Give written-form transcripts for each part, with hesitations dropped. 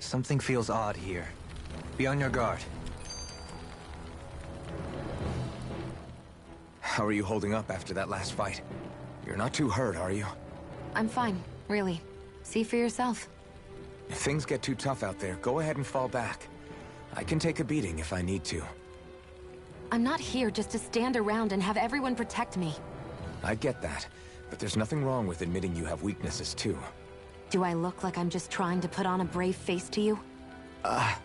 Something feels odd here. Be on your guard. How are you holding up after that last fight? You're not too hurt, are you? I'm fine, really. See for yourself. If things get too tough out there, go ahead and fall back. I can take a beating if I need to. I'm not here just to stand around and have everyone protect me. I get that, but there's nothing wrong with admitting you have weaknesses too. Do I look like I'm just trying to put on a brave face to you? I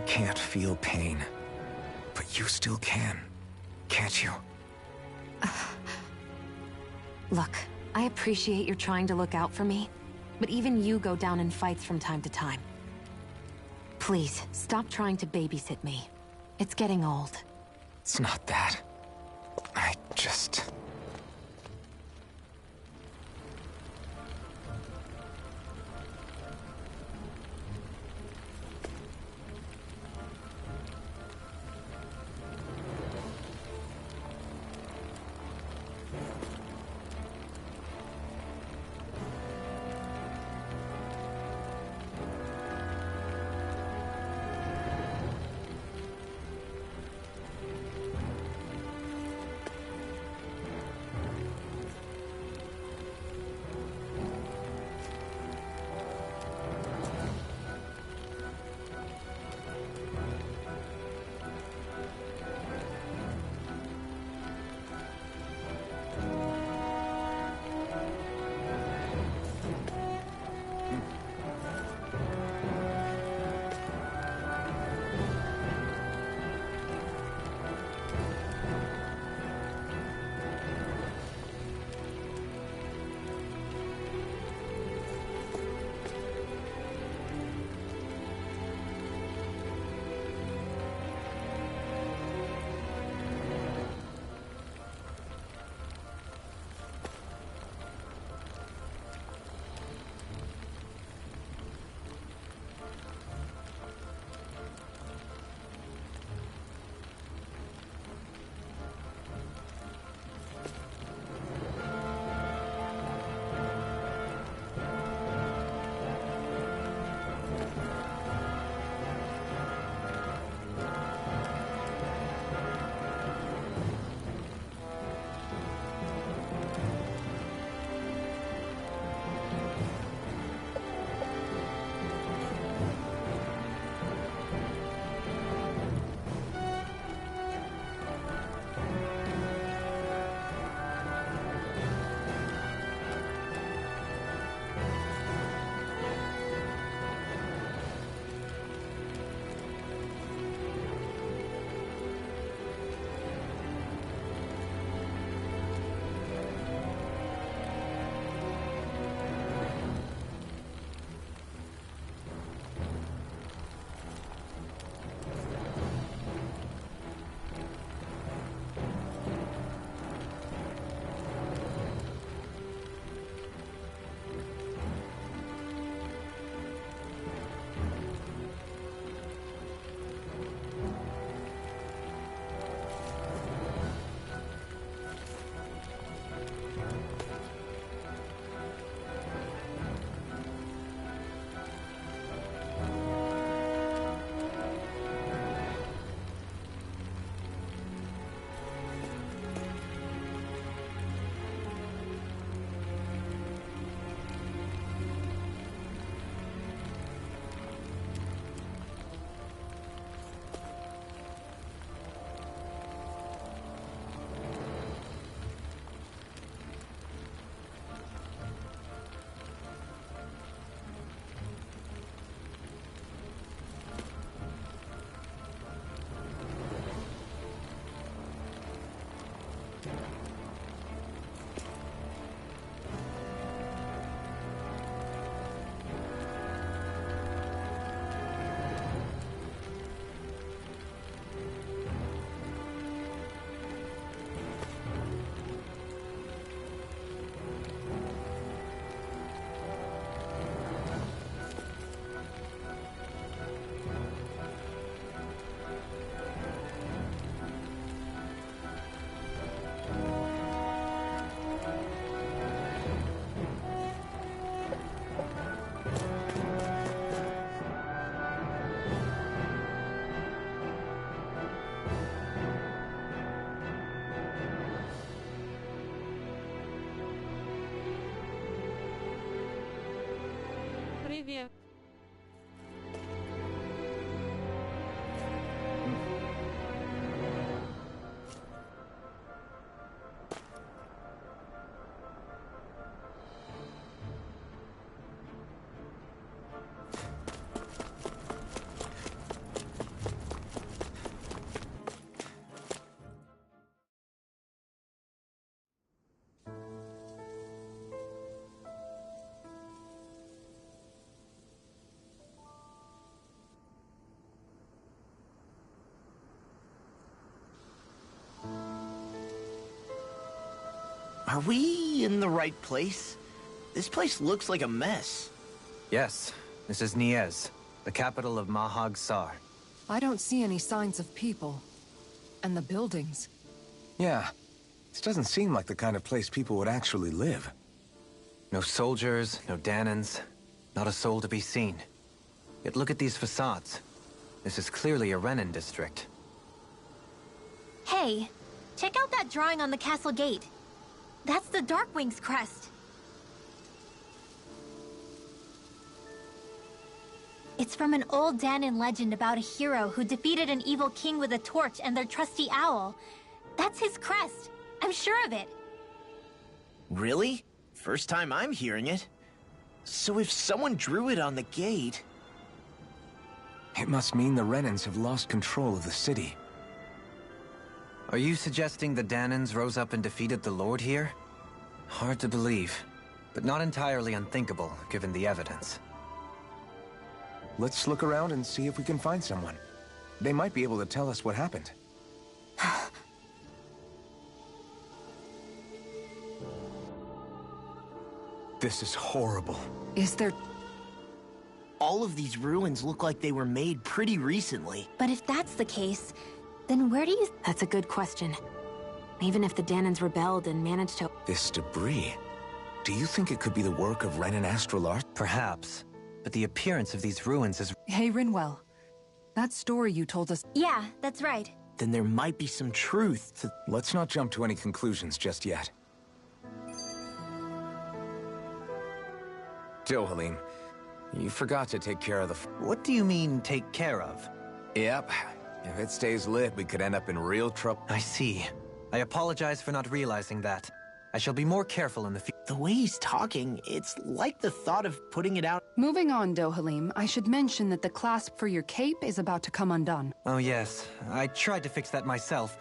can't feel pain. But you still can, can't you? Look, I appreciate you're trying to look out for me, but even you go down in fights from time to time. Please, stop trying to babysit me. It's getting old. It's not that. I just... Оливия. Are we in the right place? This place looks like a mess. Yes, this is Niez, the capital of Mahag Sar. I don't see any signs of people. And the buildings. Yeah, this doesn't seem like the kind of place people would actually live. No soldiers, no Danans, not a soul to be seen. Yet look at these facades. This is clearly a Renan district. Hey, check out that drawing on the castle gate. That's the Darkwing's crest. It's from an old Danan legend about a hero who defeated an evil king with a torch and their trusty owl. That's his crest. I'm sure of it. Really? First time I'm hearing it. So if someone drew it on the gate... It must mean the Renans have lost control of the city. Are you suggesting the Danans rose up and defeated the Lord here? Hard to believe, but not entirely unthinkable, given the evidence. Let's look around and see if we can find someone. They might be able to tell us what happened. This is horrible. Is there... All of these ruins look like they were made pretty recently. But if that's the case, then where do you... That's a good question. Even if the Danans rebelled and managed to... This debris. Do you think it could be the work of Renan astral art? Perhaps, but the appearance of these ruins is... Hey, Rinwell. That story you told us... Yeah, that's right. Then there might be some truth to... Let's not jump to any conclusions just yet. Dohalim, you forgot to take care of the... What do you mean, take care of? Yep. If it stays lit, we could end up in real trouble. I see. I apologize for not realizing that. I shall be more careful in the future. The way he's talking, it's like the thought of putting it out... Moving on, Dohalim, I should mention that the clasp for your cape is about to come undone. Oh yes, I tried to fix that myself,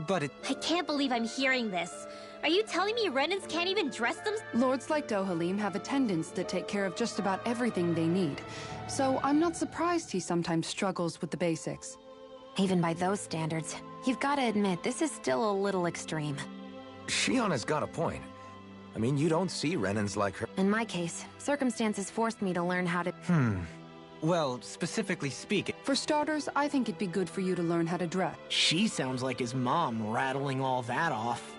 but it... I can't believe I'm hearing this. Are you telling me Renans can't even dress them? Lords like Dohalim have attendants that take care of just about everything they need. So I'm not surprised he sometimes struggles with the basics. Even by those standards, you've got to admit, this is still a little extreme. Shionna's got a point. I mean, you don't see Renans like her. In my case, circumstances forced me to learn how to... Well, specifically speaking... For starters, I think it'd be good for you to learn how to dress. She sounds like his mom rattling all that off.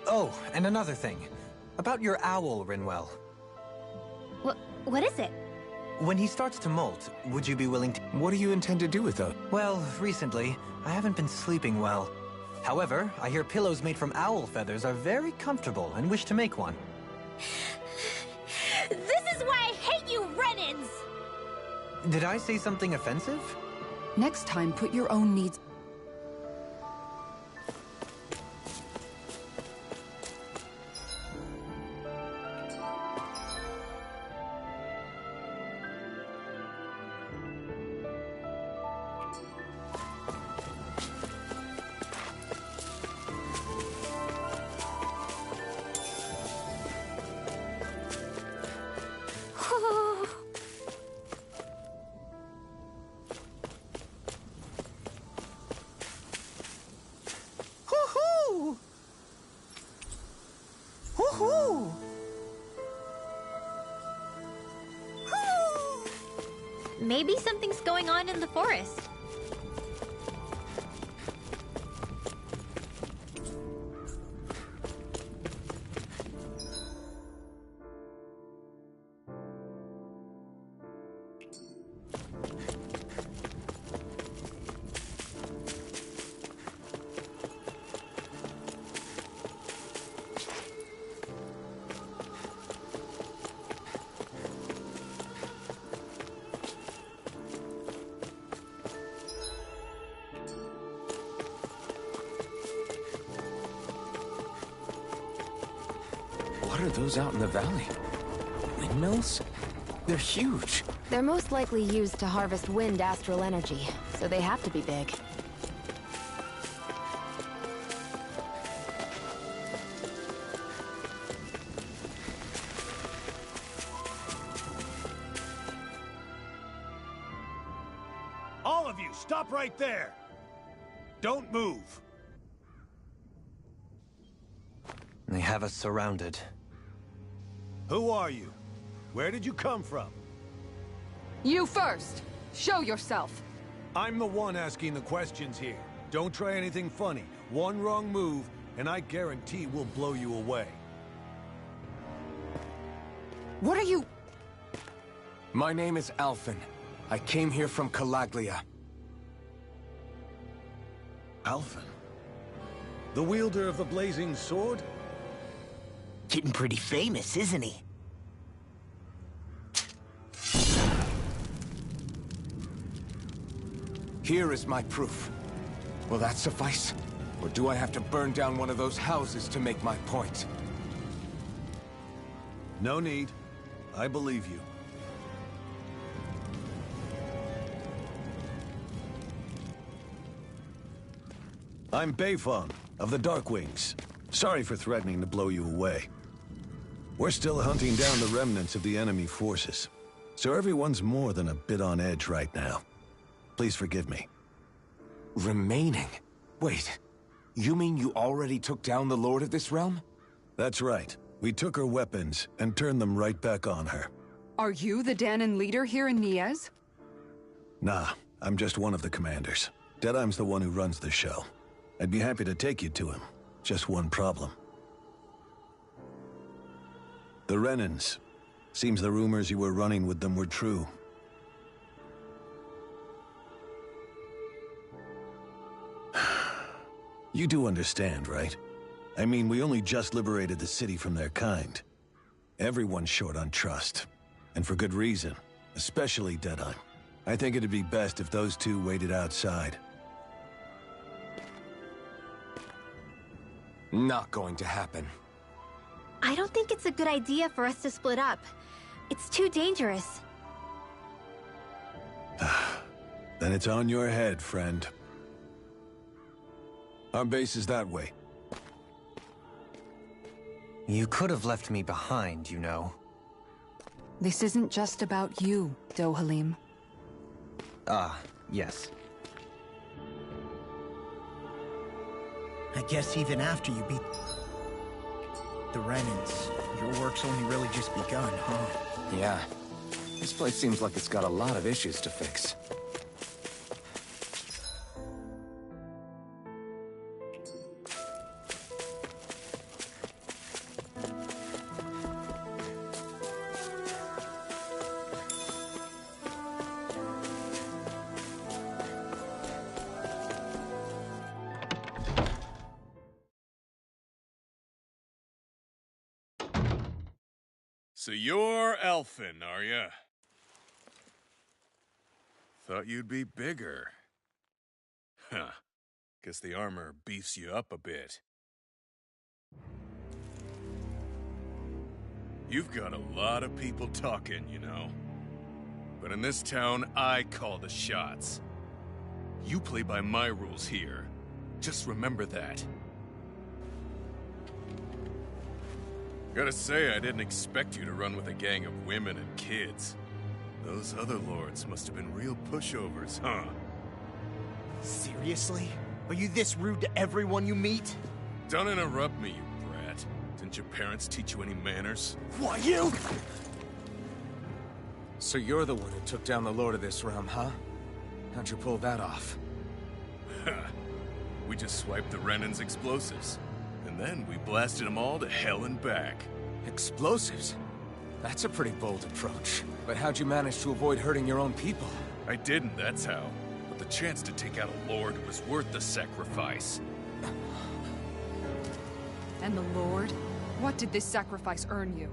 Oh, and another thing. About your owl, Rinwell. What is it? When he starts to molt, would you be willing to... What do you intend to do with those? Well, recently, I haven't been sleeping well. However, I hear pillows made from owl feathers are very comfortable and wish to make one. This is why I hate you, Renans! Did I say something offensive? Next time, put your own needs... Maybe something's going on in the forest. What are those out in the valley? Windmills? They're huge. They're most likely used to harvest wind astral energy, so they have to be big. All of you, stop right there! Don't move! They have us surrounded. Who are you? Where did you come from? You first! Show yourself! I'm the one asking the questions here. Don't try anything funny. One wrong move, and I guarantee we'll blow you away. What are you... My name is Alphen. I came here from Calaglia. Alphen? The wielder of the blazing sword? Getting pretty famous, isn't he? Here is my proof. Will that suffice? Or do I have to burn down one of those houses to make my point? No need. I believe you. I'm Beifong, of the Darkwings. Sorry for threatening to blow you away. We're still hunting down the remnants of the enemy forces, so everyone's more than a bit on edge right now. Please forgive me. Remaining? Wait, you mean you already took down the Lord of this realm? That's right. We took her weapons and turned them right back on her. Are you the Danon leader here in Niez? Nah, I'm just one of the commanders. Deadheim's the one who runs the show. I'd be happy to take you to him. Just one problem. The Renans. Seems the rumors you were running with them were true. You do understand, right? I mean, we only just liberated the city from their kind. Everyone's short on trust. And for good reason. Especially Deadheim. I think it'd be best if those two waited outside. Not going to happen. I don't think it's a good idea for us to split up. It's too dangerous. Then it's on your head, friend. Our base is that way. You could have left me behind, you know. This isn't just about you, Dohalim. Ah, yes. I guess even after you beat the Renans, your work's only really just begun, huh? Yeah. This place seems like it's got a lot of issues to fix. So you're Alphen, are ya? Thought you'd be bigger. Huh. Guess the armor beefs you up a bit. You've got a lot of people talking, you know. But in this town, I call the shots. You play by my rules here. Just remember that. Gotta say, I didn't expect you to run with a gang of women and kids. Those other lords must have been real pushovers, huh? Seriously? Are you this rude to everyone you meet? Don't interrupt me, you brat. Didn't your parents teach you any manners? Why, you? So you're the one who took down the Lord of this realm, huh? How'd you pull that off? We just swiped the Renan's explosives. And then we blasted them all to hell and back. Explosives? That's a pretty bold approach. But how'd you manage to avoid hurting your own people? I didn't, that's how. But the chance to take out a lord was worth the sacrifice. And the Lord? What did this sacrifice earn you?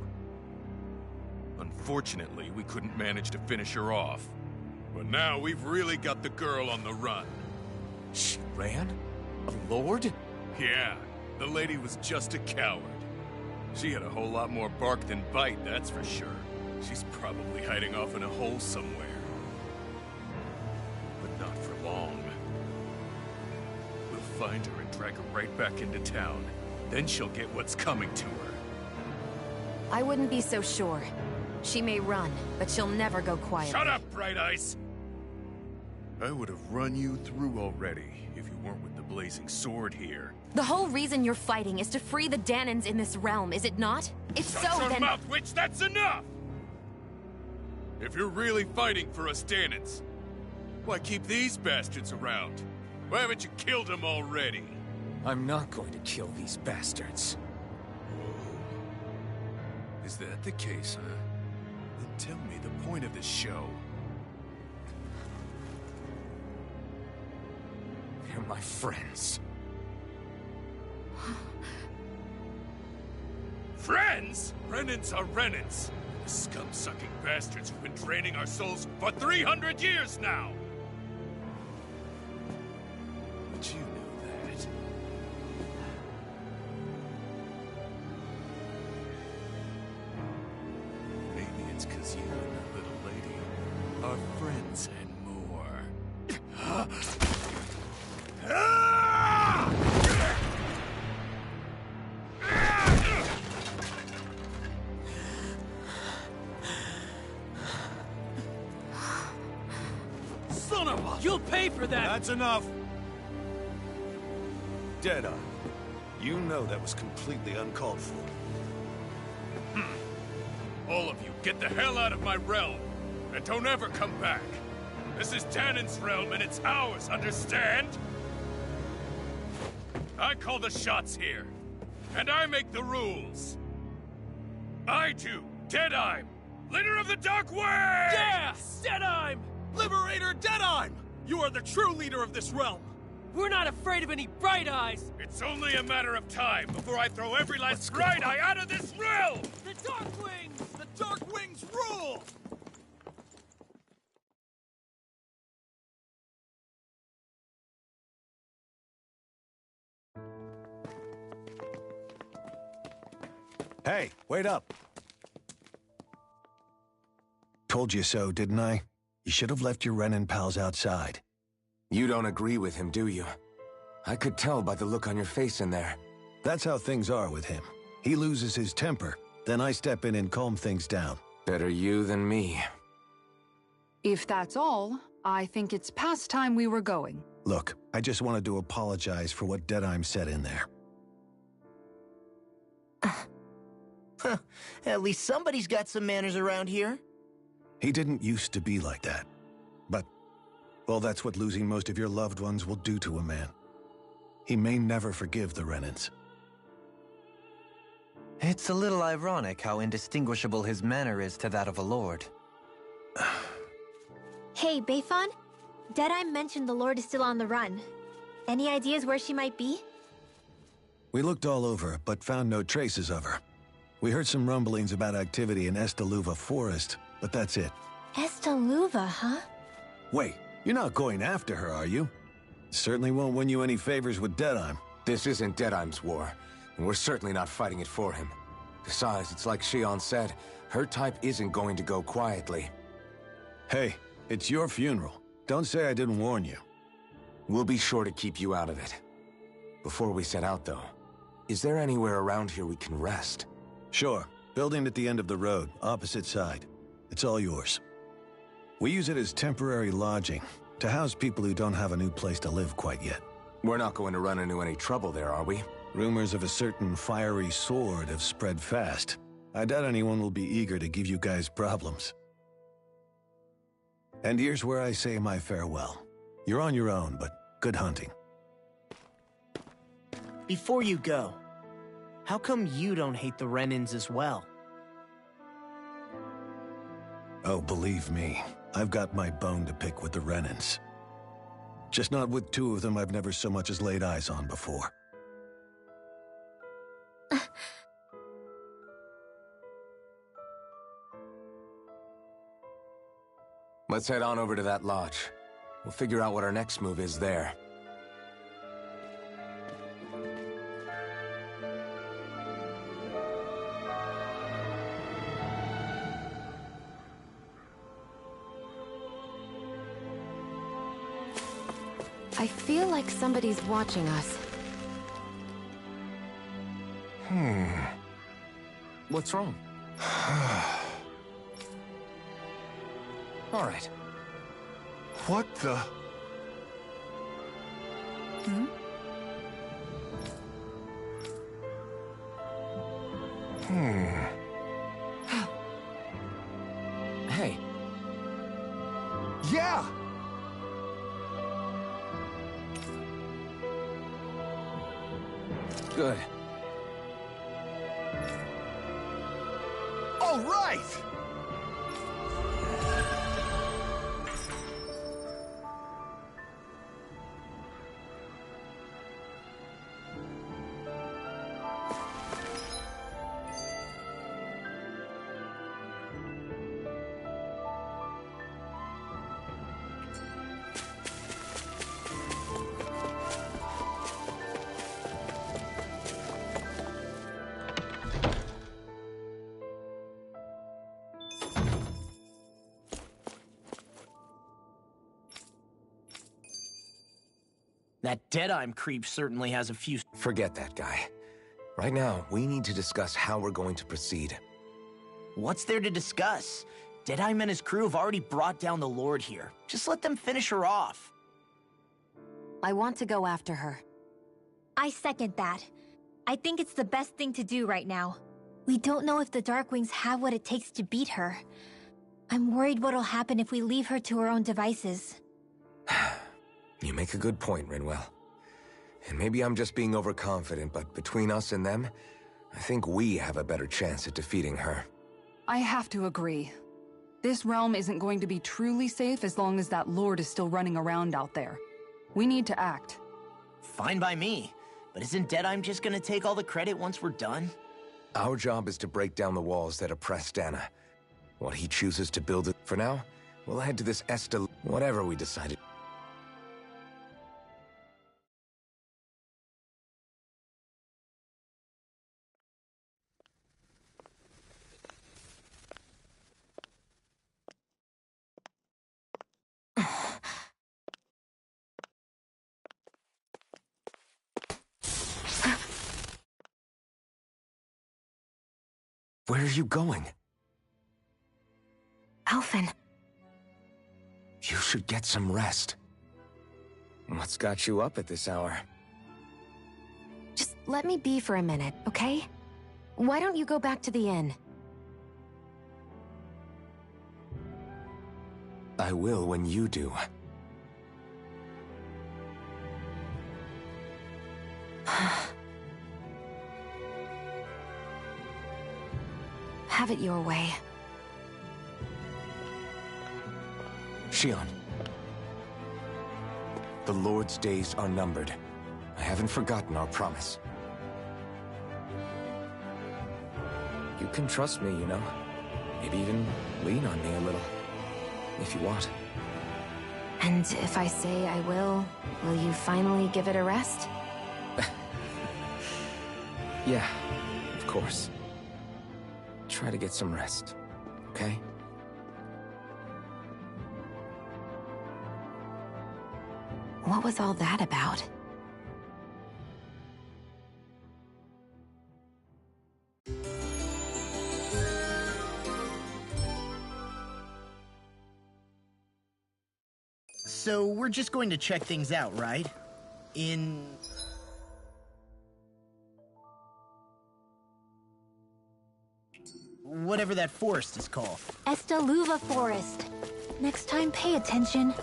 Unfortunately, we couldn't manage to finish her off. But now we've really got the girl on the run. She ran? A lord? Yeah, the lady was just a coward. She had a whole lot more bark than bite, that's for sure. She's probably hiding off in a hole somewhere. But not for long. We'll find her and drag her right back into town. Then she'll get what's coming to her. I wouldn't be so sure. She may run, but she'll never go quiet. Shut up, Bright Eyes! I would have run you through already if you weren't with the blazing sword here. The whole reason you're fighting is to free the Danans in this realm, is it not? If so, Shut your then... mouth, witch! That's enough! If you're really fighting for us Danans, why keep these bastards around? Why haven't you killed them already? I'm not going to kill these bastards. Whoa. Is that the case, huh? Then tell me the point of the show. They're my friends. Friends? Renans are Renans. The scum-sucking bastards who've been draining our souls for 300 years now! But you know that. Maybe it's 'cause you and that little lady are friends and more. Son of a... You'll pay for that! That's enough! Deadeye, you know that was completely uncalled for. All of you, get the hell out of my realm! And don't ever come back! This is Danan's realm and it's ours, understand? I call the shots here. And I make the rules. I do, Deadeye, leader of the Dark Wings! Yeah! Deadeye! Liberator Deadeye! You are the true leader of this realm! We're not afraid of any Bright Eyes! It's only a matter of time before I throw every last Bright Eye out of this realm! The Dark Wings! The Dark Wings rule! Hey, wait up! Told you so, didn't I? You should have left your Renan pals outside. You don't agree with him, do you? I could tell by the look on your face in there. That's how things are with him. He loses his temper, then I step in and calm things down. Better you than me. If that's all, I think it's past time we were going. Look, I just wanted to apologize for what Deadeye said in there. At least somebody's got some manners around here. He didn't used to be like that. But, well, that's what losing most of your loved ones will do to a man. He may never forgive the Renans. It's a little ironic how indistinguishable his manner is to that of a lord. Hey, Bayfon? Deadeye mentioned the Lord is still on the run. Any ideas where she might be? We looked all over, but found no traces of her. We heard some rumblings about activity in Estaluva Forest, but that's it. Estaluva, huh? Wait, you're not going after her, are you? Certainly won't win you any favors with Deadeye. This isn't Deadeye's war, and we're certainly not fighting it for him. Besides, it's like Shion said, her type isn't going to go quietly. Hey, it's your funeral. Don't say I didn't warn you. We'll be sure to keep you out of it. Before we set out, though, is there anywhere around here we can rest? Sure. Building at the end of the road, opposite side. It's all yours. We use it as temporary lodging, to house people who don't have a new place to live quite yet. We're not going to run into any trouble there, are we? Rumors of a certain fiery sword have spread fast. I doubt anyone will be eager to give you guys problems. And here's where I say my farewell. You're on your own, but good hunting. Before you go, how come you don't hate the Renans as well? Oh, believe me, I've got my bone to pick with the Renans. Just not with two of them I've never so much as laid eyes on before. Let's head on over to that lodge. We'll figure out what our next move is there. I feel like somebody's watching us. What's wrong? All right. What the? Hey. Yeah! Good. All right! That Deadeye creep certainly has a few... Forget that guy. Right now, we need to discuss how we're going to proceed. What's there to discuss? Deadeye and his crew have already brought down the Lord here. Just let them finish her off. I want to go after her. I second that. I think it's the best thing to do right now. We don't know if the Darkwings have what it takes to beat her. I'm worried what'll happen if we leave her to her own devices. You make a good point, Rinwell. And maybe I'm just being overconfident, but between us and them, I think we have a better chance at defeating her. I have to agree. This realm isn't going to be truly safe as long as that Lord is still running around out there. We need to act. Fine by me. But isn't Deadeye just gonna take all the credit once we're done? Our job is to break down the walls that oppress Dana. What he chooses to build it. For now, we'll head to this whatever we decided. Where are you going? Alphen. You should get some rest. What's got you up at this hour? Just let me be for a minute, okay? Why don't you go back to the inn? I will when you do. Have it your way. Shion. The Lord's days are numbered. I haven't forgotten our promise. You can trust me, you know. Maybe even lean on me a little. If you want. And if I say I will you finally give it a rest? Yeah, of course. Try to get some rest, okay? What was all that about? So we're just going to check things out, right? In... whatever that forest is called. Estaluva Forest. Next time, pay attention.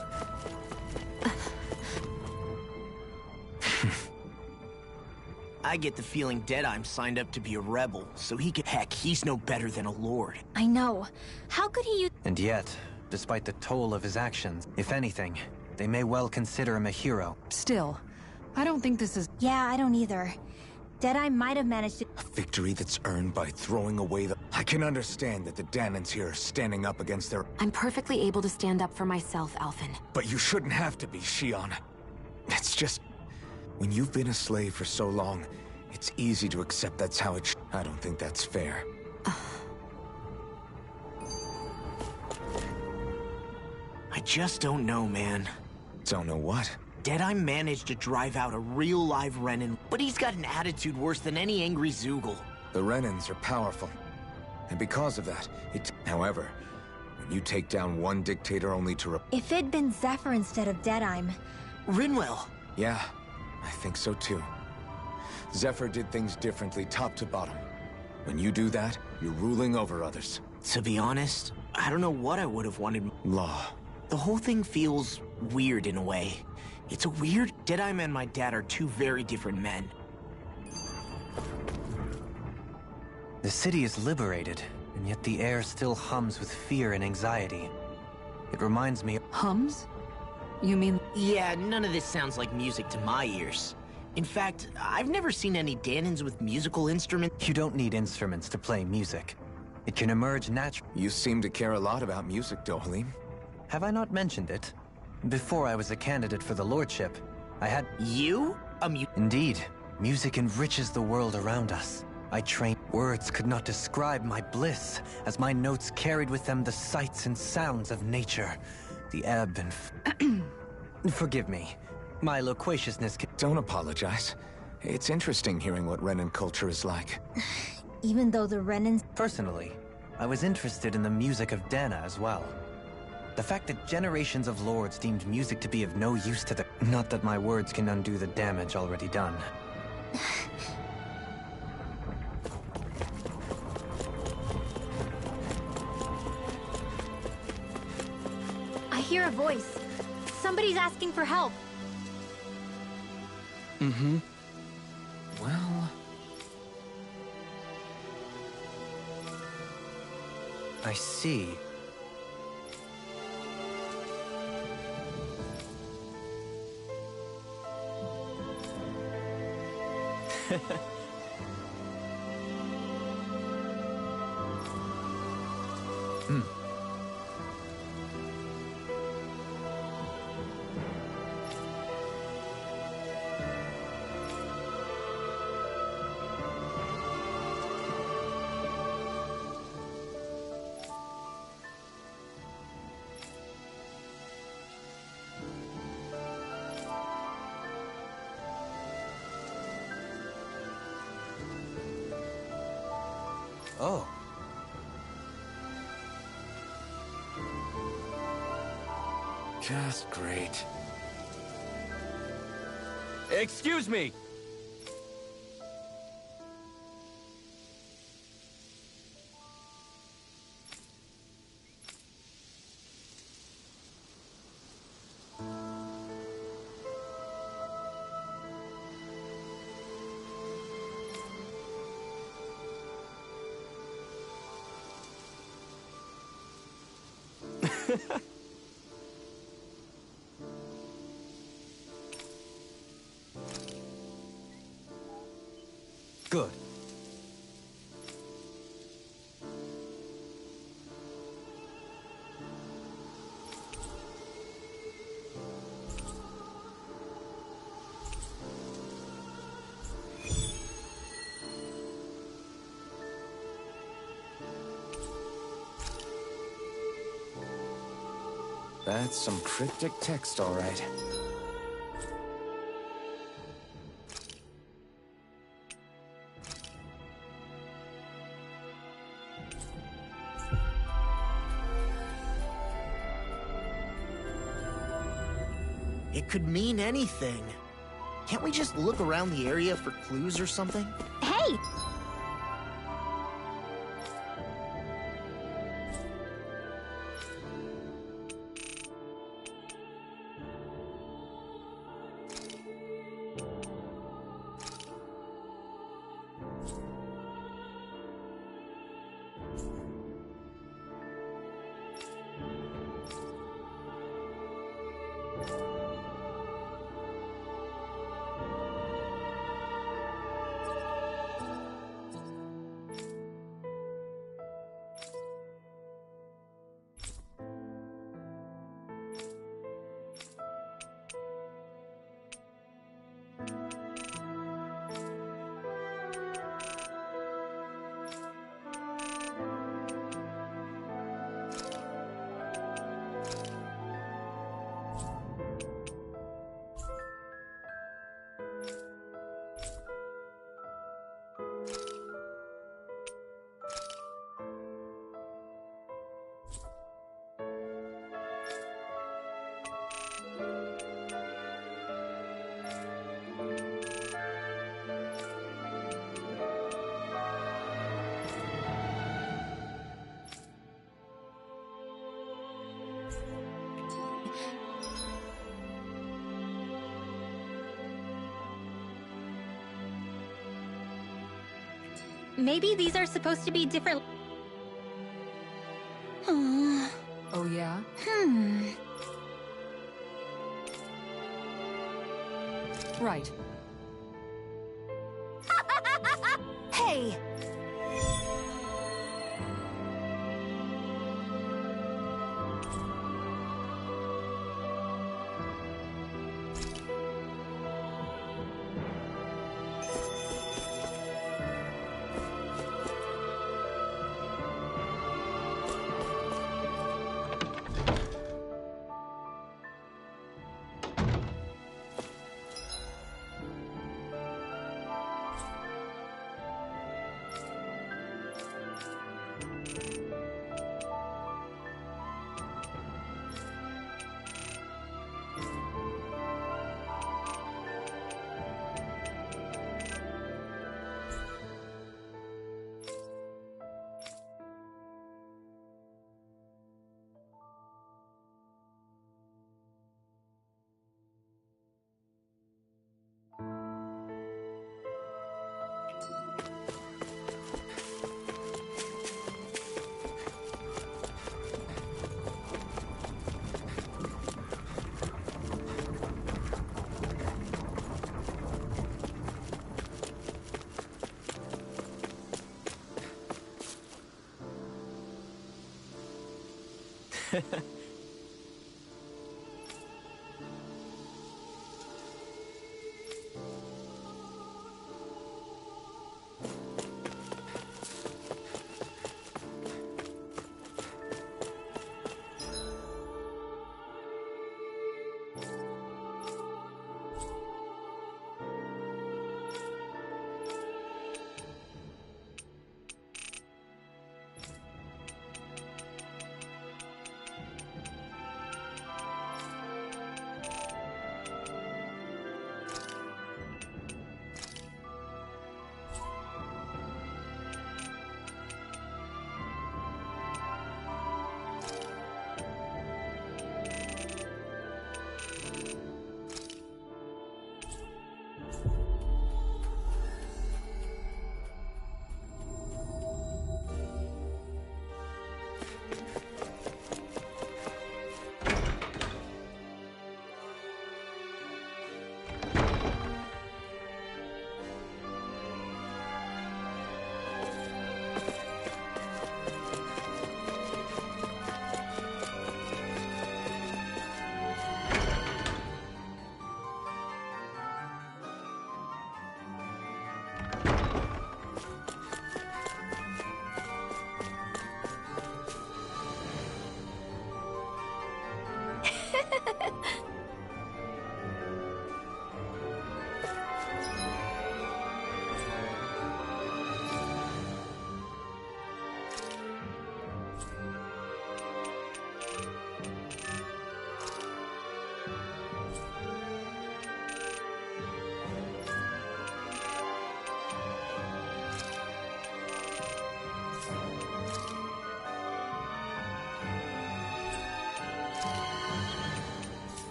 I get the feeling Deadeye signed up to be a rebel, so he could... Heck, he's no better than a lord. I know. How could he use... And yet, despite the toll of his actions, if anything, they may well consider him a hero. Still, I don't think this is... Yeah, I don't either. Deadeye might have managed to... A victory that's earned by throwing away the... I can understand that the Danans here are standing up against their... I'm perfectly able to stand up for myself, Alphen. But you shouldn't have to be, Shion. It's just... When you've been a slave for so long, it's easy to accept that's how it I don't think that's fair. I just don't know, man. Don't know what? Deadeye managed to drive out a real live Renin, but he's got an attitude worse than any angry Zoogle. The Renins are powerful. And because of that, However, when you take down one dictator only to If it'd been Zephyr instead of Deadeye... Rinwell. Yeah, I think so too. Zephyr did things differently, top to bottom. When you do that, you're ruling over others. To be honest, I don't know what I would have wanted. Law. The whole thing feels weird in a way. It's a weird... Deadeye and my dad are two very different men. The city is liberated, and yet the air still hums with fear and anxiety. It reminds me... Hums? You mean... Yeah, none of this sounds like music to my ears. In fact, I've never seen any Danins with musical instruments. You don't need instruments to play music. It can emerge naturally. You seem to care a lot about music, Dohalim. Have I not mentioned it? Before I was a candidate for the lordship, I had... You? Indeed. Music enriches the world around us. I trained... Words could not describe my bliss, as my notes carried with them the sights and sounds of nature. The ebb and... Forgive me. My loquaciousness can... Don't apologize. It's interesting hearing what Renin culture is like. Even though the Renins... Personally, I was interested in the music of Dana as well. The fact that generations of lords deemed music to be of no use to them. Not that my words can undo the damage already done. I hear a voice. Somebody's asking for help. Mm-hmm. Well... I see. Oh. Just great. Excuse me! Good. That's some cryptic text, all right. It could mean anything. Can't we just look around the area for clues or something? Hey! Maybe these are supposed to be different... Oh, yeah? Right. Hey!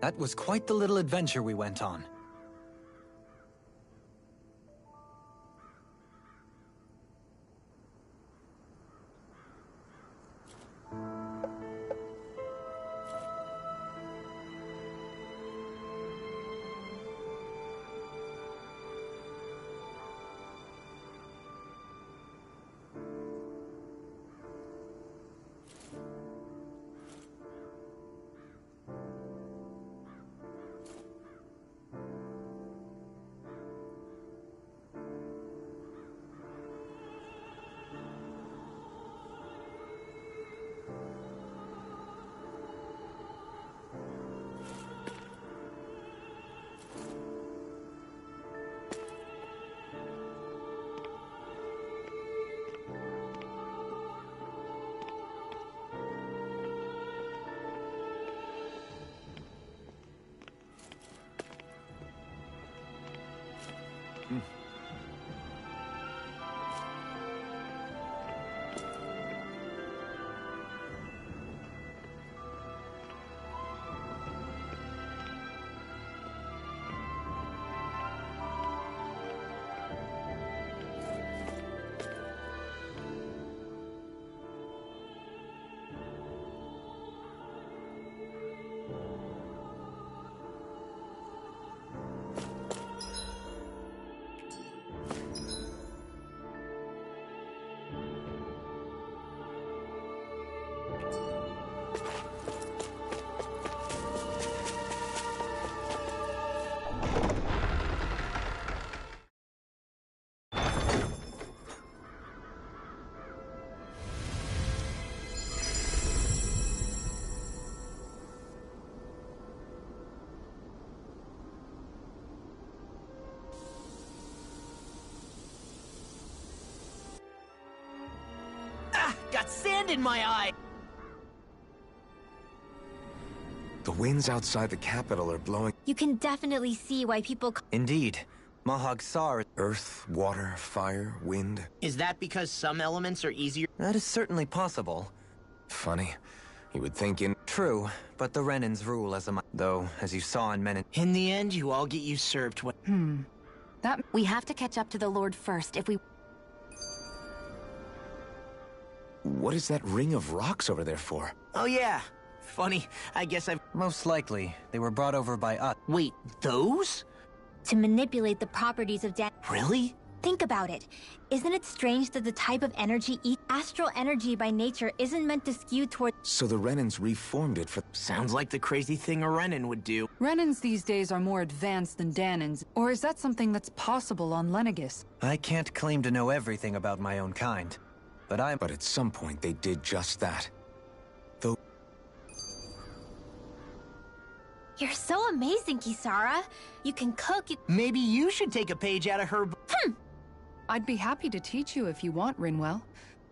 That was quite the little adventure we went on. Got sand in my eye! The winds outside the capital are blowing. You can definitely see why people... Indeed. Mahag Sar. Earth, water, fire, wind. Is that because some elements are easier? That is certainly possible. Funny. You would think in... True, but the Renans rule as a... Though, as you saw in Men in... In the end, you all get usurped when... We have to catch up to the Lord first if we... What is that ring of rocks over there for? Oh yeah. Funny, I guess I've... Most likely, they were brought over by us. Wait, those? To manipulate the properties of Really? Think about it. Isn't it strange that the type of energy astral energy by nature isn't meant to skew toward... So the Renans reformed it for... Sounds like the crazy thing a Renan would do. Renans these days are more advanced than Danans, or is that something that's possible on Lenegis? I can't claim to know everything about my own kind, but But at some point they did just that. Though... You're so amazing, Kisara. You can cook, Maybe you should take a page out of her... I'd be happy to teach you if you want, Rinwell.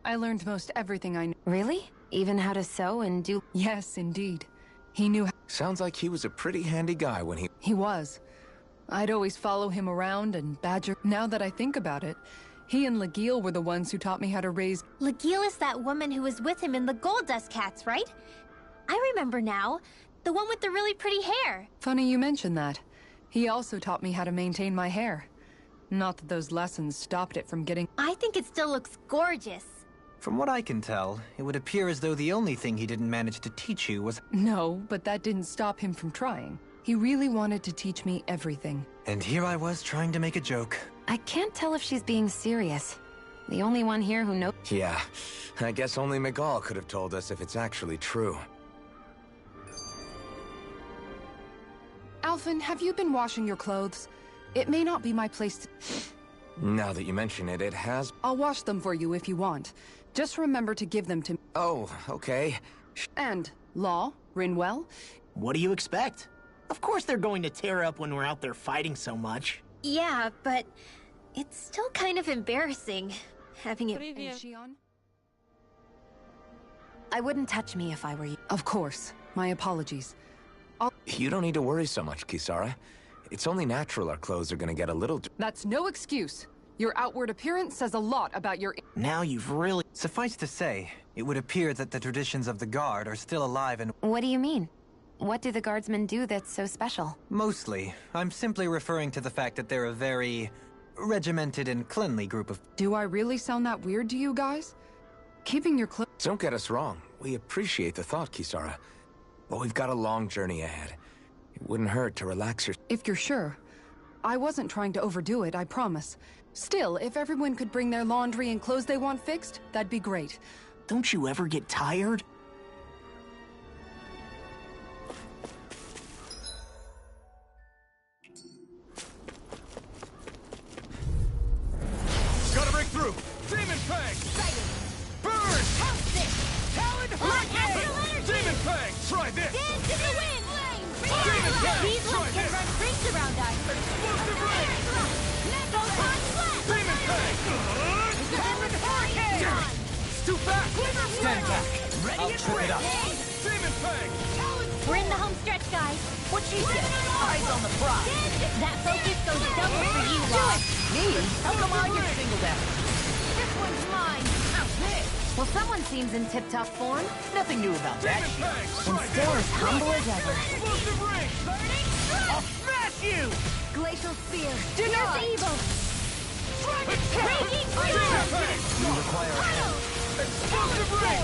I learned most everything I know. Really? Even how to sew and do... Yes, indeed. He knew how... Sounds like he was a pretty handy guy when he... He was. I'd always follow him around and badger... Now that I think about it, he and Legil were the ones who taught me how to raise... Legil is that woman who was with him in the Gold Dust Cats, right? I remember now. The one with the really pretty hair. Funny you mention that. He also taught me how to maintain my hair. Not that those lessons stopped it from getting... I think it still looks gorgeous. from what I can tell, it would appear as though the only thing he didn't manage to teach you was... No, but that didn't stop him from trying. He really wanted to teach me everything. And here I was trying to make a joke. I can't tell if she's being serious. The only one here who knows... Yeah, I guess only Miguel could have told us if it's actually true. Alphen, have you been washing your clothes? It may not be my place to... Now that you mention it, it has... I'll wash them for you if you want. Just remember to give them to me. Oh, okay. And, Law, Rinwell? What do you expect? Of course they're going to tear up when we're out there fighting so much. Yeah, but it's still kind of embarrassing having it... Is she on? I wouldn't touch me if I were you. Of course. My apologies. You don't need to worry so much, Kisara. It's only natural our clothes are gonna get a little... That's no excuse. Your outward appearance says a lot about your... Now you've really... Suffice to say, it would appear that the traditions of the Guard are still alive and... What do you mean? What do the guardsmen do that's so special? Mostly. I'm simply referring to the fact that they're a very... regimented and cleanly group of... Do I really sound that weird to you guys? Keeping your clothes... Don't get us wrong. We appreciate the thought, Kisara. But we've got a long journey ahead. It wouldn't hurt to relax your... If you're sure. I wasn't trying to overdo it, I promise. Still, if everyone could bring their laundry and clothes they want fixed, that'd be great. Don't you ever get tired? Gotta break through! Demon Fang! Burn! Talon Hurricane! Demon Fang! Try this! Dance in the wind! Demon Fang! These Try ones can this! run rings around us! Explosive Ring! Photon Blast! Demon Fang! Talon Hurricane! It's too fast! Stand back! I'll trip it up. Demon Fang! We're in the home stretch, guys. What she said? Eyes on the prize. That focus goes double for you, Law. happened? How come I get singled out? This one's mine. How's this? Well, someone seems in tip-top form. Nothing new about that shit. And still as humble as ever. Explosive ring! I'll smash you! Glacial Spear. Denied! Here's evil. Raging Fury! You require help. Explosive ring!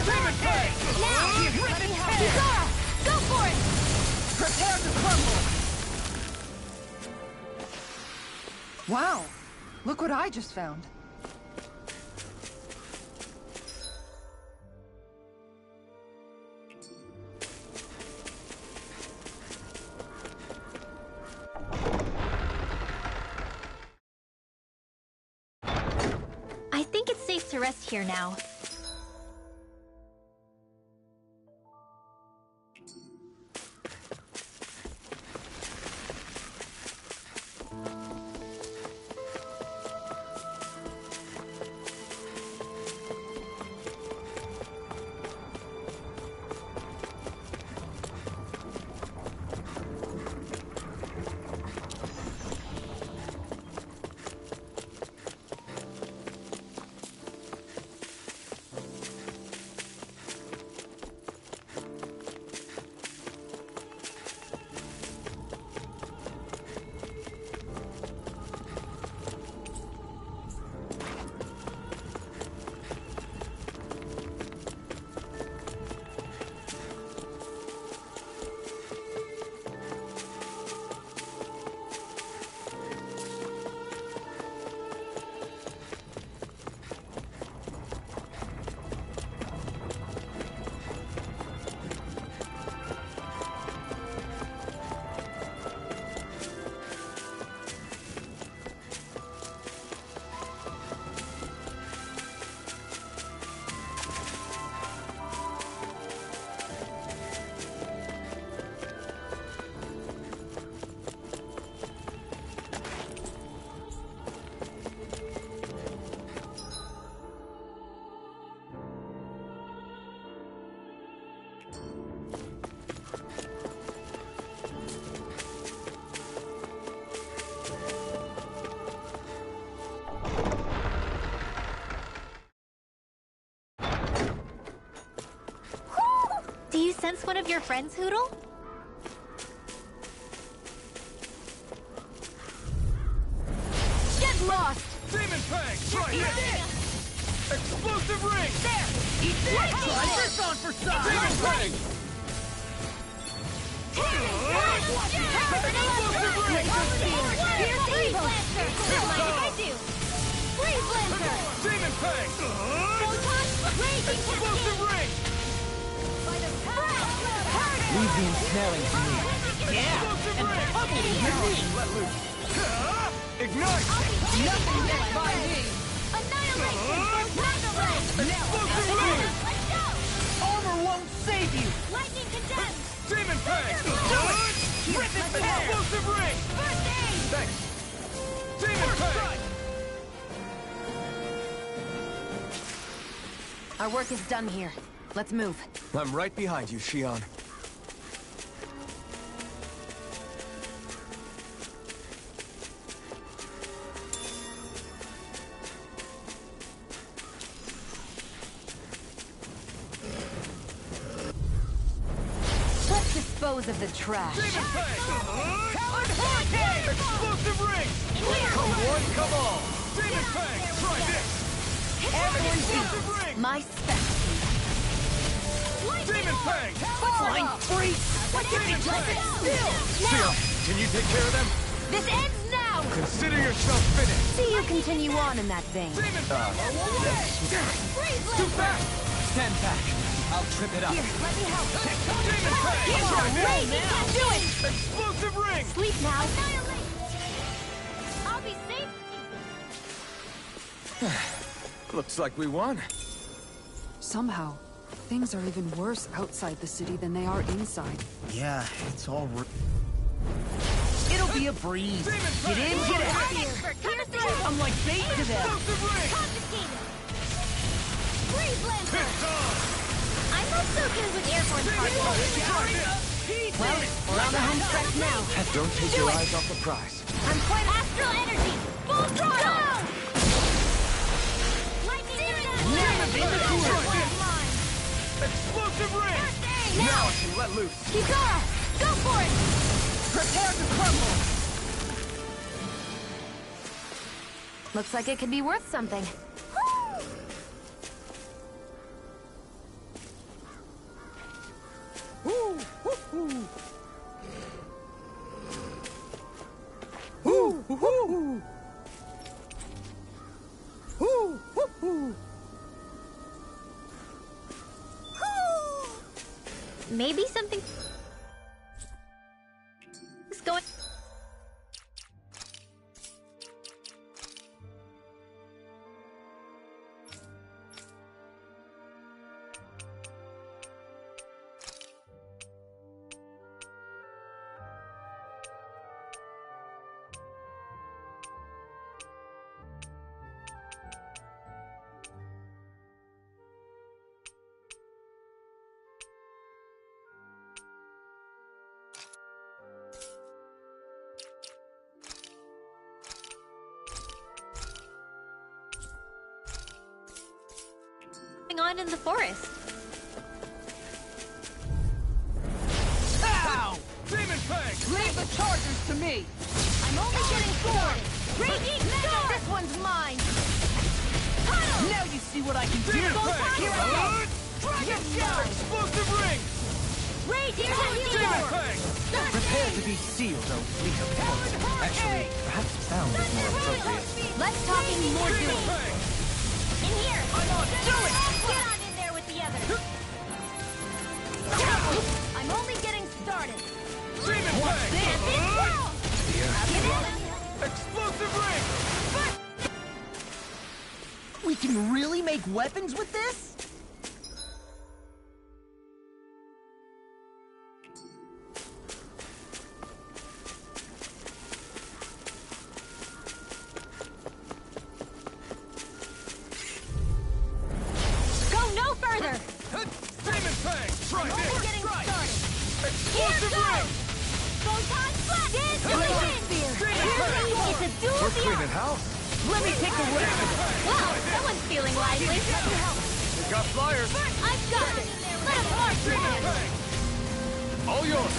Demon Fang! Now! Let me help you. Zara, go for it! Prepare to crumble! Wow. Look what I just found. I think it's safe to rest here now. Do you sense one of your friends, Hoodle? Get lost! Demon Fang! Try this! Explosive ring! There! Eat this! Try this on for size! Demon Fang! Explosive ring! Here's evil! Freeze Lancer! Demon Fang! Photon! Raging Explosive ring! Leave the ensnaring to me. Explosive ring! Let loose! Ignite! Nothing gets by me! Explosive ring! Let's go! Armor won't save you. Lightning condemned! Demon Fang! Rip it there. Explosive ring! First aid! Thanks! Demon Fang! Our work is done here. Let's move. I'm right behind you, Shion. Let's dispose of the trash. Demon Fang! Explosive ring! Come one, come all! Demon Fang! Try this! Explosive ring! My specialty. Demon Fang! Flying free. What is Demon it? Fang! Now! Can you take care of them? This ends now! Consider yourself finished. See you continue on in that vein. Demon Fang! Too fast! Stand back. I'll trip it up. Here, let me help. Demon Fang! Here's Try the this! ring! Do it! Explosive ring! Sleep now! I'll be safe! Looks like we won. Somehow, things are even worse outside the city than they are inside. Yeah, it's all... It'll be a breeze. Get in, get out. I'm like bait to them. Explosive ring! Confiscated! Freeze Lancer! It's on! I'm not so good with airborne particles. Try this! Well, we're on the home stretch now. Don't take your eyes off the prize. I'm quite astral energy! Full throttle! Lightning Explosive ring! Now! I can let loose. Kikara! Go for it! Prepare to crumble! Looks like it could be worth something. Maybe something is going. On in the forest. Ow! Demon Fang! Leave the chargers to me! I'm only getting started. Raging Storm! This one's mine. Now you see what I can do! Demon Fang! Here I go. Dragon Shower! Explosive ring! Raging Demon Fang! Prepare to be sealed, O fleet of foot. Actually, perhaps sound is more appropriate. Let's talking more Demon doing. Fang! In here. I'm on! Do it! Get on in there with the others. I'm only getting started. Demon Fang! This Explosive ring! We can really make weapons with this? Go no further. Demon Fang! Try Only this! getting Strike! started. Explosive ring! Photon flash. Dance to the wind. It's a dual We're deal. cleaning house. Let me take the win. Wow, someone's feeling lively. We got flyers! I've got it. Let him march Demon on. Fang! All yours!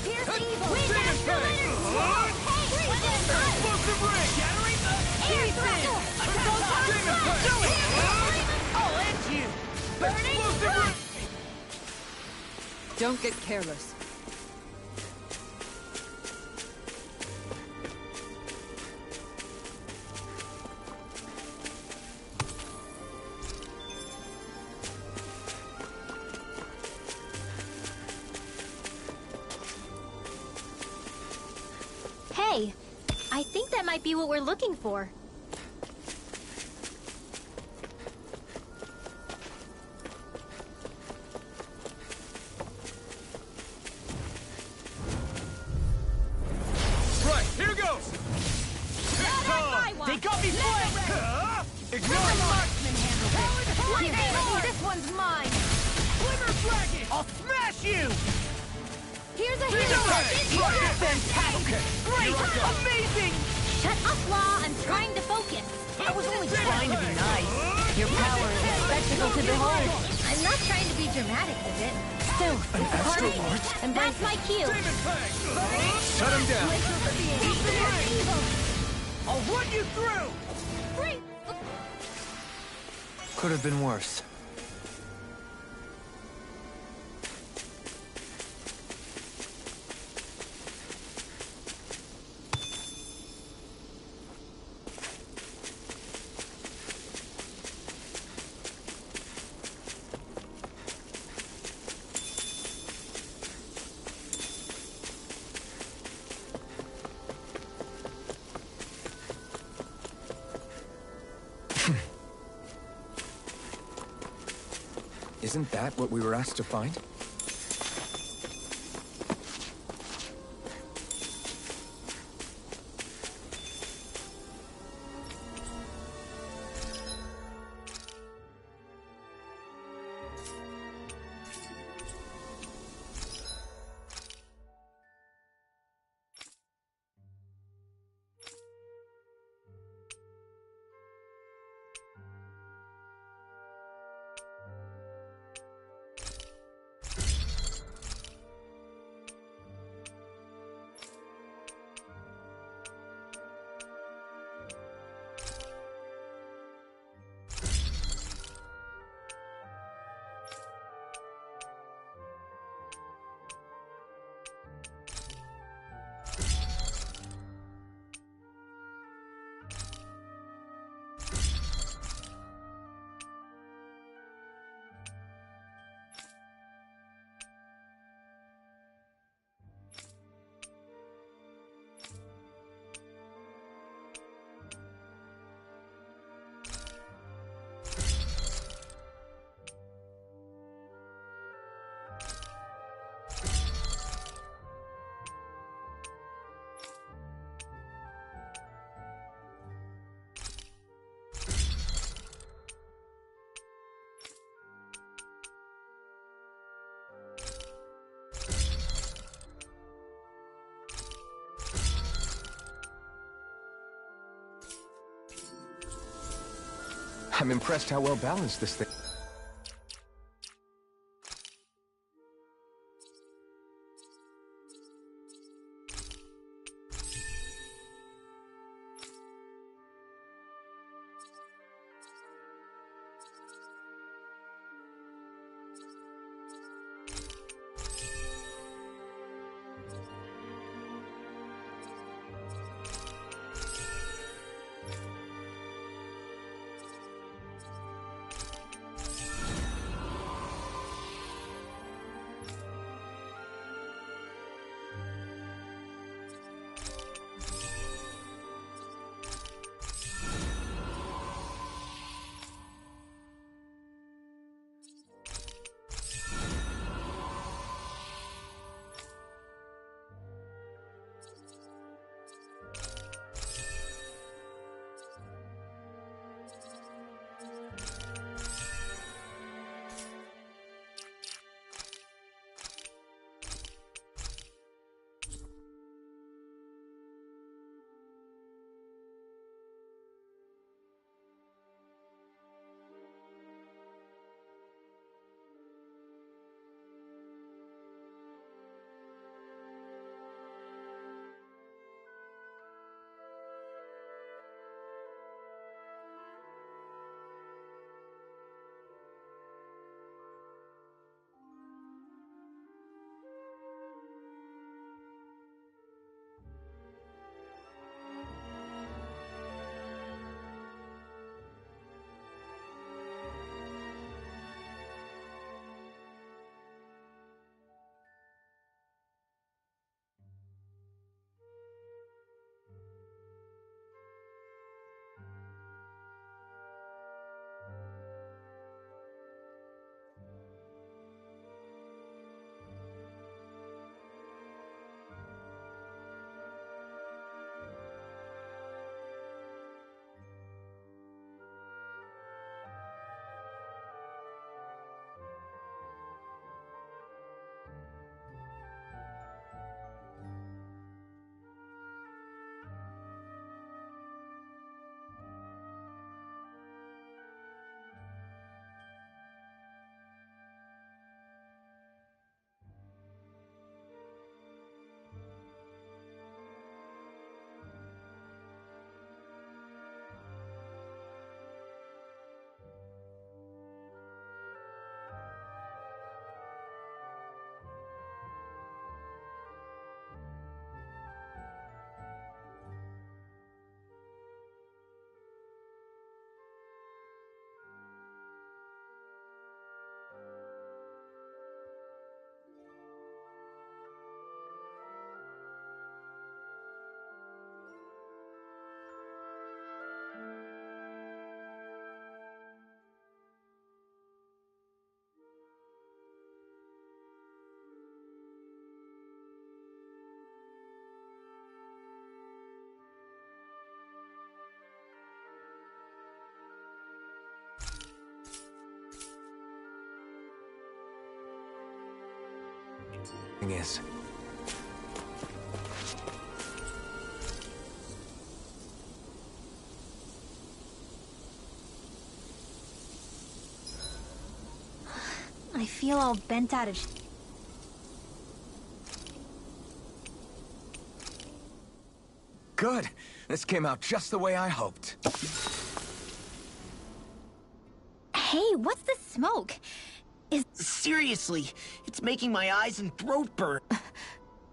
Here's evil. Wind Demon astral Fang! energy. Hey, what's this? Explosive ring! Shattering the Air thrust. Photon Demon flash. Fang! I'll end you. Burning Explosive ring! Don't get careless. Hey, I think that might be what we're looking for. Right, here goes! They got me flanked! Ignore Marksman handled it. This one's mine. Glimmer Dragon! I'll smash you! Here's a hero. Fantastic! Great! Amazing! Shut up, Law. I'm trying to focus. I was only trying to be nice. Your power is a spectacle to behold. I'm not trying to be dramatic with it. Still, it's a party, and that's my cue. Demon Fang! Shut him down. Evil. I'll run you through! Great. Could have been worse. Isn't that what we were asked to find? I'm impressed how well balanced this thing. Is. I feel all bent out of Good. This came out just the way I hoped. Hey, what's the smoke? Seriously, it's making my eyes and throat burn.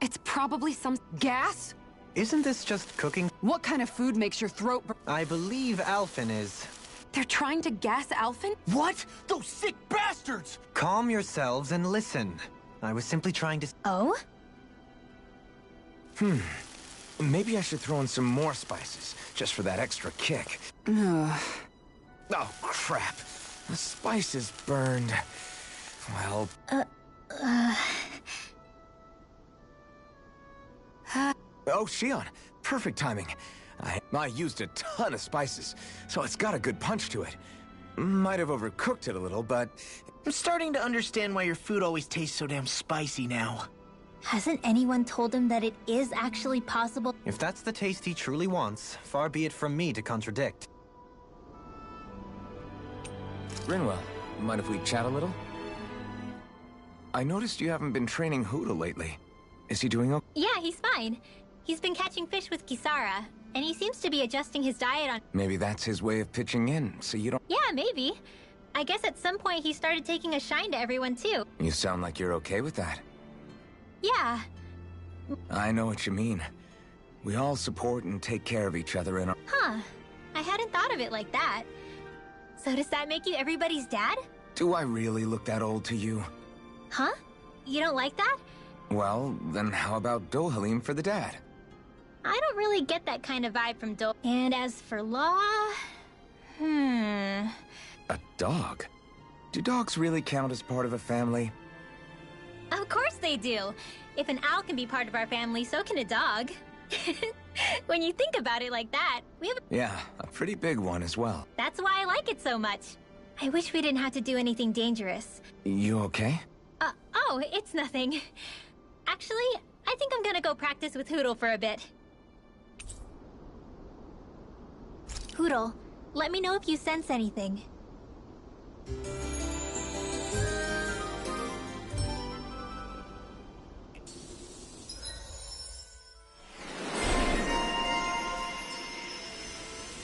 It's probably some gas? Isn't this just cooking? What kind of food makes your throat burn? I believe Alphen is. They're trying to gas Alphen? What? Those sick bastards! Calm yourselves and listen. I was simply trying to... Oh? Maybe I should throw in some more spices, just for that extra kick. Oh, crap. The spices burned. Well... Oh, Shion. Perfect timing. I used a ton of spices, so it's got a good punch to it. Might have overcooked it a little, but... I'm starting to understand why your food always tastes so damn spicy now. Hasn't anyone told him that it is actually possible? If that's the taste he truly wants, far be it from me to contradict. Rinwell, mind if we chat a little? I noticed you haven't been training Hootle lately. Is he doing okay? Yeah, he's fine. He's been catching fish with Kisara, and he seems to be adjusting his diet on... Maybe that's his way of pitching in, so you don't... Yeah, maybe. I guess at some point he started taking a shine to everyone, too. You sound like you're okay with that. Yeah. I know what you mean. We all support and take care of each other in our... Huh. I hadn't thought of it like that. So does that make you everybody's dad? Do I really look that old to you? Huh? You don't like that? Well, then how about Dohalim for the dad? I don't really get that kind of vibe from Do... And as for Law... A dog? Do dogs really count as part of a family? Of course they do. If an owl can be part of our family, so can a dog. When you think about it like that, we have... Yeah, a pretty big one as well. That's why I like it so much. I wish we didn't have to do anything dangerous. You okay? Oh, it's nothing. Actually, I think I'm gonna go practice with Hootle for a bit. Hootle, let me know if you sense anything.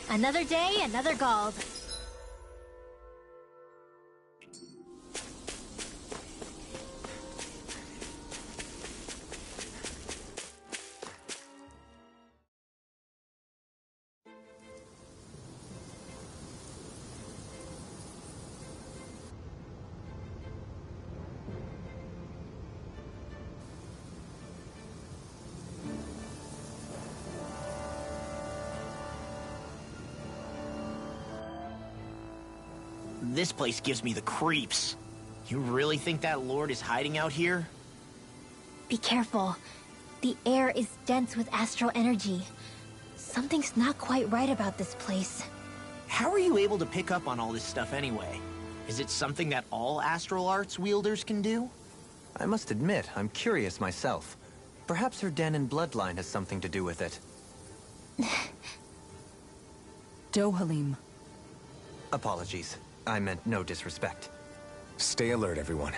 Another day, another Gald. This place gives me the creeps. You really think that Lord is hiding out here? Be careful. The air is dense with astral energy. Something's not quite right about this place. How are you able to pick up on all this stuff anyway? Is it something that all astral arts wielders can do? I must admit, I'm curious myself. Perhaps her den and bloodline has something to do with it. Dohalim. Apologies. I meant no disrespect. Stay alert, everyone.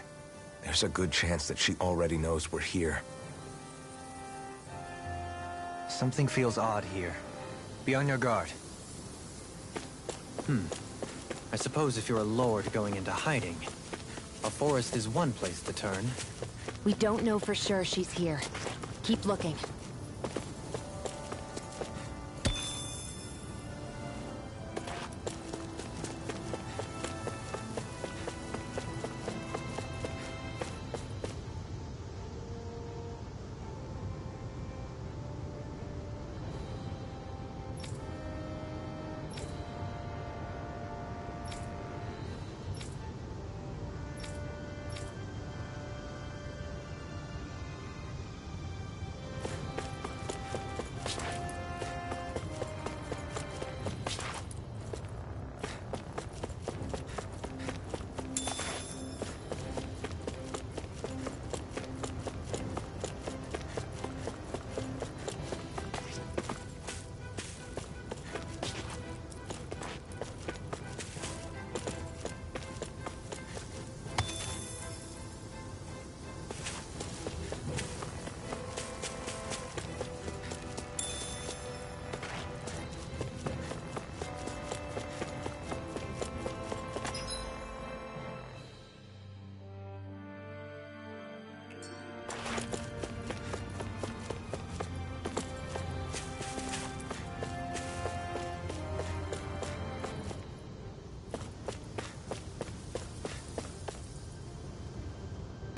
There's a good chance that she already knows we're here. Something feels odd here. Be on your guard. I suppose if you're a lord going into hiding, a forest is one place to turn. We don't know for sure she's here. Keep looking.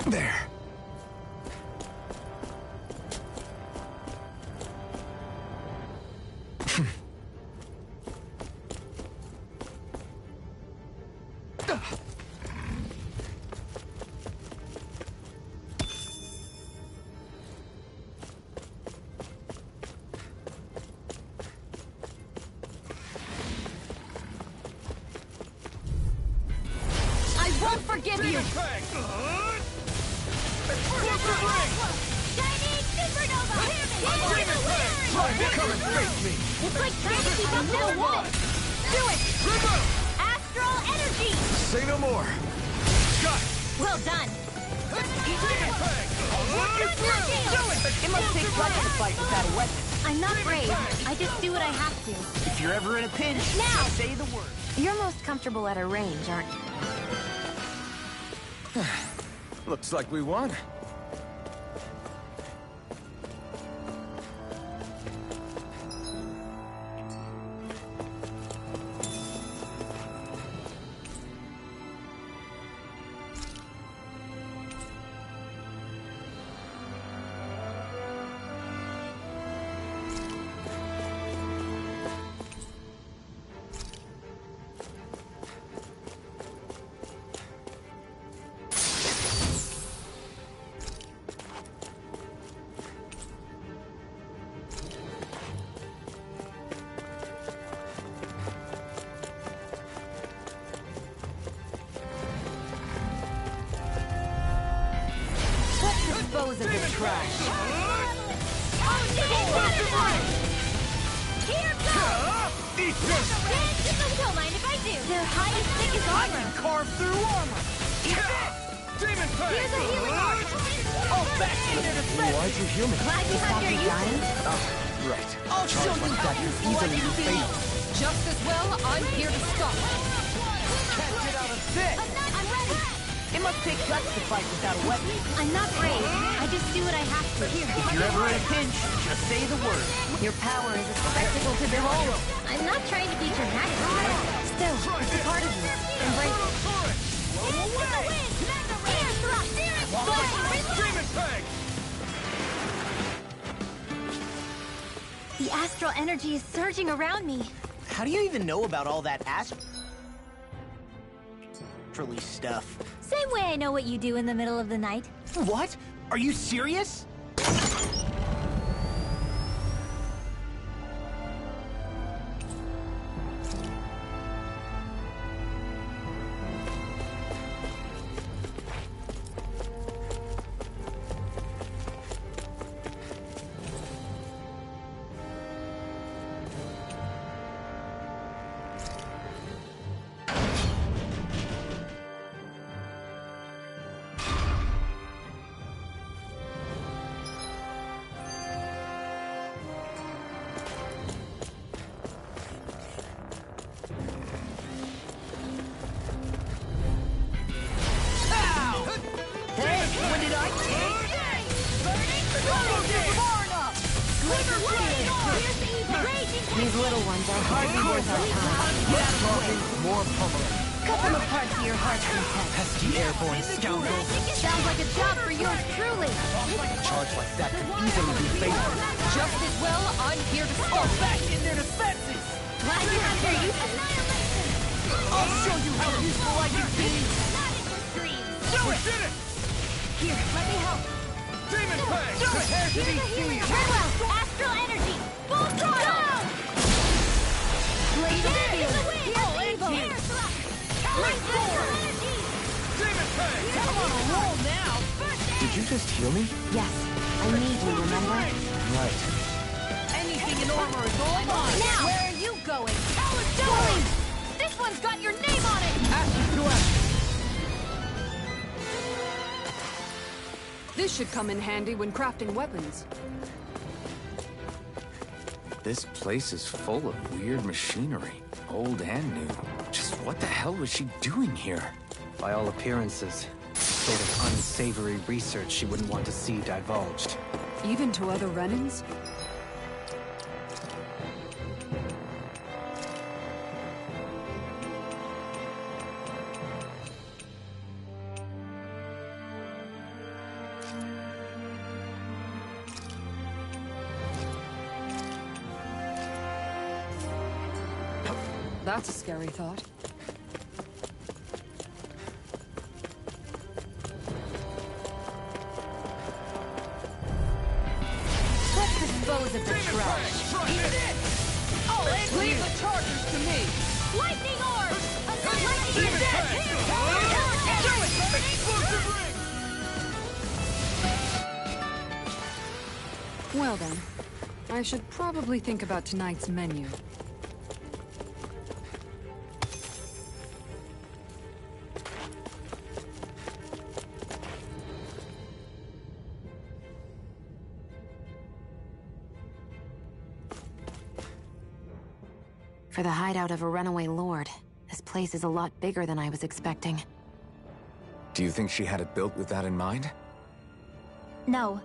There. I won't forgive you! Come and face me! It's like trying to keep up with a wall. Do it! Ask Astral energy! Say no more. Got it! Well done. It must take guts to fight without a weapon. I'm not brave. I just do what I have to. If you're ever in a pinch, Now! just say the word. You're most comfortable at a range, aren't you? Looks like we won. Dispose of this trash. Here goes! Don't mind if I do. Their hide as thick as armor. Carve through armor! Demon Fang! Here's a healing art. Oh, back in there to fetch! Why'd you heal me? Glad you have your uses. Right. I'll show you how useful I can be. Just as well, I'm here to stop. Can't get out of this! I'm ready. It must take guts to fight without a weapon. I'm not brave. I just do what I have to. Here. If you're ever in a pinch, just say the word. Your power is a spectacle to behold. I'm not trying to be dramatic. Still, it's a part of you. Embrace it. Demon Fang! The astral energy is surging around me. How do you even know about all that astrally stuff? Same way I know what you do in the middle of the night. What? Are you serious? These little ones are hardly worth our time. More pummeling. Cut them apart to your heart's content. Pesky airborne scoundrels. Sounds like a job for yours truly. A charge like that could easily be fatal. Just as well, I'm here to stop. Back in their defenses! Glad you have your uses. I'll show you how useful I can be! Do it! Did it! Here, let me help. Demon Fang! Prepare to be seized! Very well. Astral energy. Full throttle. Blade of steel. Here's evil. Light forward. Demon Fang! Come on a roll now! Did you just heal me? Yes, I need you, remember? Right. Anything in armor is all mine. Now. Where are you going? Going. This one's got your name on it. Ashes to ashes. This should come in handy when crafting weapons. This place is full of weird machinery, old and new. Just what the hell was she doing here? By all appearances, sort of unsavory research she wouldn't want to see divulged. Even to other Renans? That's a scary thought. Let's dispose of the trash. Leave the chargers to me. Lightning orb. Well then, I should probably think about tonight's menu. For the hideout of a runaway lord, this place is a lot bigger than I was expecting. Do you think she had it built with that in mind? No.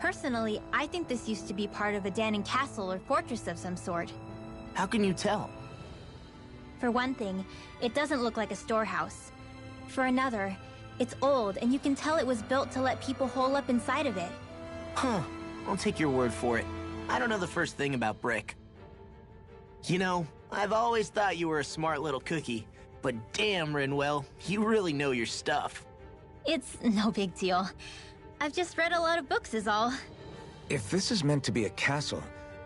Personally, I think this used to be part of a Danon castle or fortress of some sort. How can you tell? For one thing, it doesn't look like a storehouse. For another, it's old, and you can tell it was built to let people hole up inside of it. Huh. I'll take your word for it. I don't know the first thing about brick. You know, I've always thought you were a smart little cookie, but damn, Rinwell, you really know your stuff. It's no big deal. I've just read a lot of books is all. If this is meant to be a castle,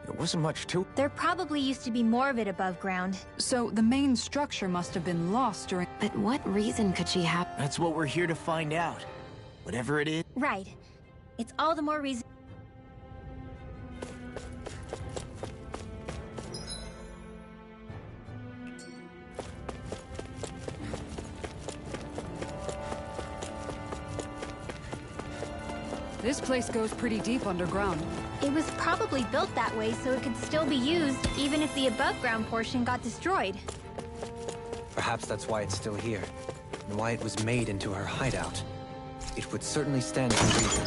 there wasn't much to it. There probably used to be more of it above ground. So the main structure must have been lost during... But what reason could she have? That's what we're here to find out. Whatever it is. Right. It's all the more reason... This place goes pretty deep underground. It was probably built that way so it could still be used, even if the above-ground portion got destroyed. Perhaps that's why it's still here, and why it was made into her hideout. It would certainly stand to reason.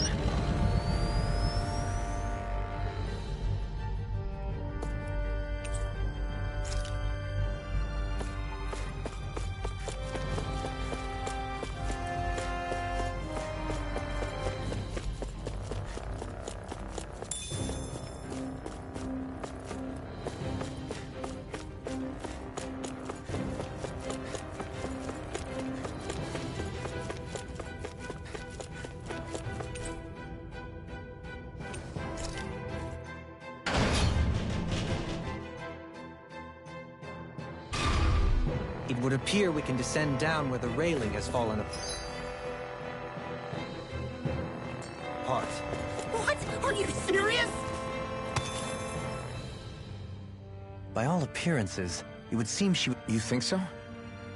It would appear we can descend down where the railing has fallen apart. What? Are you serious? By all appearances, it would seem she... You think so?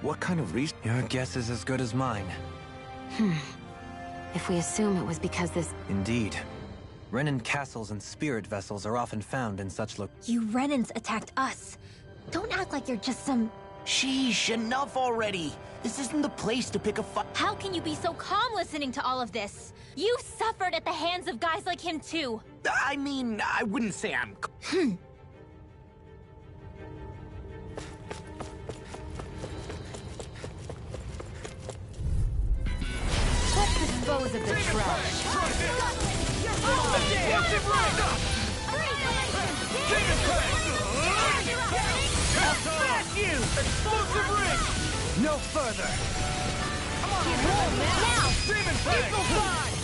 What kind of reason? Your guess is as good as mine. If we assume it was because this... Indeed. Renan castles and spirit vessels are often found in such You Renans attacked us. Don't act like you're just some... Sheesh, enough already. This isn't the place to pick a fight. How can you be so calm listening to all of this? You suffered at the hands of guys like him too. I mean, I wouldn't say I'm... Let's dispose of the trash. Explosive ring! No further! Come on, now! Demon Fang!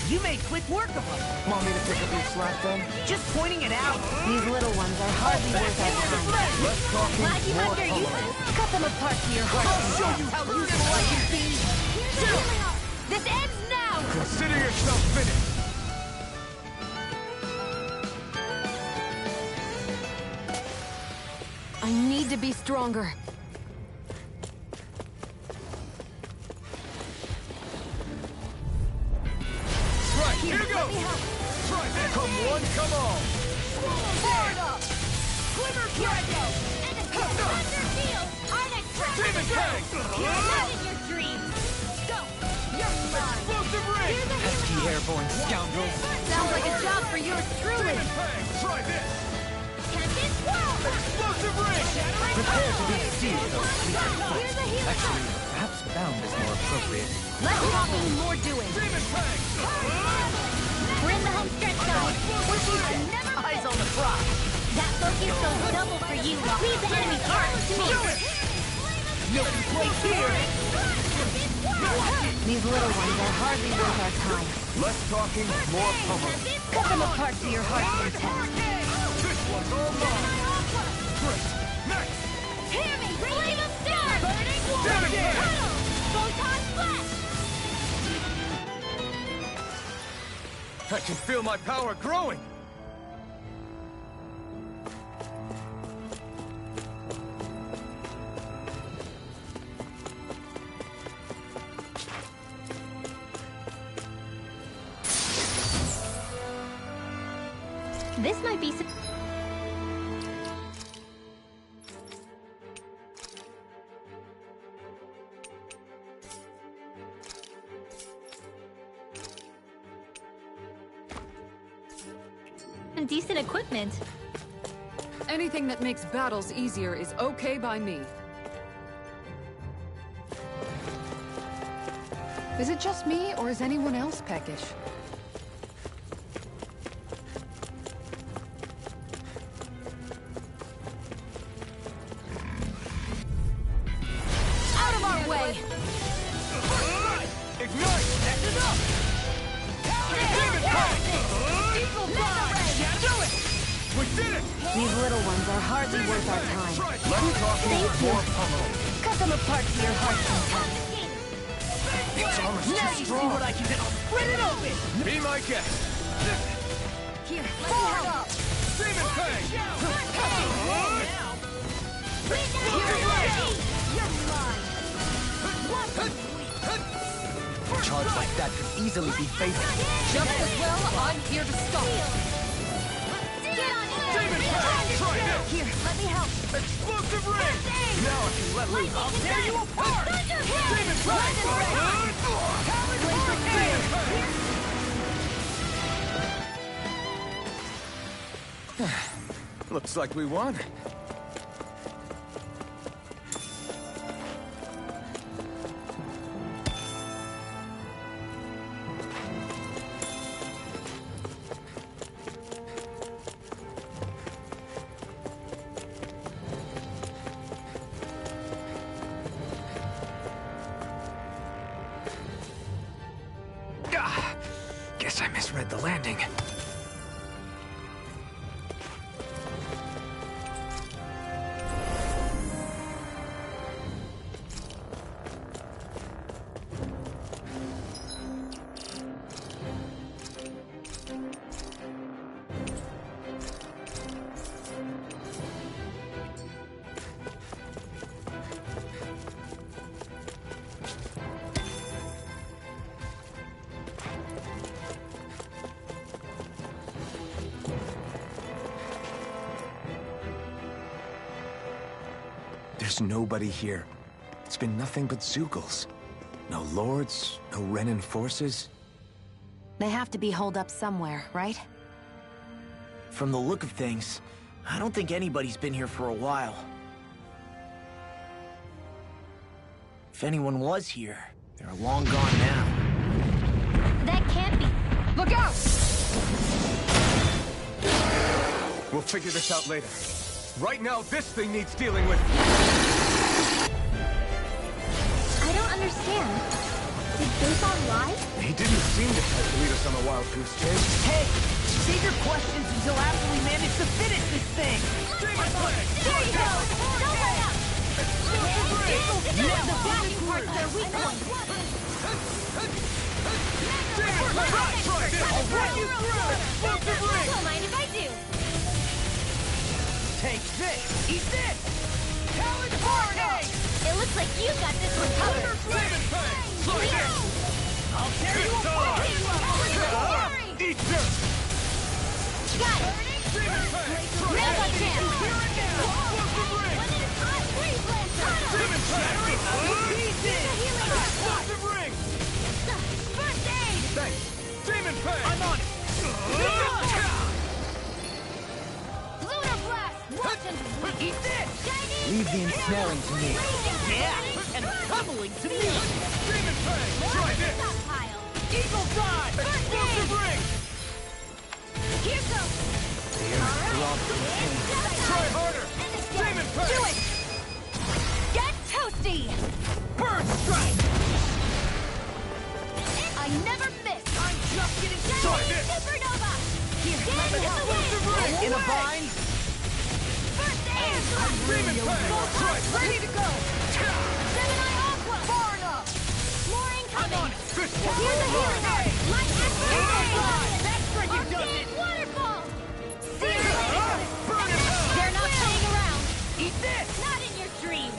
You made quick work of them. Want me to pick up your slack then? Just pointing it out. These little ones are hardly worth our time. Less talking, Glad you more had your coloring. uses. Cut them apart to your heart. I'll show you how useful I can be. This ends now! Consider yourself finished. I need to be stronger. Right, here goes! Try this! Come one, come all! Glimmer Drago! And a Thunder Field! Are the Demon Fang! You're not in your dreams! Go! You're mine! Explosive ring! Pesky airborne scoundrels! Sounds like a job for yours truly. Demon Fang! Try this! Tempest Swirl! Explosive ring! Prepare to be seized, those sleeping fights. Actually, perhaps bound is more appropriate. Less talking, more doing. Demon Fang! We're in the home stretch, guys! What you said? Eyes on the prize. That focus goes double for you. Leave the enemy arms to me! No complaints here. These little ones are hardly worth our time. Less talking, more pummeling. Cut them apart to your heart's content. This one's all mine! Great! Next! Hear me! Flame of Star! Burning Demon Fang! Photon Flash! I can feel my power growing! This might be And decent equipment. Anything that makes battles easier is okay by me. Is it just me, or is anyone else peckish? Out of our way! Ignite! That's enough! Equal fire! Do it! We did it! These little ones are hardly worth our time. Let's talk about more pummeling. Cut them apart to your heart's content. Its armor's Now too you strong. see what I can do. Split it open! Be my guest. Here, let me help. Demon Fang! You're mine. A charge like that could easily be fatal. Just as well, I'm here to stop. Demon Fang! Try this! Here, let me help. Explosive ring! Now I can let loose. I'll tear you apart! Demon Fang! Looks like we won. Guess I misread the landing. There's nobody here. It's been nothing but Zeugles. No lords, no Renin forces. They have to be holed up somewhere, right? From the look of things, I don't think anybody's been here for a while. If anyone was here, they're long gone now. That can't be. Look out! We'll figure this out later. Right now, this thing needs dealing with. I don't understand. Did Bayfon lie? He didn't seem to try to lead us on a wild goose chase. Hey, save your questions until after we manage to finish this thing. Demon Fang! There you go! Don't let up! The backing part's their weak point. Try this! I'll run you through! Explosive ring! Don't mind if I do. Take this! Eat this! Talon Tornado! It looks like you got this one covered. Demon Fang! Try this! I'll tear you apart! Eat this! Got it. Demon Fang! Now's our chance. Explosive ring! Demon Fang! Explosive ring! First aid. Thanks! Demon Fang! I'm on it! Lunar blast. Watch and Eat this! Leave the ensnaring to me. Yeah! And pummeling to me! Demon Fang! Try this! stockpile. Eagle dive! Explosive ring! Here goes. Try harder! Demon Fang! Do it! Get toasty! Bird strike! I never miss! I'm just getting Try started! this! Supernova. Here, let me help! Explosive ring! In a bind? First aid. Demon Fang! Try this! Ready to go! Gemini Aqua. Far enough! More incoming. This Here's one! a healing art. Light activation. That freaking does it! Arcane waterfall. Burn it out! They're not playing around. Eat this! Not in your dreams.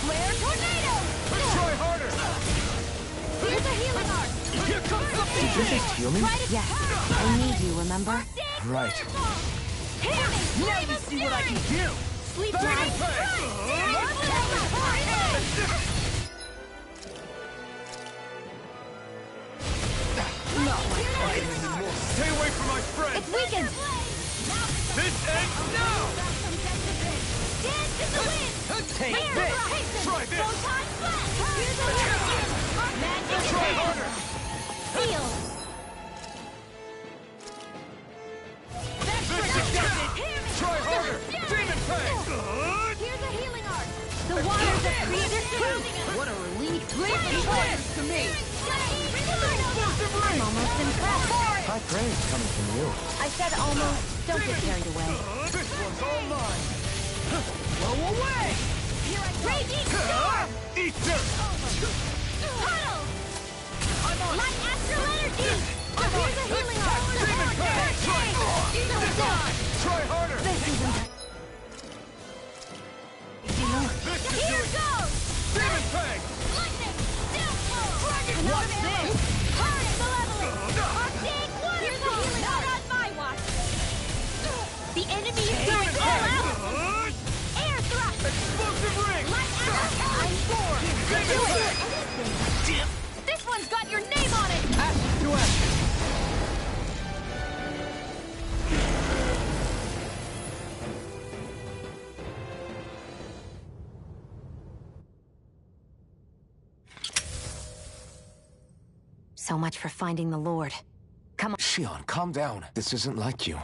Flare tornado! Try harder! Here's a healing art. Here comes the Did you just heal me? Try to Yes, I need you, remember? Right. Here. Now you see what I can do! Sleep Demon tight. Fang! Not my Stay away from my friend! It's weakened. Take this! Try this! Try harder! Seal! Try harder! Demon Fang! Here's a healing art! The waters of creative truth! What a relief! Leave the choices to me! I'm almost impressed. High praise coming from you. I said almost. Don't get carried away. This one's all mine! Go away! Raging storm! Eat dirt! Puddle! Light astral energy! Here's a healing art! Demon Fang! Try harder! Here goes! Demon Fang! Lightning! What's this? Current malevolence! Arctic water! Here's a healing art on my watch! The enemy is going all out! Air thrust! Explosive ring! Light astral! I'm bored! Do it! This one's got your name on it! Action to action! So much for finding the Lord. Come on. Shion, calm down. This isn't like you.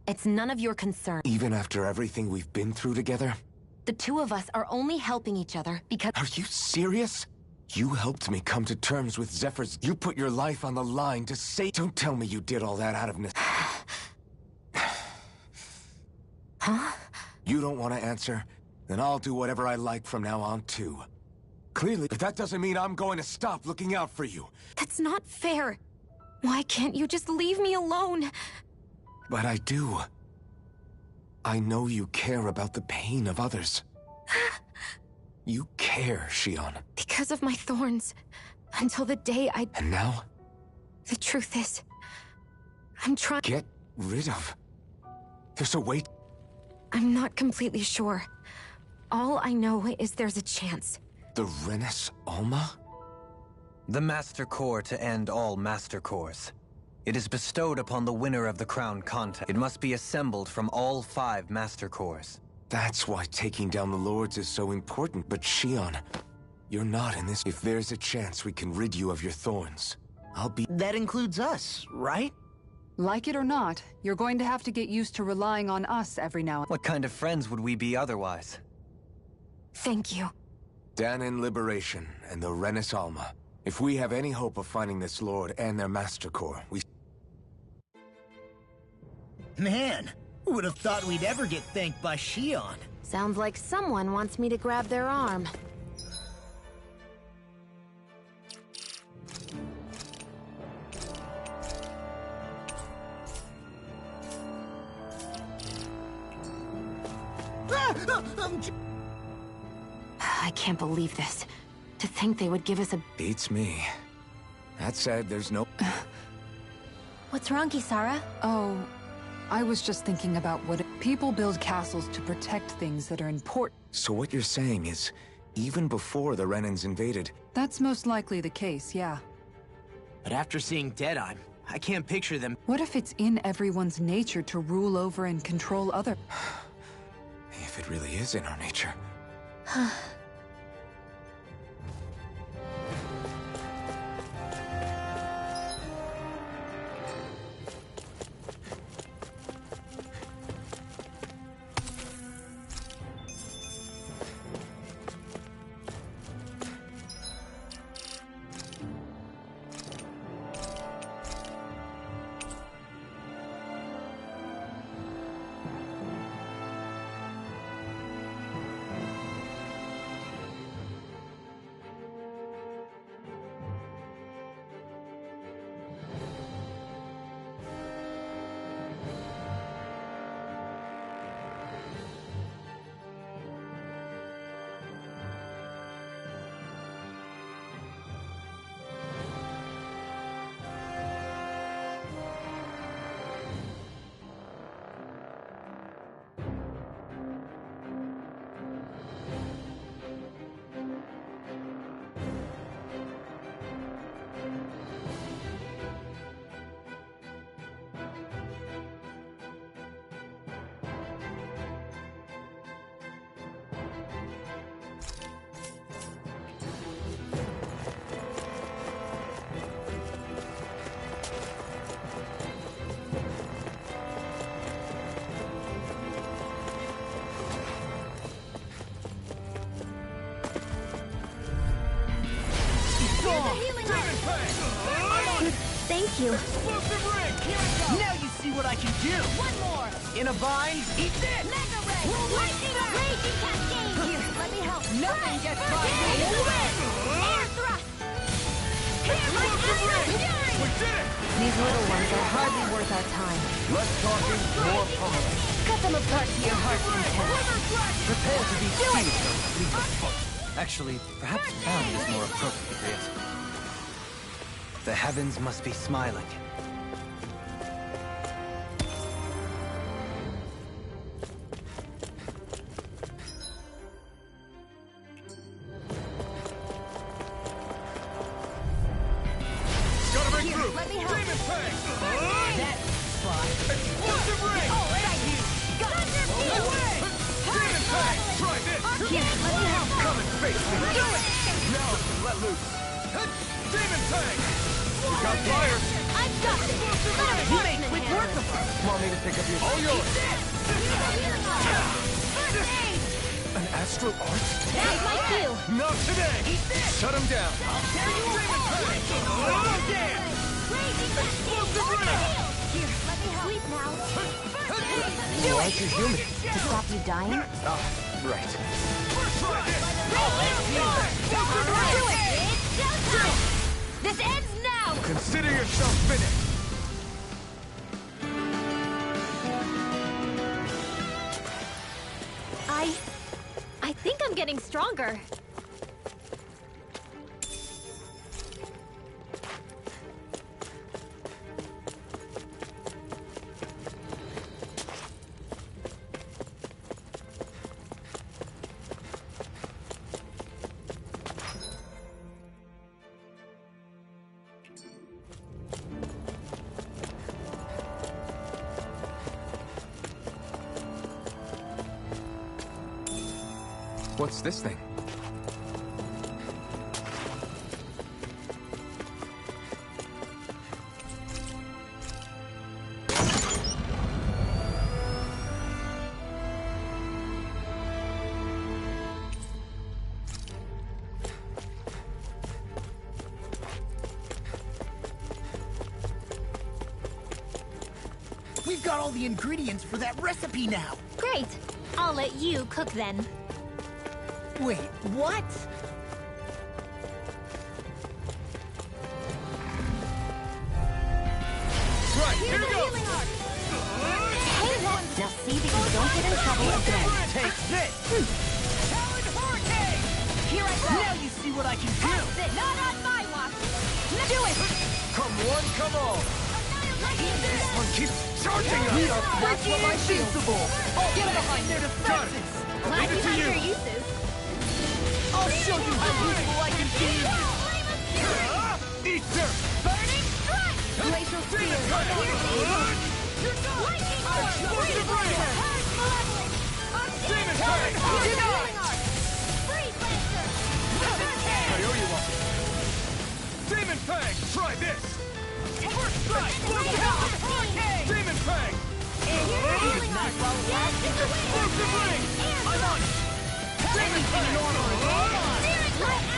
It's none of your concern. Even after everything we've been through together? The two of us are only helping each other because... Are you serious? You helped me come to terms with Zephyr's... You put your life on the line to save... Don't tell me you did all that out of Huh? You don't want to answer? Then I'll do whatever I like from now on, too. Clearly, but that doesn't mean I'm going to stop looking out for you. That's not fair. Why can't you just leave me alone? But I do. I know you care about the pain of others. You care, Shion. Because of my thorns. Until the day I... And now? The truth is... I'm trying... Get rid of... There's a way... I'm not completely sure. All I know is there's a chance. The Renis Alma? The Master Core to end all Master Cores. It is bestowed upon the winner of the Crown contest. It must be assembled from all 5 Master Cores. That's why taking down the Lords is so important, but Shion, you're not in this. If there's a chance we can rid you of your thorns, I'll be... That includes us, right? Like it or not, you're going to have to get used to relying on us every now and... What kind of friends would we be otherwise? Thank you. Danon Liberation and the Renis Alma. If we have any hope of finding this Lord and their Master Core, we... Man, who would have thought we'd ever get thanked by Shion? Sounds like someone wants me to grab their arm. I can't believe this. To think they would give us a... Beats me. That said, there's no... What's wrong, Kisara? Oh, I was just thinking about what... People build castles to protect things that are important. So what you're saying is, even before the Renins invaded... That's most likely the case, yeah. But after seeing Deadeye, I can't picture them... What if it's in everyone's nature to rule over and control other... If it really is in our nature... Thank you. Explosive ring! Here I go! Now you see what I can do! One more! In a bind, eat this! Mega ray! Raging cascade! Here, let me help! Nothing gets by me! Air thrust! Explosive ring! We did it! These little ones are hardly worth our time. Less talking, more pummeling. Cut them apart to your heart's content. Prepare to be seized on fleet of foot. Actually, perhaps bound is more appropriate. The heavens must be smiling. Gotta break through! Let me help! Demon Fang! That's fun! Explosive ring! Oh, thank you! Away! Demon Fang! Try this! Here, let me help. Come and face me. Do it! Now let loose. Demon Fang! You got fire! I've got it! You made quick work of her! Want me to pick up your... All yours! An astral art? That's my cue! Not today! Shut him down. I'll tear you apart! Oh, damn! Explosive ring! Here, let me help. Sleep now. Why too human? To stop you dying? Ah, right. Try this! Do it! It's showtime! This ends now! Consider yourself finished. I think I'm getting stronger. What's this thing? We've got all the ingredients for that recipe now! Great! I'll let you cook then. Wait, what? Right, here goes! Hey, now see that you don't get in trouble again. Take this! Talon Hurricane! Here I go! Now you see what I can do! Not on my watch! Do it! Come one, come all. This one keeps charging us. We are invincible! Get behind their defenses! Might Leave it to behind you! their uses. I'll show you how useful I can be! Eat dirt! Burning strike! Glacial Spear! Lightning orb! Explosive ring! Hard malevolence! Demon Fang! Healing arc! Freeze lancer! I owe you one. Demon Fang! Try this! First strike! Demon Fang! Healing arc! Explosive ring! I'm on it! Demon Fang!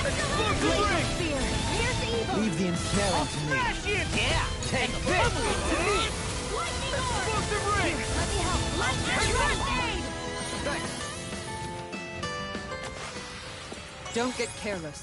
Explosive ring! Spear! Here's the evil! Leave the ensnaring to me. Smash in! Yeah! Take this! Lightning orb! Explosive ring! Let me help! Lightning first aid! Thanks! Don't get careless.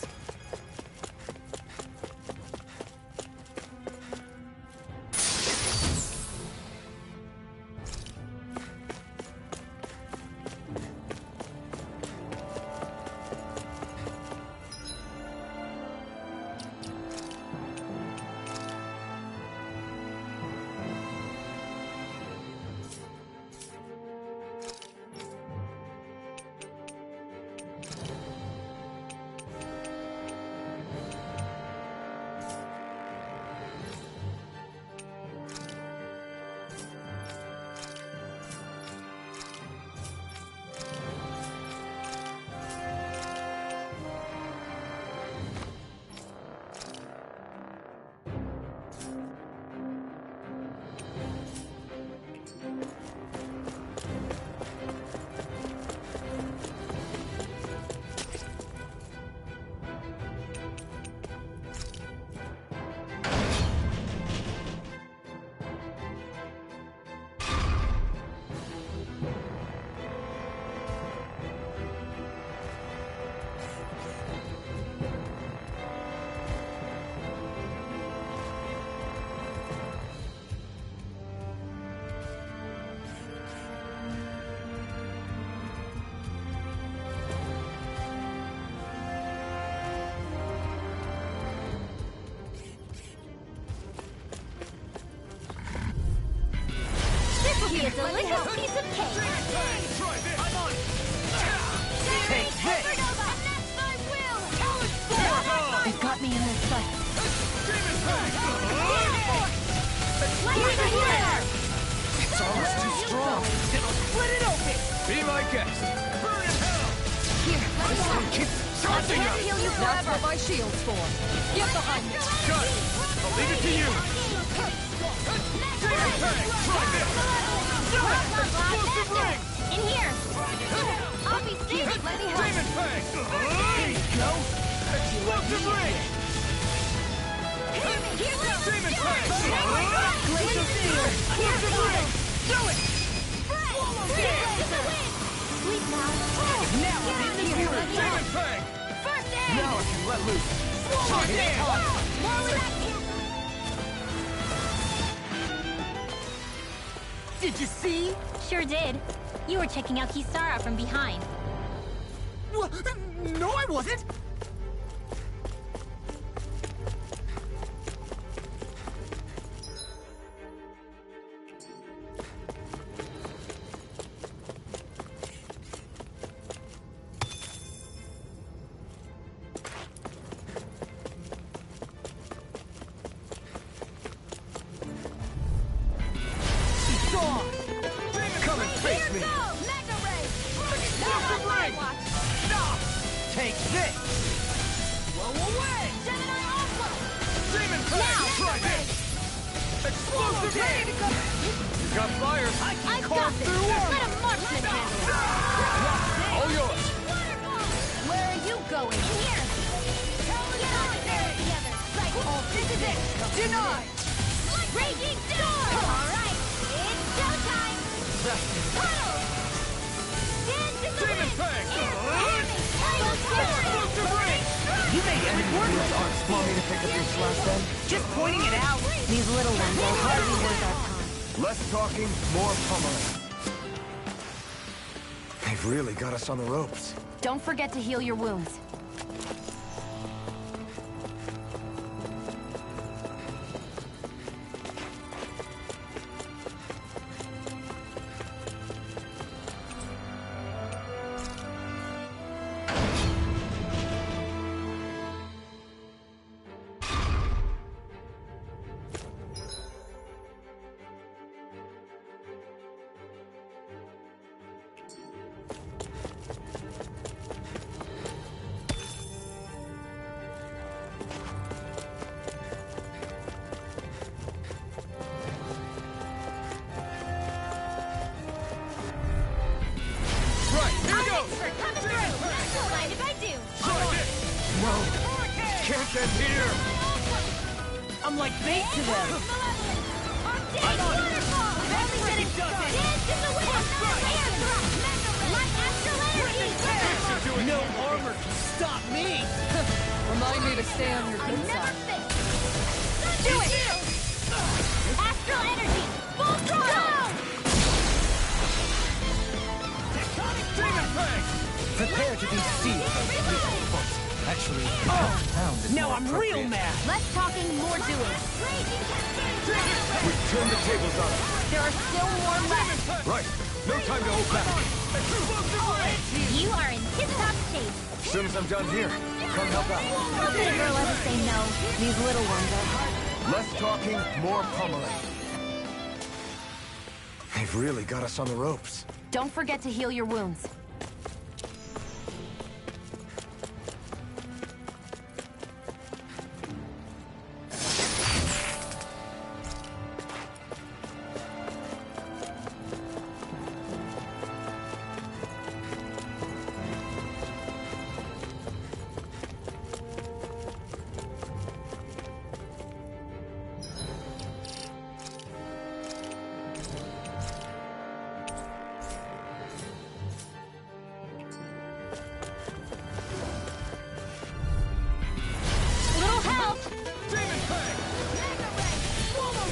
It's almost too strong. Split it open! Be my guest. Burn in hell! Here, let me help. Keeps I charging can't us. heal you forever. That's what my shield's for. Get behind me. Got it! I'll leave it to you! Demon Fang! Try this! Do it! Explosive ring! In here! I'll be safe! Let me help. Demon Fang! There you go! Explosive ring! Demon Fang! Explosive ring! Do it! Sweet now. Now I'm in the groove! Demon Fang! First aid! Now I can let loose. Swallow down! More with that. Did you see? Sure did. You were checking out Kisara from behind. What? No, I wasn't! Come and face me. Explosive ring! Take this! Blow away! Demon Fang! Try this! Explosive ring! You got fires! I can I've carve got this. through Let armor! a marksman handle it. All yours! Where are you going? In here. Get on there together. Right. Oh, this is it. Denied! Raging storm. All right. It's showtime. Puddle. Dance in the Demon wind. Fang! Explosive ring. You made every word of it! Want me to pick up your slash then? Just pointing it out! These little ones are hardly worth our time. Less talking, more pummeling. They've really got us on the ropes. Don't forget to heal your wounds. Can't get here! I'm like bait to them! No armor can stop me! Remind me to stay on your good side. Do it! Astral energy! Full throttle! Demon Fang! Prepare to be sealed. Actually, Now I'm real mad! Less talking, more doing. we turn the tables on them. There are still more left. Right. No time to hold back. You are in tip-top shape. As soon as I'm done here, come help out. How could a girl ever say no? These little ones are hard. Less talking, more pummeling. They've really got us on the ropes. Don't forget to heal your wounds.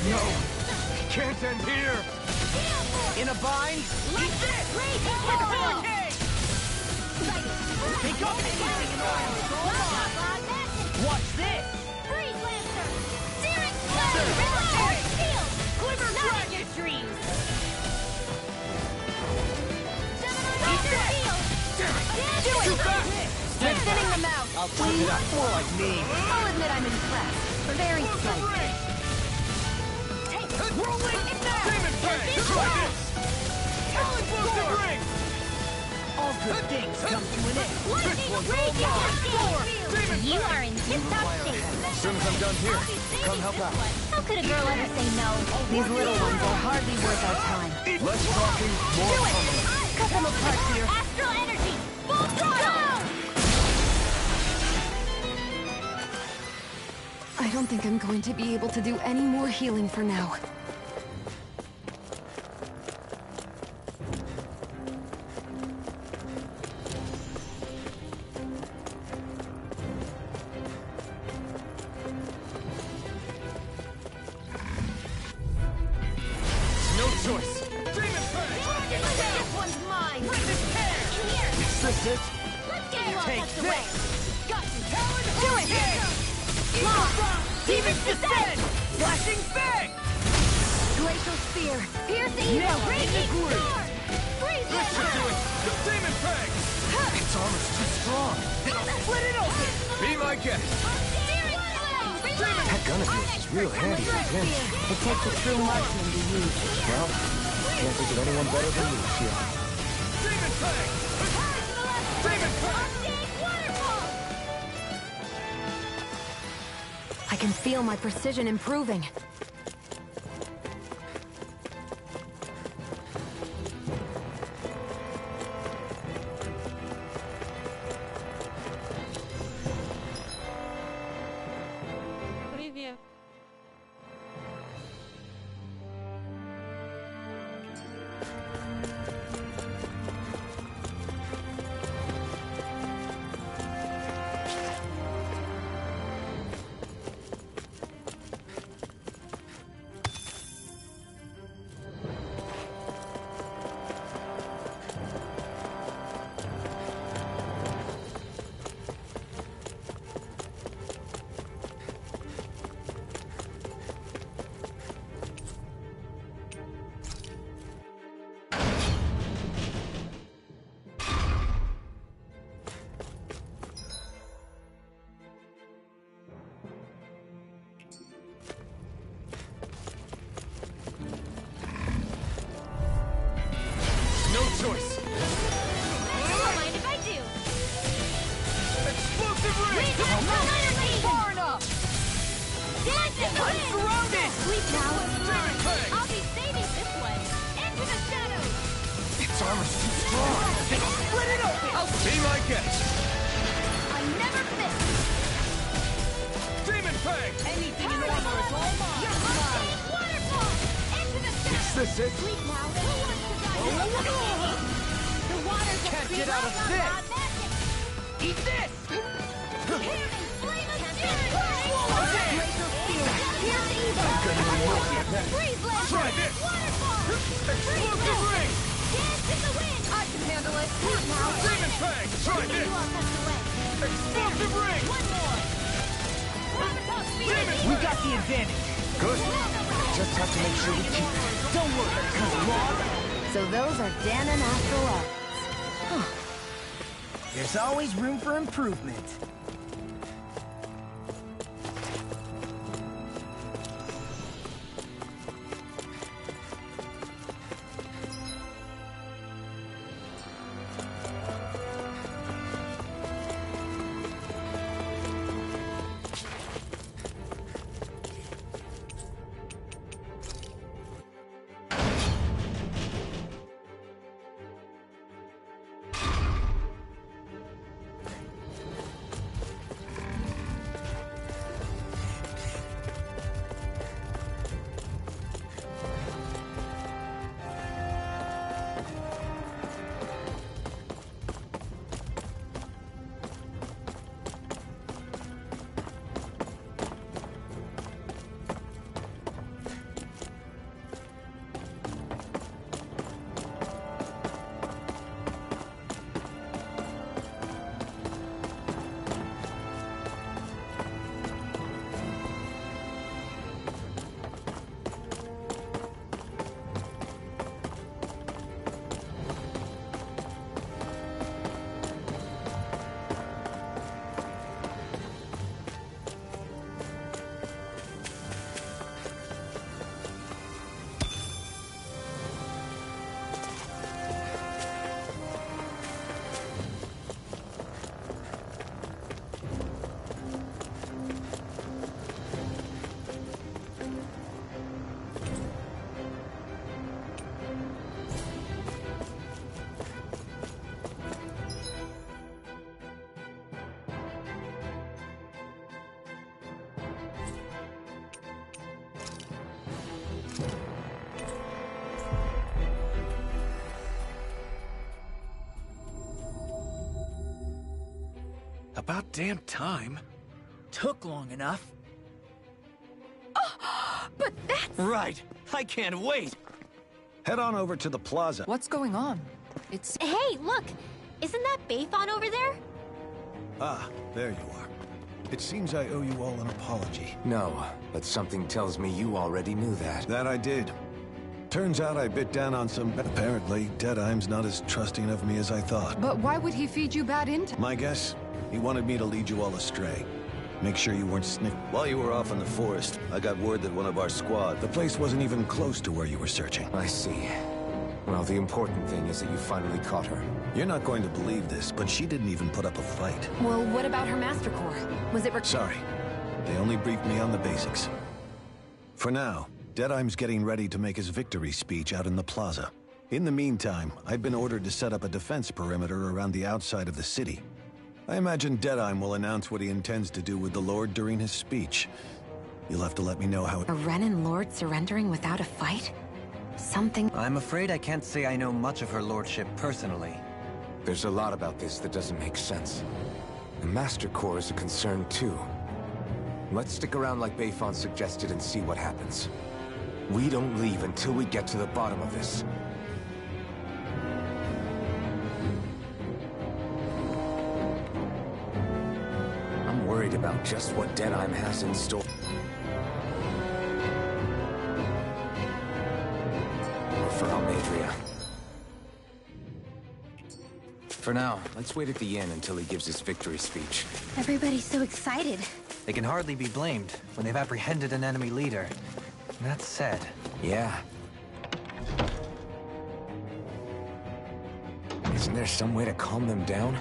No! Can't end here! In a bind? Eat this! Think of anything in oil! Watch this! Freeze Lancer! Searing Blade! Shield! Glimmer Not in Dragon! your dreams! Eat this! Do it! We're thinning them out. I'll check it out more like me. I'll admit I'm impressed. Very slightly. Rolling in there! Demon Fang! Try this! Explosive ring! All good things come to an end. You are in tip-top shape. As soon as I'm done here, come help out. How could a girl ever say no? These little ones are hardly worth our time. Less talking, more pummeling. Cut them apart here. Astral energy! Full throttle! I don't think I'm going to be able to do any more healing for now. No choice. Demon Fang! This one's mine! Is this it? Let's get you all Take tucked away! Got you! Talon Do it! Demon's Descent! Flashing Fang! Glacial Spear. Pierce evil! Raging groove. sword! Freeze This should do it! The Demon Fang! Its armor's too strong. Split it open! Be my guest. That gun of yours is real handy in a pinch. It takes a true marksman to use. Well, can't think of anyone better than you, Shion. Demon Fang! Demon Fang! I can feel my precision improving. Привет. No choice. Don't mind if I do. Explosive ring! Far enough! Dance in the wind! Surrounded! Sleep now. Demon Fang! I'll be saving this one. Into the shadows! Its armor's too strong. Split it open! Be my guest. I never miss! Demon Fang! Anything in armor is all mine! You're mine! Waterfall! Into the Is shadows! this it? Sleep now. Who wants to die? The waters will Can't freeze get out of up this. our magic! Eat this! Here in flame of fury! Glacial Spear. Pierce evil! Freeze land! Try this! Waterfall! Explosive ring! Dance in the wind! I can handle it. Sleep now! Demon Fang! Try You this! all tucked away. Explosive ring! One more! Gravitas speed! Demon We Fang! got the advantage. Good. Just have to make sure we keep it. Don't worry, Log. So those are Dan and Astral Arts. There's always room for improvement. About damn time. Took long enough. But that's... Right. I can't wait. Head on over to the plaza. What's going on? It's... Hey, look! Isn't that Bayfon over there? Ah, there you are. It seems I owe you all an apology. No, but something tells me you already knew that. That I did. Turns out I bit down on some... Apparently, Deadeye's not as trusting of me as I thought. But why would he feed you bad intel? My guess? He wanted me to lead you all astray. Make sure you weren't sniffed. While you were off in the forest, I got word that one of our squad... The place wasn't even close to where you were searching. I see. Well, the important thing is that you finally caught her. You're not going to believe this, but she didn't even put up a fight. Well, what about her Master Core? Was it... Sorry. They only briefed me on the basics. For now, Deadeye's getting ready to make his victory speech out in the plaza. In the meantime, I've been ordered to set up a defense perimeter around the outside of the city. I imagine Deadeye will announce what he intends to do with the Lord during his speech. You'll have to let me know how... A Renan Lord surrendering without a fight? Something... I'm afraid I can't say I know much of her lordship personally. There's a lot about this that doesn't make sense. The Master Core is a concern too. Let's stick around like Bayfon suggested and see what happens. We don't leave until we get to the bottom of this. I'm worried about just what Deadeye has in store. For Almadria. For now, let's wait at the inn until he gives his victory speech. Everybody's so excited. They can hardly be blamed when they've apprehended an enemy leader. That said... Yeah. Isn't there some way to calm them down?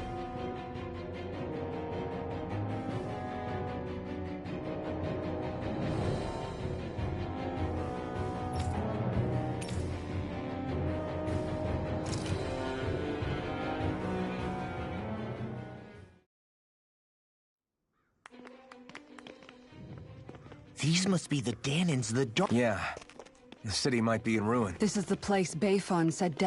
These must be the Danons, the dark... Yeah. The city might be in ruin. This is the place Bayfon said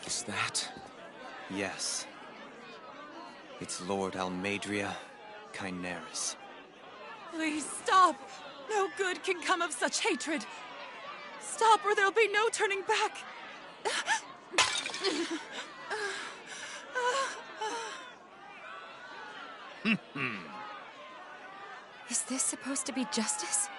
Is that? Yes. It's Lord Almadria Kynaris. Please stop! No good can come of such hatred. Stop or there'll be no turning back. Is this supposed to be justice?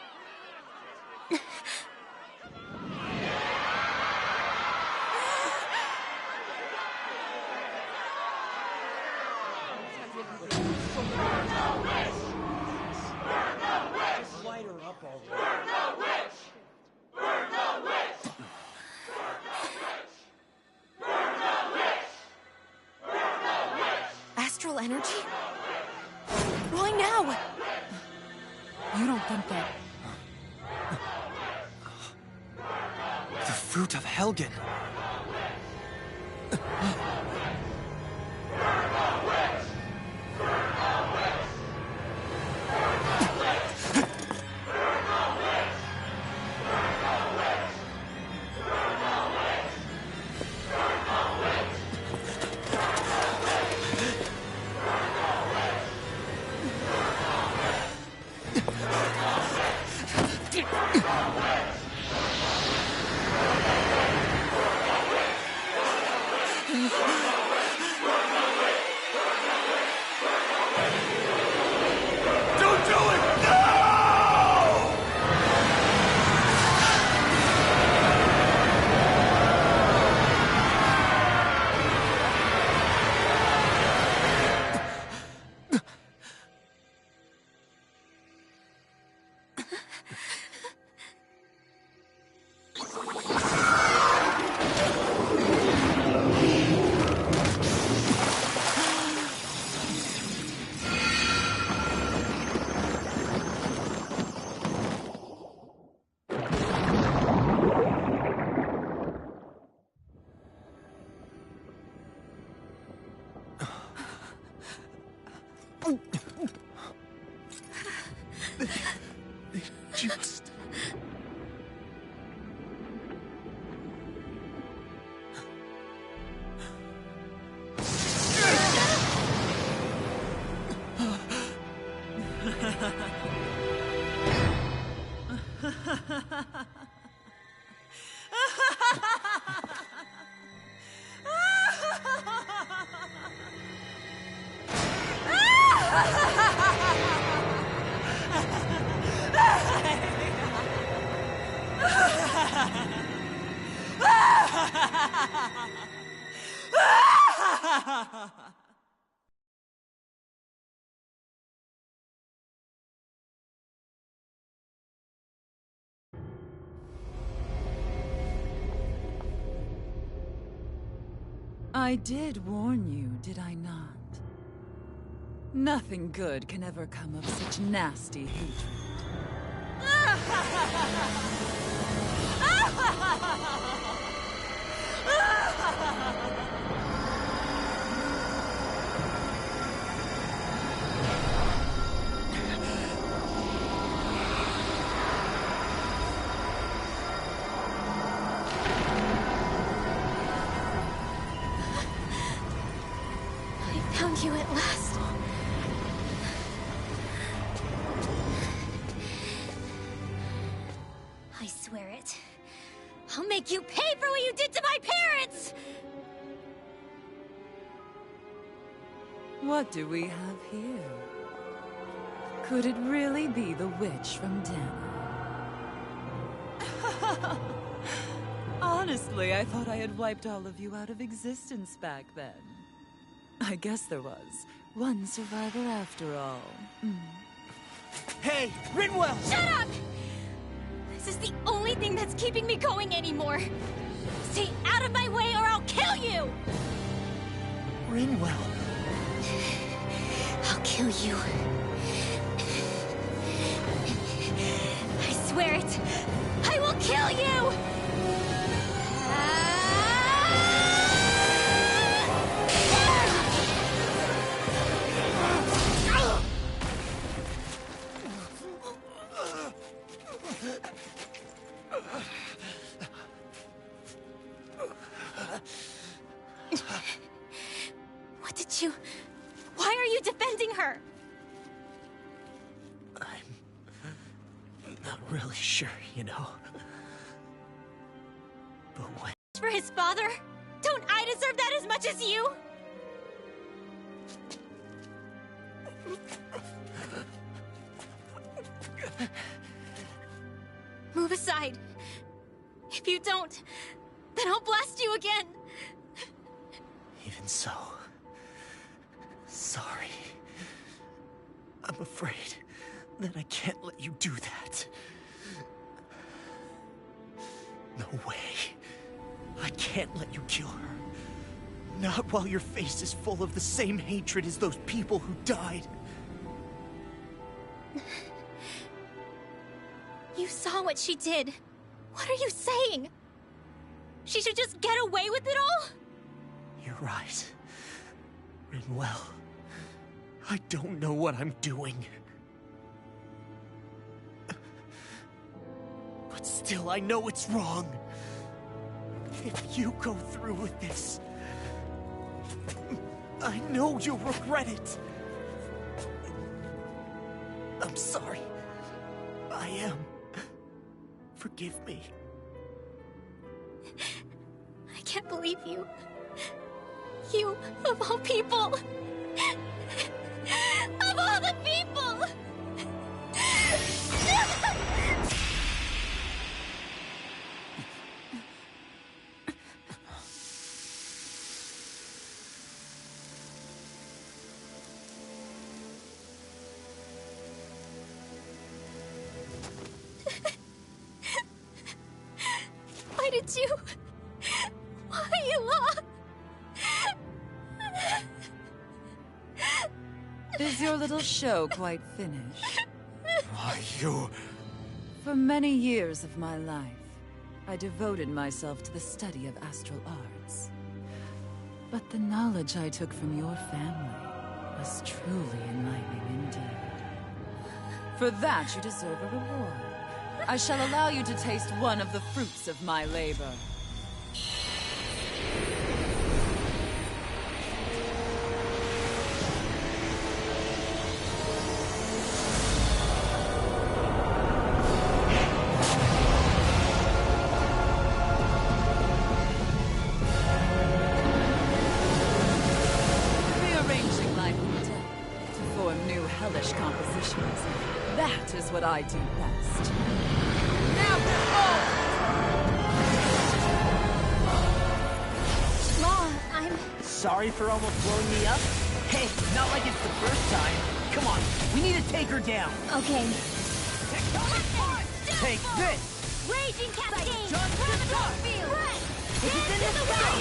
Astral energy? Why now? You don't think that... The fruit of Helgen. They just... I did warn you, did I not? Nothing good can ever come of such nasty hatred. Found you at last. I swear it. I'll make you pay for what you did to my parents! What do we have here? Could it really be the witch from Dana? Honestly, I thought I had wiped all of you out of existence back then. I guess there was one survivor after all. Hey, Rinwell! Shut up! This is the only thing that's keeping me going anymore. Stay out of my way or I'll kill you! Rinwell. I'll kill you. I swear it. I will kill you! What did you... Why are you defending her? I'm not really sure, you know. But when... For his father? Don't I deserve that as much as you? Move aside. If you don't, then I'll blast you again. Even so... Sorry. I'm afraid that I can't let you do that. No way. I can't let you kill her. Not while your face is full of the same hatred as those people who died. You saw what she did. What are you saying? She should just get away with it all? You're right. Rinwell. I don't know what I'm doing. But still, I know it's wrong. If you go through with this, I know you'll regret it. I'm sorry. I am. Forgive me. I can't believe you. You, of all people. Of all the people! Why did you... Why you lost? Is your little show quite finished? Why, you... For many years of my life, I devoted myself to the study of astral arts. But the knowledge I took from your family was truly enlightening indeed. For that, you deserve a reward. I shall allow you to taste one of the fruits of my labor. That is what I do best. Now Ma, I'm... Sorry for almost blowing me up? Hey, not like it's the first time. Come on, we need to take her down. Okay. Take this! Raging Cascade! Ramadan Field! This is the way!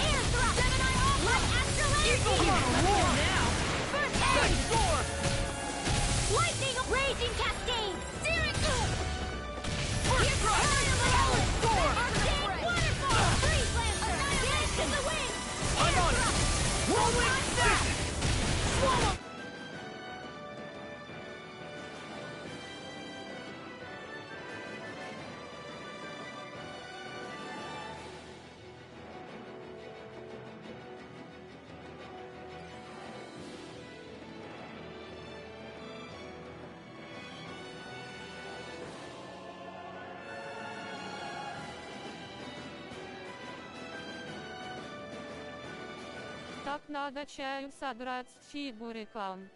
Air thrust! Gemini off! Light Astrolabe! Now! First aid! Lightning! Raging Cascade! Searing Boom! Here's the Storm! Arcade Waterfall! Freeze Lancer! Annihilation! The wind! I'm on it! Whirlwind Staff! Swallow! Так надо чаю собрать с чебуреком.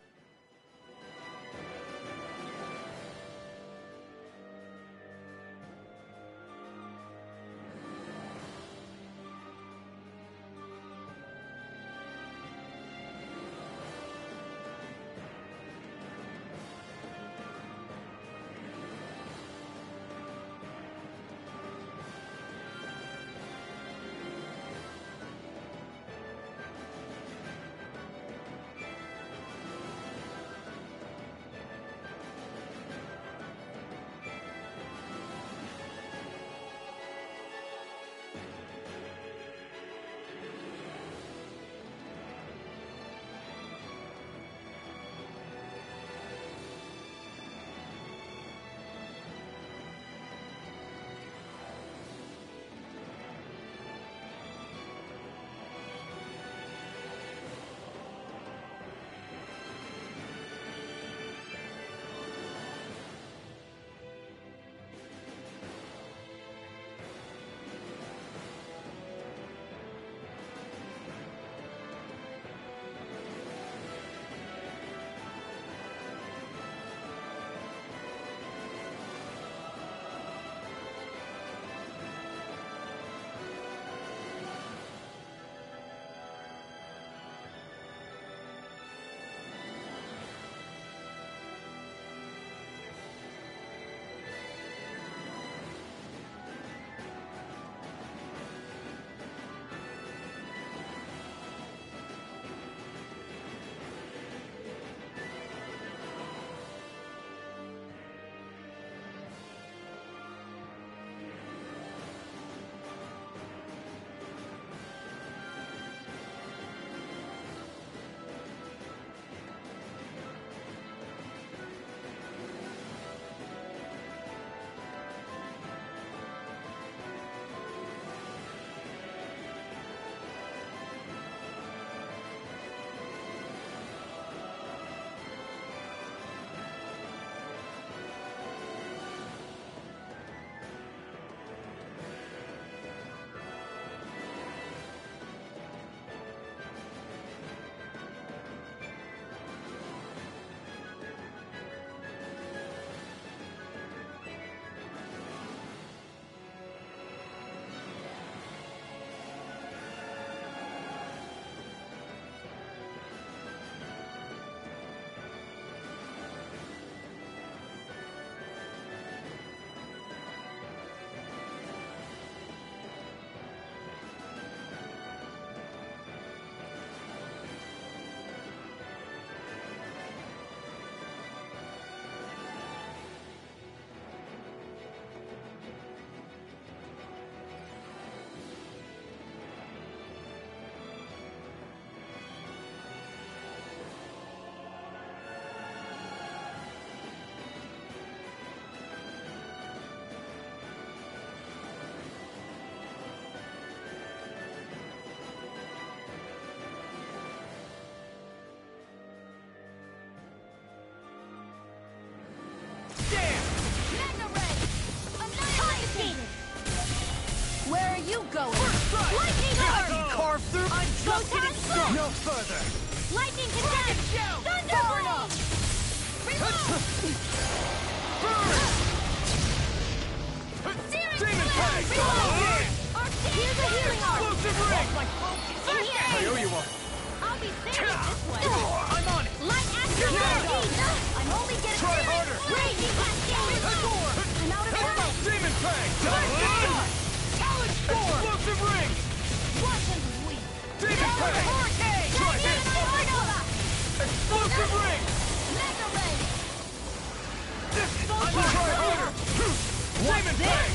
further! Lightning condemned! Thunder! Demon Peg! Here's a healing arm! Explosive ring! In here! I owe you one. I'll be serious this way! I'm on it! Light action! I'm only getting Try harder! Raging cascade! I'm out of ammo! Demon Peg! Talent Storm! Explosive ring! Wasn't weak! Demon Peg! Hurricane! Try this! Explosive ring! Mega ray! I'm gonna try harder! Demon Peg!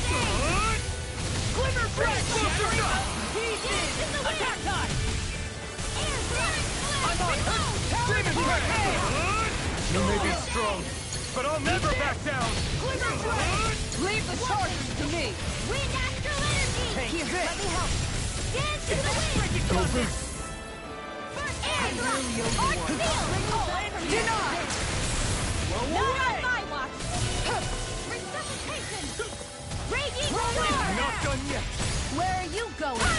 Glimmer Breath! Explosive ring! Attack time! I'm on! Demon Peg! You may be strong, but I'll never back down! Leave the charges to me. Wind astral energy! Here, let me help! Dance to the wind! Go big! First air drop! Arc field! Denied! Not on my watch! Resuscitation! Raging storm! Not done yet! Where are you going?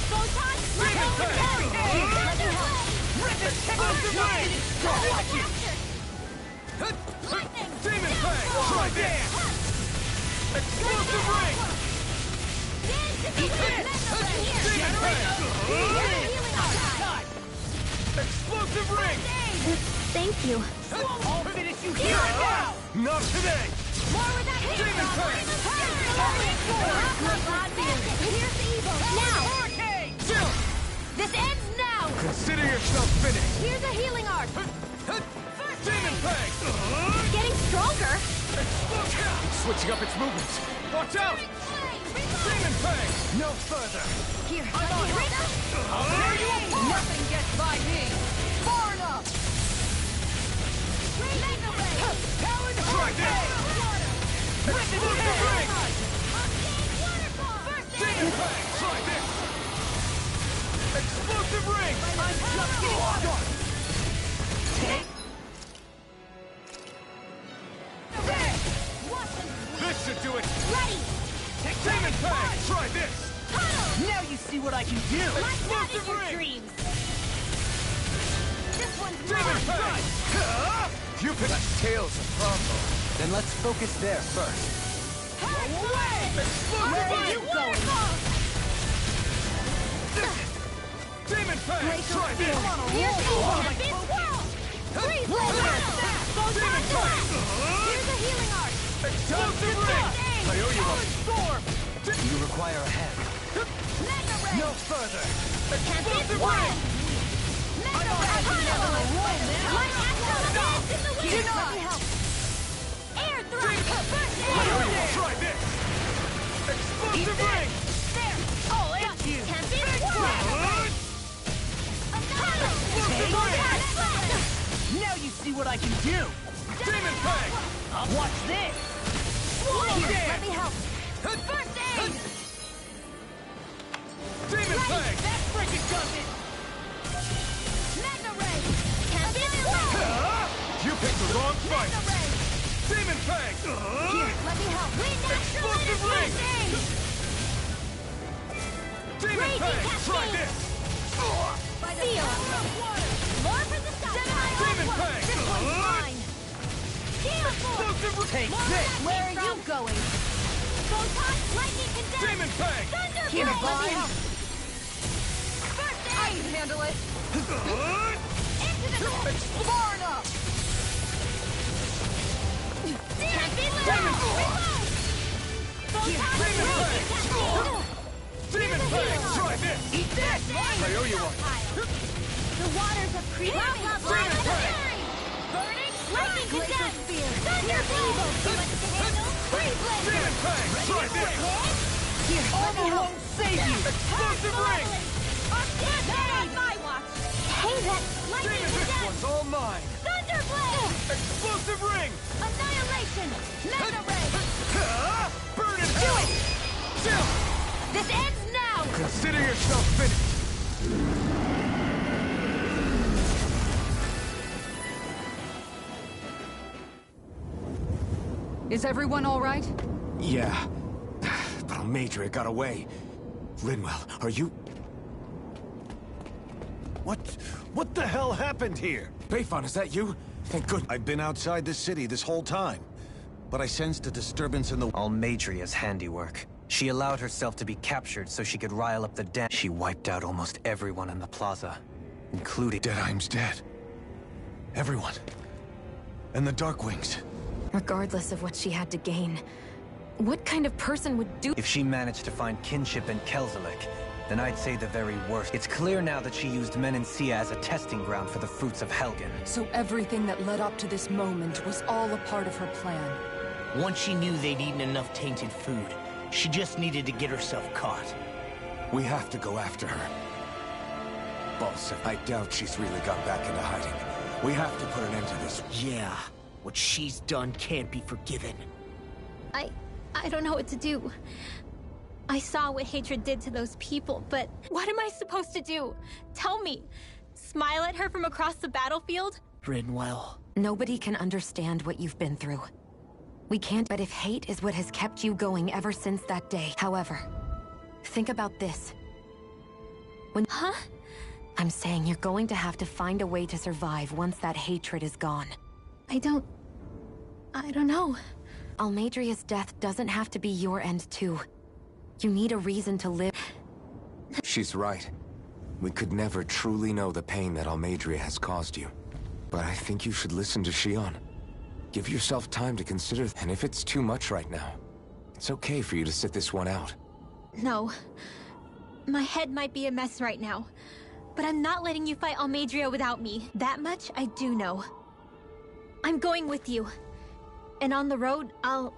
Photon! Let me help! Explosive ring! Watch it! Lightning! Demon Peg! Try this! Explosive ring! Demon Peg! Explosive ring! Thank you. I'll finish you here and now! Not today! More with that hit! Demon Peg! Here's the evil! Now! Chill! This ends now! Consider yourself finished! Here's a healing art! Demon Peg! Getting stronger! It's switching up its movements! Watch out! Demon Peg! No further! Here, I'm on it! I'll tear you apart! nothing gets by me. Far enough. Talon Try this! Explosive ring! Demon Peg! Try this! Explosive ring! I'm just getting started! Take! This should do it! Ready! Demon Peg! Try this! Now you see what I can do! Explosive ring! Dreams! This one's Demon Peg! You could... Tails of Bravo. Then let's focus there first. Explosive Where are ring! you going? Demon Peg! Try this! Here's the champion world! Freeze laser! Photon blast! Here's a healing art! Explosive ring! I owe you one. Storm! You require a hand. Mega ray! No further! Champion Explosive one! ring! Mega ray! Light astral dance in the wind! Let me help! Air thrust! First I owe air! you one. Try this! Explosive ring! There! Oh, it's you! Champion one! Explosive ring! Now you see what I can do! Demon Peg! Watch this! Here, let me help! First aid! Demon Peg! That freaking does it! Mega ray! Champion one! You picked the wrong fight! Mega ray! Demon Peg! Here, let me help! Wind astral Explosive ring! energy! Demon Raging Peg! Try cascade! this! Seal! More for the stop! Demon Peg! This one's mine! Heal Explosive ring! Take this! Where are you going? Photon, lightning condemned! Demon Peg! Thunder Here, blade! Let me fine. help! First I aid! can handle it. Into the door! Far enough. Champion Demon! reload! Photon, Demon raging Peg! cascade! Demon Peg! Try this! Eat this! I owe you one. The waters of creation! Demon Peg! Burning, lightning condemned! Thunder blade! Freeze laser! Demon Peg! Try this! Here, All alone save you! Explosive ring! Not on my watch! Hey, that lightning Demon, this condemned! one's all mine! Thunder blade! Explosive ring! Annihilation! Mega ray! Burn in Do hell! it! Chill! This ends now! Consider yourself finished! Is everyone all right? Yeah. But on Major, it got away. Linwell, are you... What the hell happened here? Bayfon, is that you? Thank good. I've been outside the city this whole time, but I sensed a disturbance in the... Almadria's handiwork. She allowed herself to be captured so she could rile up the den. She wiped out almost everyone in the plaza, including... Deadheim's dead. Everyone. And the Darkwings. Regardless of what she had to gain, what kind of person would do... If she managed to find kinship in Kelzelik, then I'd say the very worst. It's clear now that she used Menencia as a testing ground for the fruits of Helgen. So everything that led up to this moment was all a part of her plan. Once she knew they'd eaten enough tainted food, she just needed to get herself caught. We have to go after her. Boss, I doubt she's really gone back into hiding. We have to put an end to this. Yeah, what she's done can't be forgiven. I don't know what to do. I saw what hatred did to those people, but what am I supposed to do? Tell me. Smile at her from across the battlefield? Rinwell. Nobody can understand what you've been through. We can't, but if hate is what has kept you going ever since that day. However, think about this. Huh? I'm saying you're going to have to find a way to survive once that hatred is gone. I don't know. Almadria's death doesn't have to be your end too. You need a reason to live. She's right. We could never truly know the pain that Almadria has caused you. But I think you should listen to Shion. Give yourself time to consider, and if it's too much right now, it's okay for you to sit this one out. No. My head might be a mess right now, but I'm not letting you fight Almadria without me. That much I do know. I'm going with you. And on the road, I'll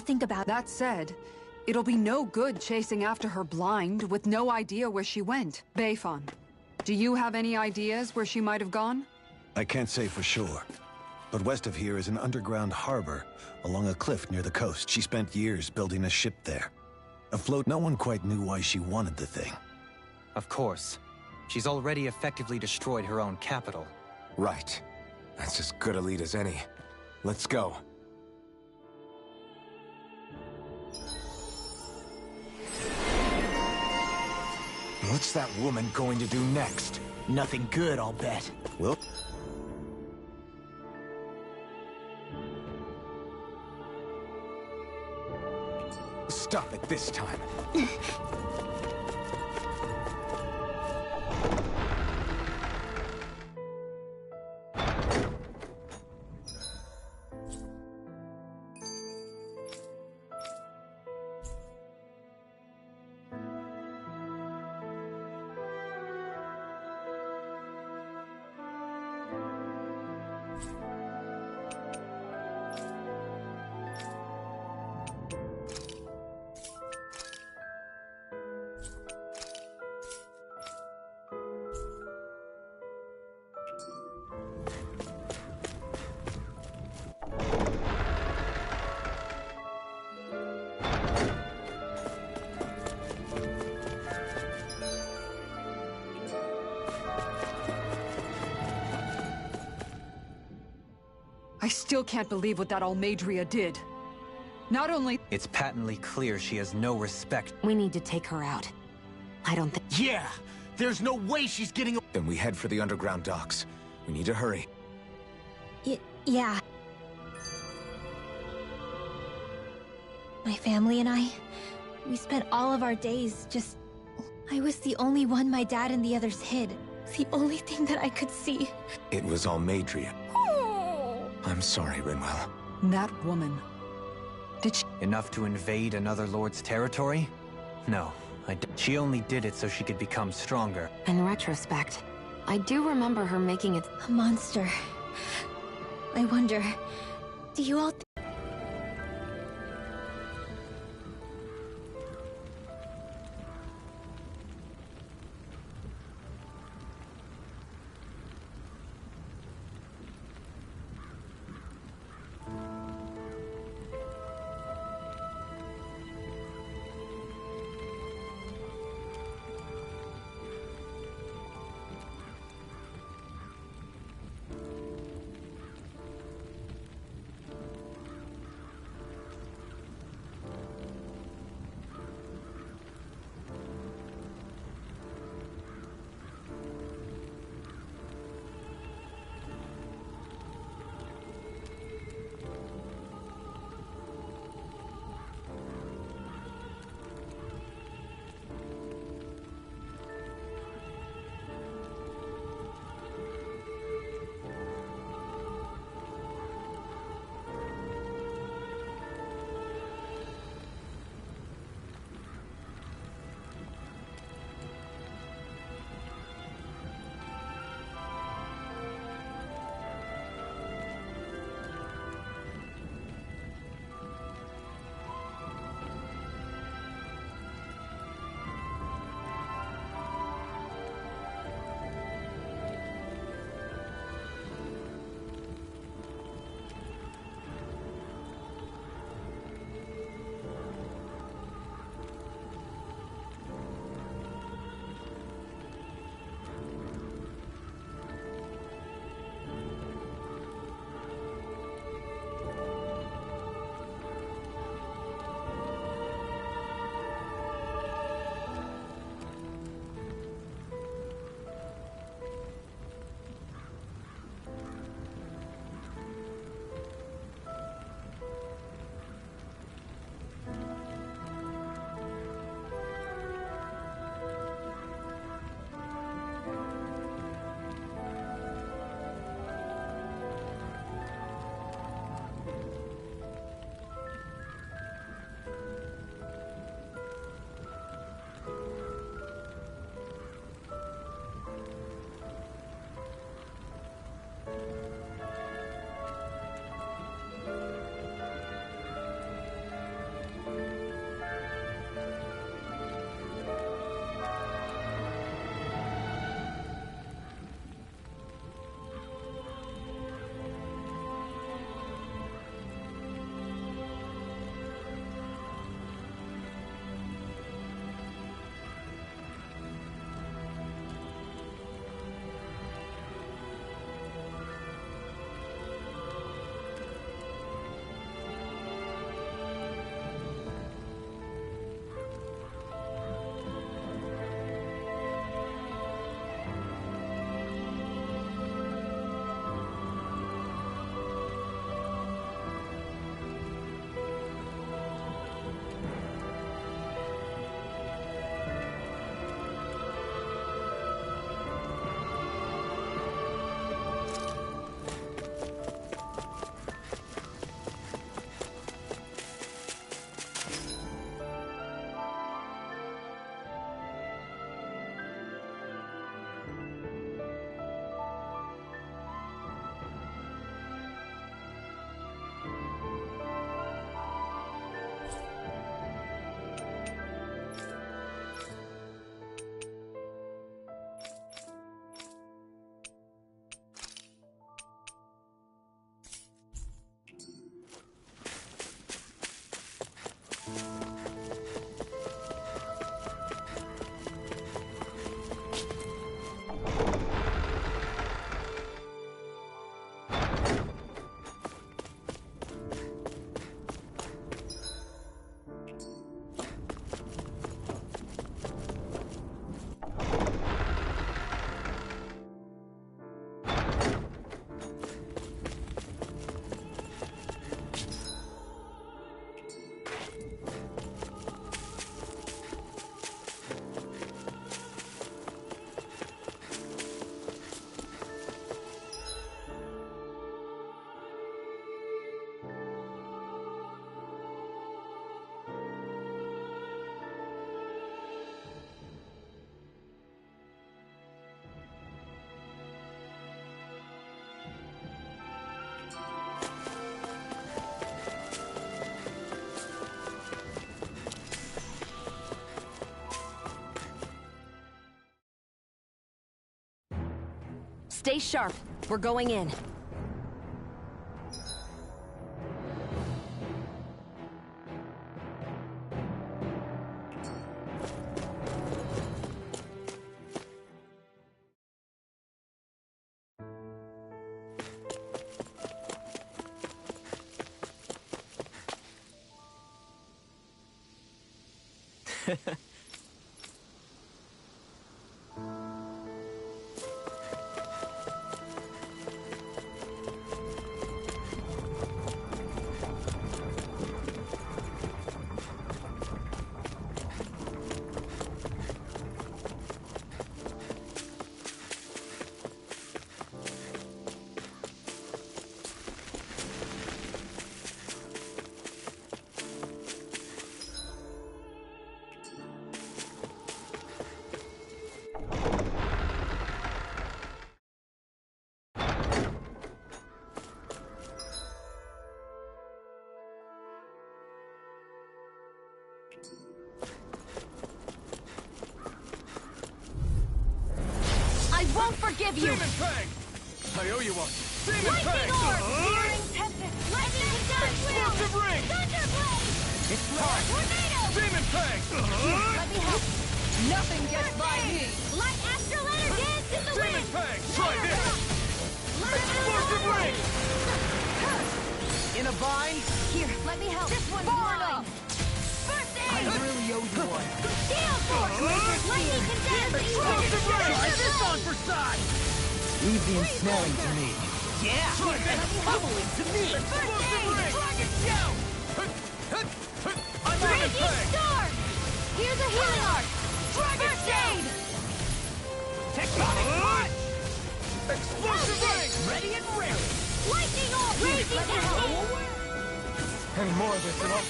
think about it. That said, it'll be no good chasing after her blind with no idea where she went. Bayfon, do you have any ideas where she might have gone? I can't say for sure, but west of here is an underground harbor along a cliff near the coast. She spent years building a ship there. Afloat, no one quite knew why she wanted the thing. Of course. She's already effectively destroyed her own capital. Right. That's as good a lead as any. Let's go. What's that woman going to do next? Nothing good, I'll bet. Well... Stop it this time. I still can't believe what that Almadria did. Not only... It's patently clear she has no respect. We need to take her out. I don't think... Yeah! There's no way she's getting... Then we head for the underground docks. We need to hurry. Yeah. My family and I, we spent all of our days just... I was the only one my dad and the others hid. The only thing that I could see. It was Almadria. I'm sorry, Rinwell. That woman... Did she... Enough to invade another lord's territory? No, she only did it so she could become stronger. In retrospect, I do remember her making it... A monster. I wonder, do you all... Stay sharp. We're going in. I won't forgive you! Demon Fang! I owe you one. Demon Lightning Fang! Orb! Searing Tempest! Lightning Explosive Ring! Thunderblade! It's time! Tornado! Demon Fang! Let me help! Nothing gets by me! Light Astral Letter Dance in the Demon wind! Fang! Try this! Explosive Ring! In a bind? Here, let me help! This one's mine! First I aid! really owe you one. Steel Force! Lightning Condensing! Explosive Ring! Try this on for size! Leave the ensnaring to me. Yeah! Try this! That's bubbling to me! Explosive Ring! Dragon Shout! Demon Raging Fang! Storm! Here's a healing arc! Dragon First Shout! aid! Tectonic Punch! Explosive Ring! Ready and ready! Lightning Orb! Raging Tempest! Any more of this and I'll...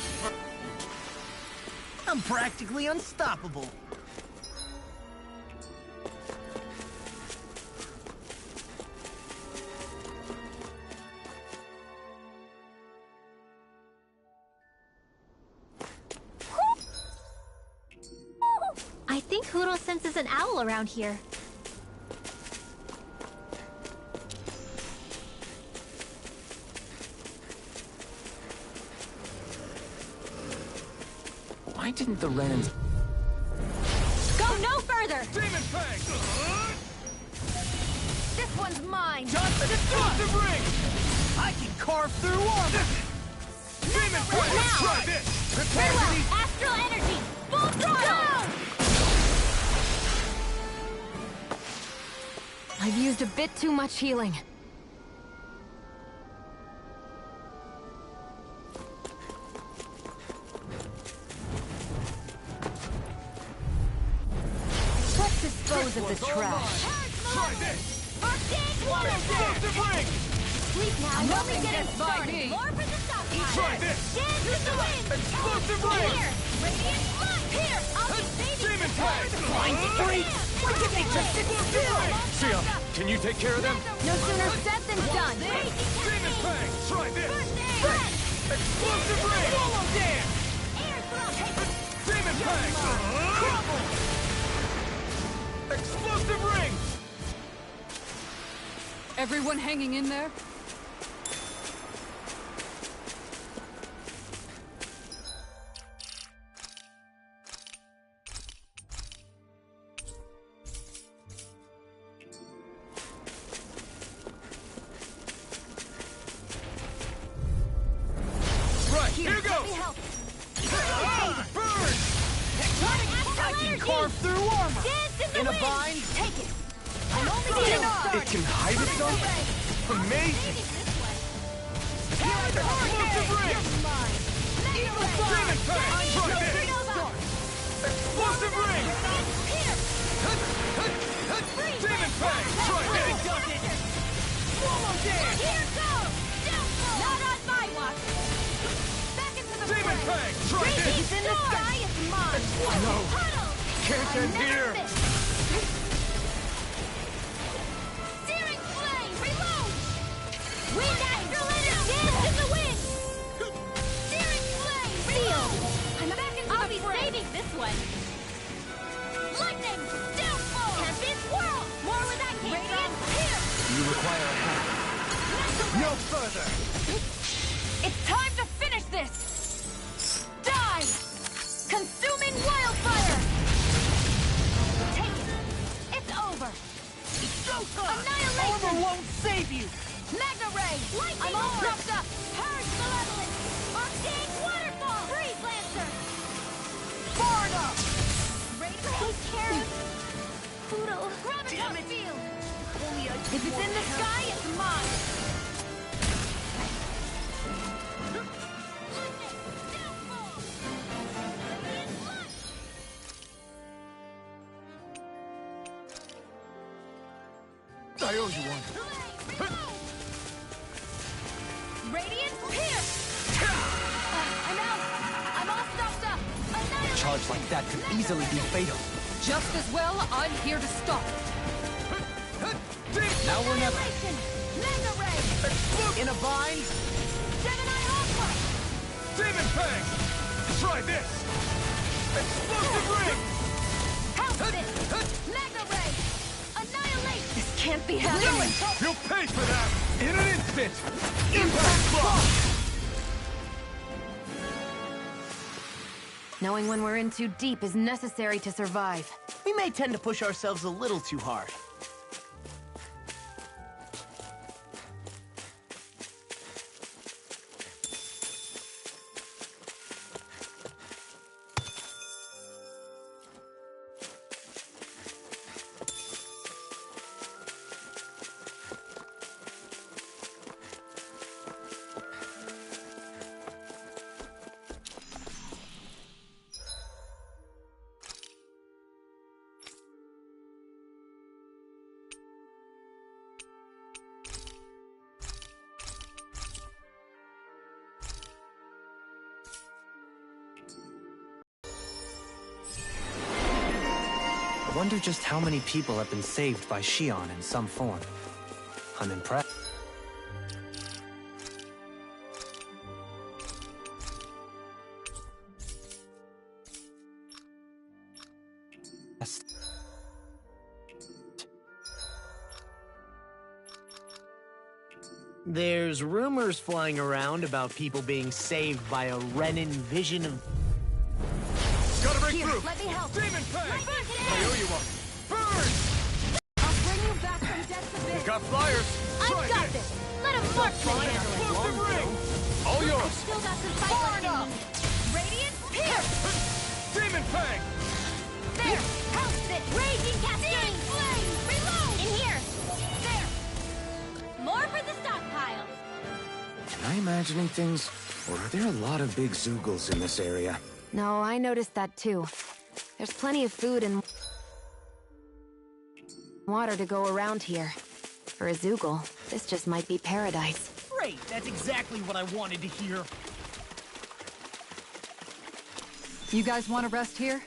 I'm practically unstoppable. I think Hoodle senses an owl around here. Why didn't the Renans... Go no further! Demon Fang! This one's mine! Explosive Ring! I can carve through armor! Demon Fang! Now! Try this! Very well! Astral Energy! Full throttle! I've used a bit too much healing. Let's dispose of the trash. Try this! Explosive Ring! Sleep now! Nothing Only getting gets by started! me. More for the stockpile! Try this! Dance in the wind! Explosive Ring! Here! Radiant Flood! Here! I'll be saving Demon Fang! Why can't they just sit still? Sia, can you take care of them? No sooner said than done. Demon Fang! Try this! First Explosive Ring! Solo dance! air thrust! Demon Fang! Crumble! Explosive Ring! Everyone hanging in there? Right, here goes! Let me help! Burn! I can carve through armor! Dance in the In a wind! bind? Take it! I'm only getting started! It can hide itself? Amazing! Explosive Ring! Demon Fang! Try this! Explosive Ring! Demon Fang! Try this! Solo dance! Here goes! Not on my watch! Back into the Demon fray! Fang! Try this! He's in the sky is mine! No. Huddle! Can't end here! Searing flame! Reload! Wind Astral Energy! Dance in the wind! Searing flame! Reload! I'm back into I'll be saving this one! Lightning! Downfall! Tempest Whirl! More where that came from! Here! wildfire ahead. No further! It's time to finish this! Die! Consuming wildfire! Take it! It's over! It's showtime! Annihilation! Armor won't save you! Magna Ray! I'm all propped up! Purge Malevolence! Arcane Waterfall! Freeze Lancer! Far enough! Take care of Poodle. Damn it! Field. Only I If it's in the sky, it's mine! I owe you one. Radiant Pierce! I'm out! I'm all stopped up! A charge like that could easily be fatal. Just as well, I'm here to stop it. Now we're never. Mega Ray! In a bind? Gemini Aqua! Demon Fang! Try this! Explosive ring! House it! Mega Ray! Annihilate! This can't be happening! You'll pay for that! In an instant! Impact Block! Knowing when we're in too deep is necessary to survive. We may tend to push ourselves a little too hard. I wonder just how many people have been saved by Shion in some form. I'm impressed. There's rumors flying around about people being saved by a Renin vision of... Gotta break Here, through! let me help! Demon Fang! Right back in I owe you one! Burn! I'll bring you back from death's You abyss! got flyers! Try I've got this! Let him marksman handle it! Explosive ring! All yours! Still got some fight Far left in enough! me. Radiant Pierce! Demon Fang! There! House it! Raging Cascade! Flame! Reload! In here! There! More for the stockpile! Am I imagining things? Or are there a lot of big Zoogles in this area? No, I noticed that too. There's plenty of food and water to go around here. For a Zoogle, this just might be paradise. Great! That's exactly what I wanted to hear. You guys want to rest here?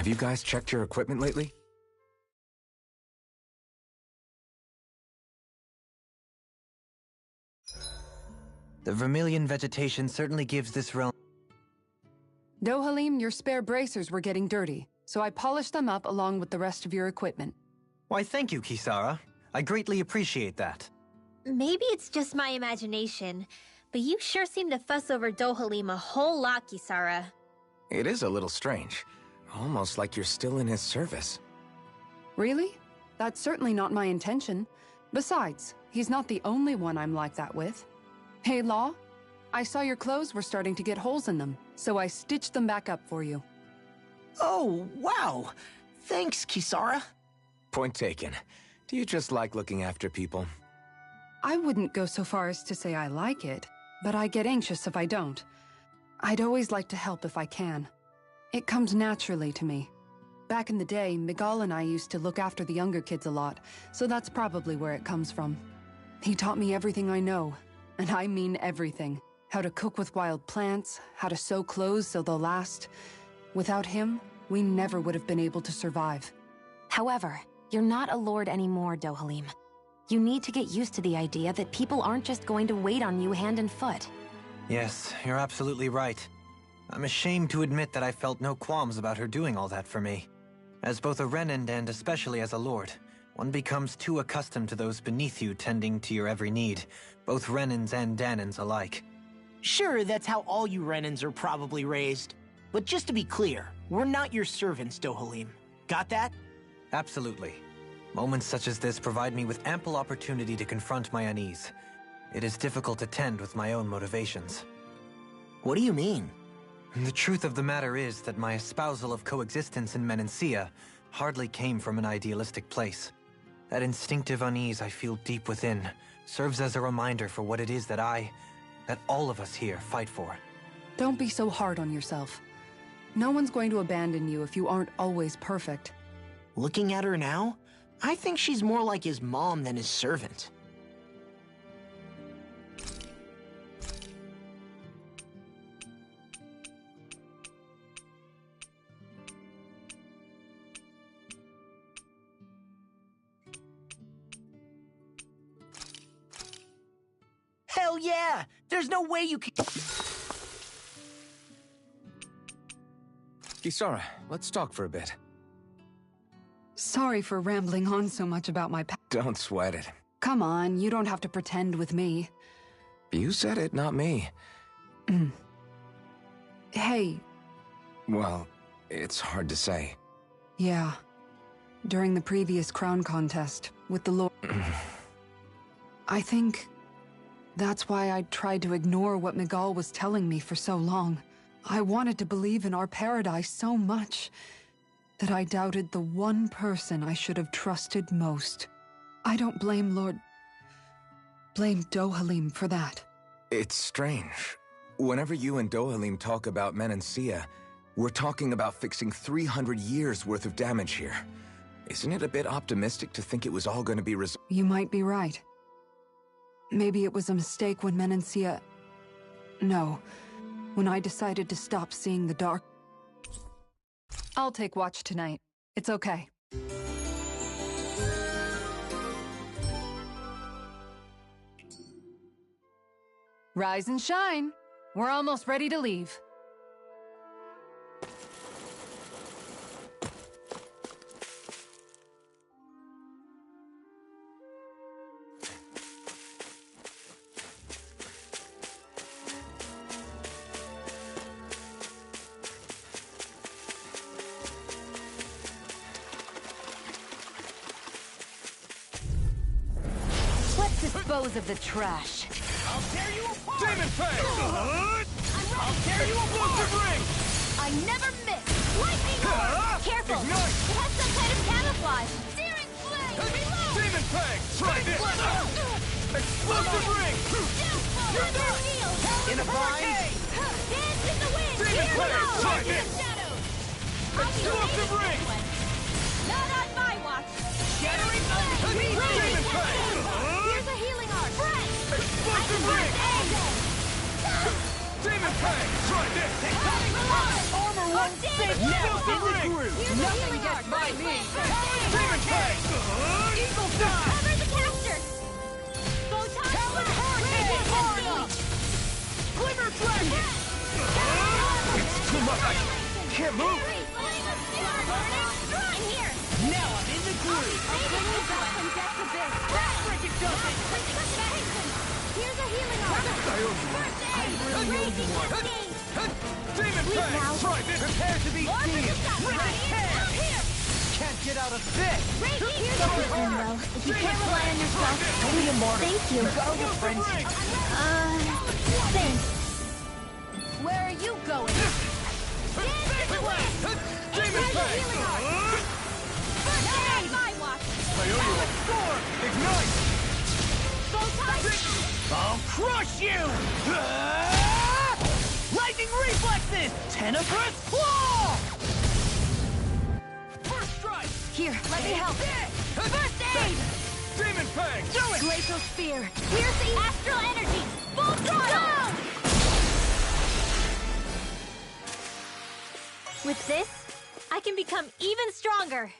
Have you guys checked your equipment lately? The vermilion vegetation certainly gives this realm... Dohalim, your spare bracers were getting dirty, so I polished them up along with the rest of your equipment. Why, thank you, Kisara. I greatly appreciate that. Maybe it's just my imagination, but you sure seem to fuss over Dohalim a whole lot, Kisara. It is a little strange. Almost like you're still in his service. Really? That's certainly not my intention. Besides, he's not the only one I'm like that with. Hey, Law, I saw your clothes were starting to get holes in them, so I stitched them back up for you. Oh, wow! Thanks, Kisara. Point taken. Do you just like looking after people? I wouldn't go so far as to say I like it, but I get anxious if I don't. I'd always like to help if I can. It comes naturally to me. back in the day, Miguel and I used to look after the younger kids a lot, so that's probably where it comes from. He taught me everything I know, and I mean everything. How to cook with wild plants, how to sew clothes so they'll last. Without him, we never would have been able to survive. However, you're not a lord anymore, Dohalim. You need to get used to the idea that people aren't just going to wait on you hand and foot. Yes, you're absolutely right. I'm ashamed to admit that I felt no qualms about her doing all that for me. As both a Renan and especially as a lord, one becomes too accustomed to those beneath you tending to your every need, both Renans and Danans alike. Sure, that's how all you Renans are probably raised. But just to be clear, we're not your servants, Dohalim. Got that? Absolutely. Moments such as this provide me with ample opportunity to confront my unease. It is difficult to tend with my own motivations. What do you mean? The truth of the matter is that my espousal of coexistence in Menancia hardly came from an idealistic place. That instinctive unease I feel deep within serves as a reminder for what it is that all of us here fight for. Don't be so hard on yourself. No one's going to abandon you if you aren't always perfect. Looking at her now, I think she's more like his mom than his servant. Hell yeah! There's no way you can... Kisara, let's talk for a bit. Sorry for rambling on so much about my past. Don't sweat it. Come on, you don't have to pretend with me. You said it, not me. Hey. Well, it's hard to say. Yeah. During the previous crown contest, with the Lord... I think... that's why I tried to ignore what Miguel was telling me for so long. I wanted to believe in our paradise so much that I doubted the one person I should have trusted most. I don't blame Dohalim for that. It's strange. Whenever you and Dohalim talk about Menancia, we're talking about fixing 300 years worth of damage here. Isn't it a bit optimistic to think it was all going to be resolved? You might be right. Maybe it was a mistake when Menancia... No, when I decided to stop seeing the dark... I'll take watch tonight. It's okay. Rise and shine. We're almost ready to leave. Dispose of the trash. I'll tear you apart! Demon Fang! I'll tear you apart! Ring! I never miss! Lightning orb! Careful! Ignite! It has some kind of camouflage! Searing flame! Reload! Demon Fang! Try this! Explosive ring! You're done! In a bind! Dance in the wind! Demon Fang! Try this! Explosive ring! Not on my watch! Shattering Demon Fang! Here's a healing art! Explosive ring! Demon Fang! Try this! Armor won't fit! Now in the groove! Nothing gets by me! Demon Fang! Eagle Dive! Cover the caster! Talon Hurricane! Glimmer Dragon! It's too much! I can't move! Now I'm in the groove! Here's a healing art! I really owe you one! Demon Fang! Try this! Prepare to be seen! Red hair! Can't get out of this! Well, if you can't rely on yourself, Don't be a martyr. thank you. Go, your friends. Thanks. Where are you going? Demon Fang! Not on my watch! I owe you a storm! Ignite! I'll crush you! Lightning reflexes! Tenebrous claw! Here, let me help. First aid! Demon Fang! Do it! Glacial Sphere. Here's the astral energy! Full throttle! With this, I can become even stronger.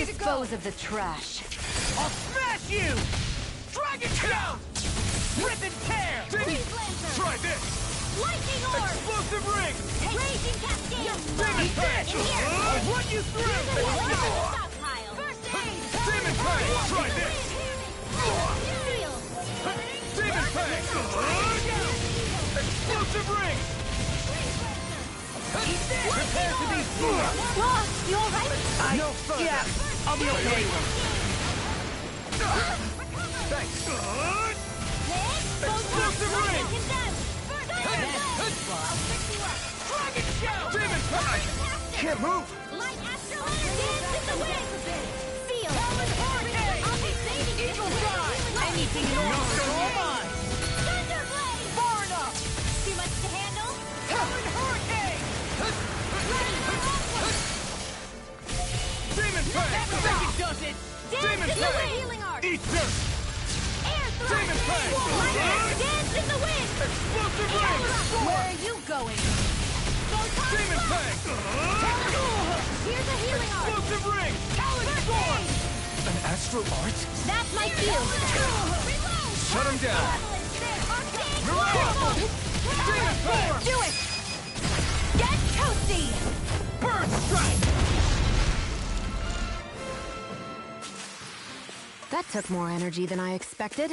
Dispose of the trash. I'll smash you! Dragon Shout! Rip and tear! Try this! Lightning orb! Explosive ring! Raging cascade! Demon Fang! I'll run you through! Stockpile! First aid! Demon Fang! Try this! Seal! Demon Fang! Explosive ring! Prepare to be sealed! Ross, you alright? No further! Yeah, I'll be okay. Thanks! Explosive ring! Dragon Shout! Demon Fang! Can't move! Light astral energy! Dance in the wind! Seal! I'll be saving you! Eagle Drive! Anything you No want! storm mine! Thunderblade! Far enough! Too much to handle? Talon Hurricane! Demon Fang! That does it! Demon Fang! Healing art! Eat dirt! Air thrust! Demon Fang! Dance in the wind! Explosive ring! Where are you going? Demon Fang! Here's a healing art! Explosive ring! Talon Storm! An astral art? That's my field! Reload! Shut him down! Demon Fang! Do it! Get toasty! Bird Strike! That took more energy than I expected.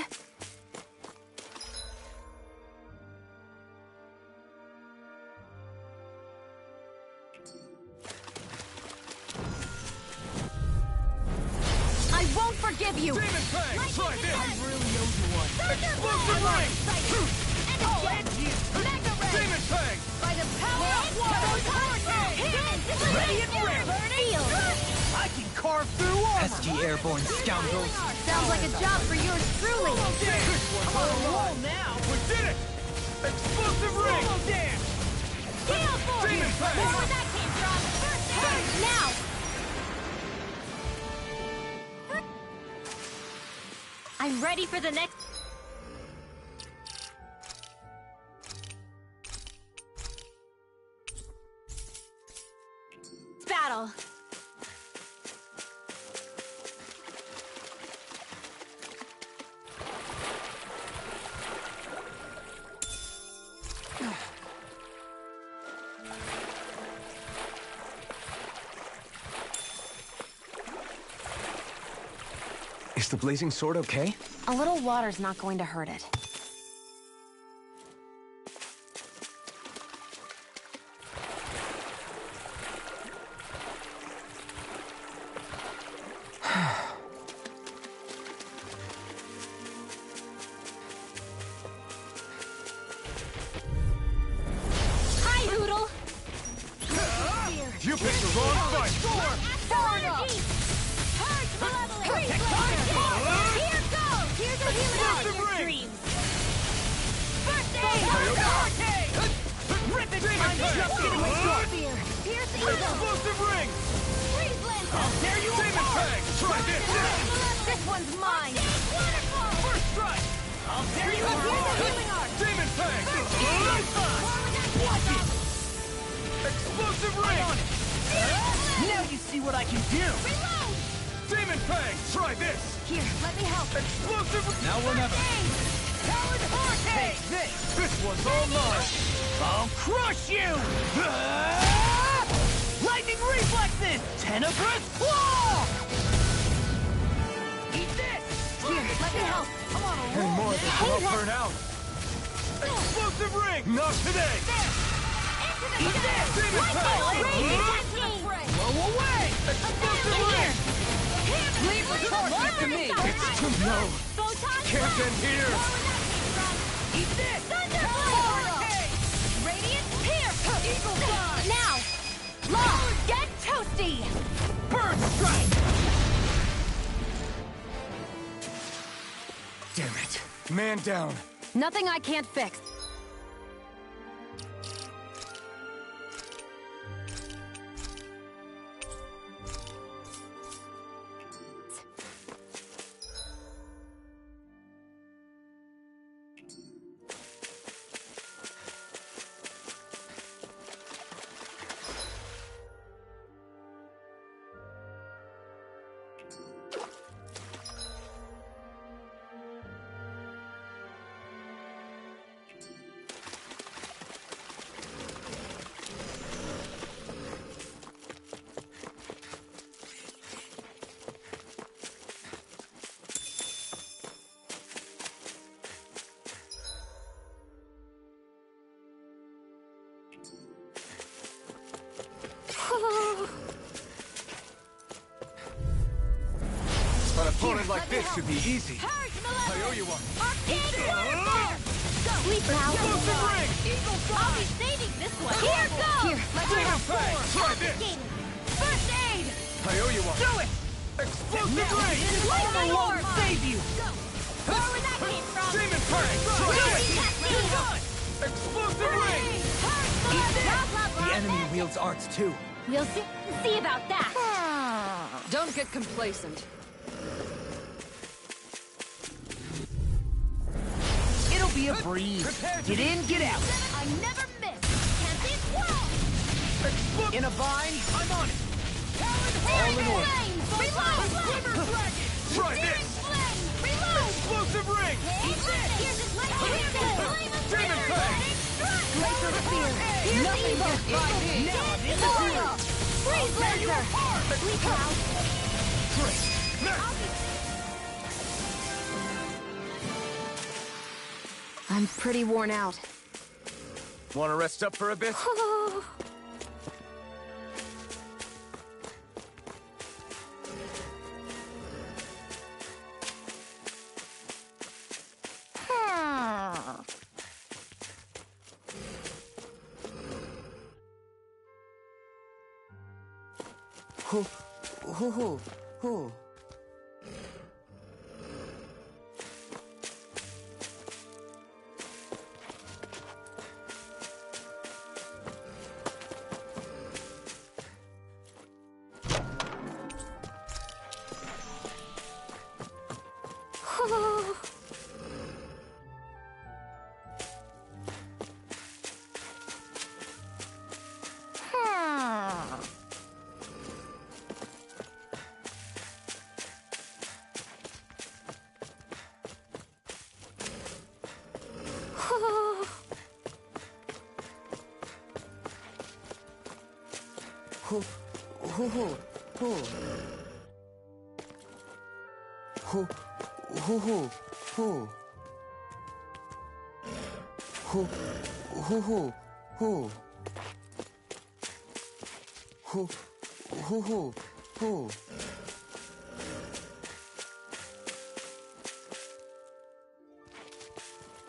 I won't forgive you! Demon Fang! Try this! I really owe you one. Explosive ring! I'll end you! Mega Ray! Demon Fang! By the power of water! Ready and ready! I can carve through armor! Pesky airborne scoundrels! Sounds like a job for yours truly! I'm on a roll now! We did it! Explosive ring! Dance! Gale Force! Demon Fang! More where that came from! First now! I'm ready for the next... battle. Is the blazing sword okay? A little water's not going to hurt it. You picked the wrong fight! Far enough! Purge malevolence! Here goes! Here's a healing art! Your dreams! First aid! Rip it! I'm just getting my sword! Spear! Pierce the eagle! Explosive ring! Freeze lancer! I'll tear you apart! Try this! This one's mine! Waterfall! First strike! I'll tear you apart! Here's a healing art! Demon Fang! Watch it! Explosive ring! Now you see what I can do! Reload! Demon Fang! Try this! Here, let me help! Explosive ring! Now or never! Talon Hurricane! This! This one's all mine! I'll crush you! Lightning reflexes! Tenebrous claw! Eat this! Here, let me help! Any more of this, I'll burn out! Explosive ring! Not today! Eat this! Blow away! Explosive ring! Leave the torch to me! It's too low! Can't end here! Eat this! Thunderblade! Radiant Pierce! Eagle Fly! Now! Law! Get toasty! Bird strike! Damn it. Man down. Nothing I can't fix. An opponent like this should be easy. I owe you one. Arcade Warfare! Go! Sleep now! Explosive ring! Eagle Fly! I'll be saving this one! Here goes! Here, let's Demon Fang! Try this! First aid! I owe you one. Do it! Explosive ring! Lightning Orb! Save you! Go! Where would that came from? Demon Fang! Try this! Explosive ring! The enemy wields arts too. We'll see about that. Don't get complacent. It'll be a breeze. Get in, get out. I never miss. Can't be swallowed. In a vine, I'm on it. All in order. Reload! Try this! Reload! Explosive ring! Eat this! Here's his lightning! Demon Fang! Laser Spear! Nothing gets by me! Now, Freeze Laser! Sleep now! I'm pretty worn out. Want to rest up for a bit?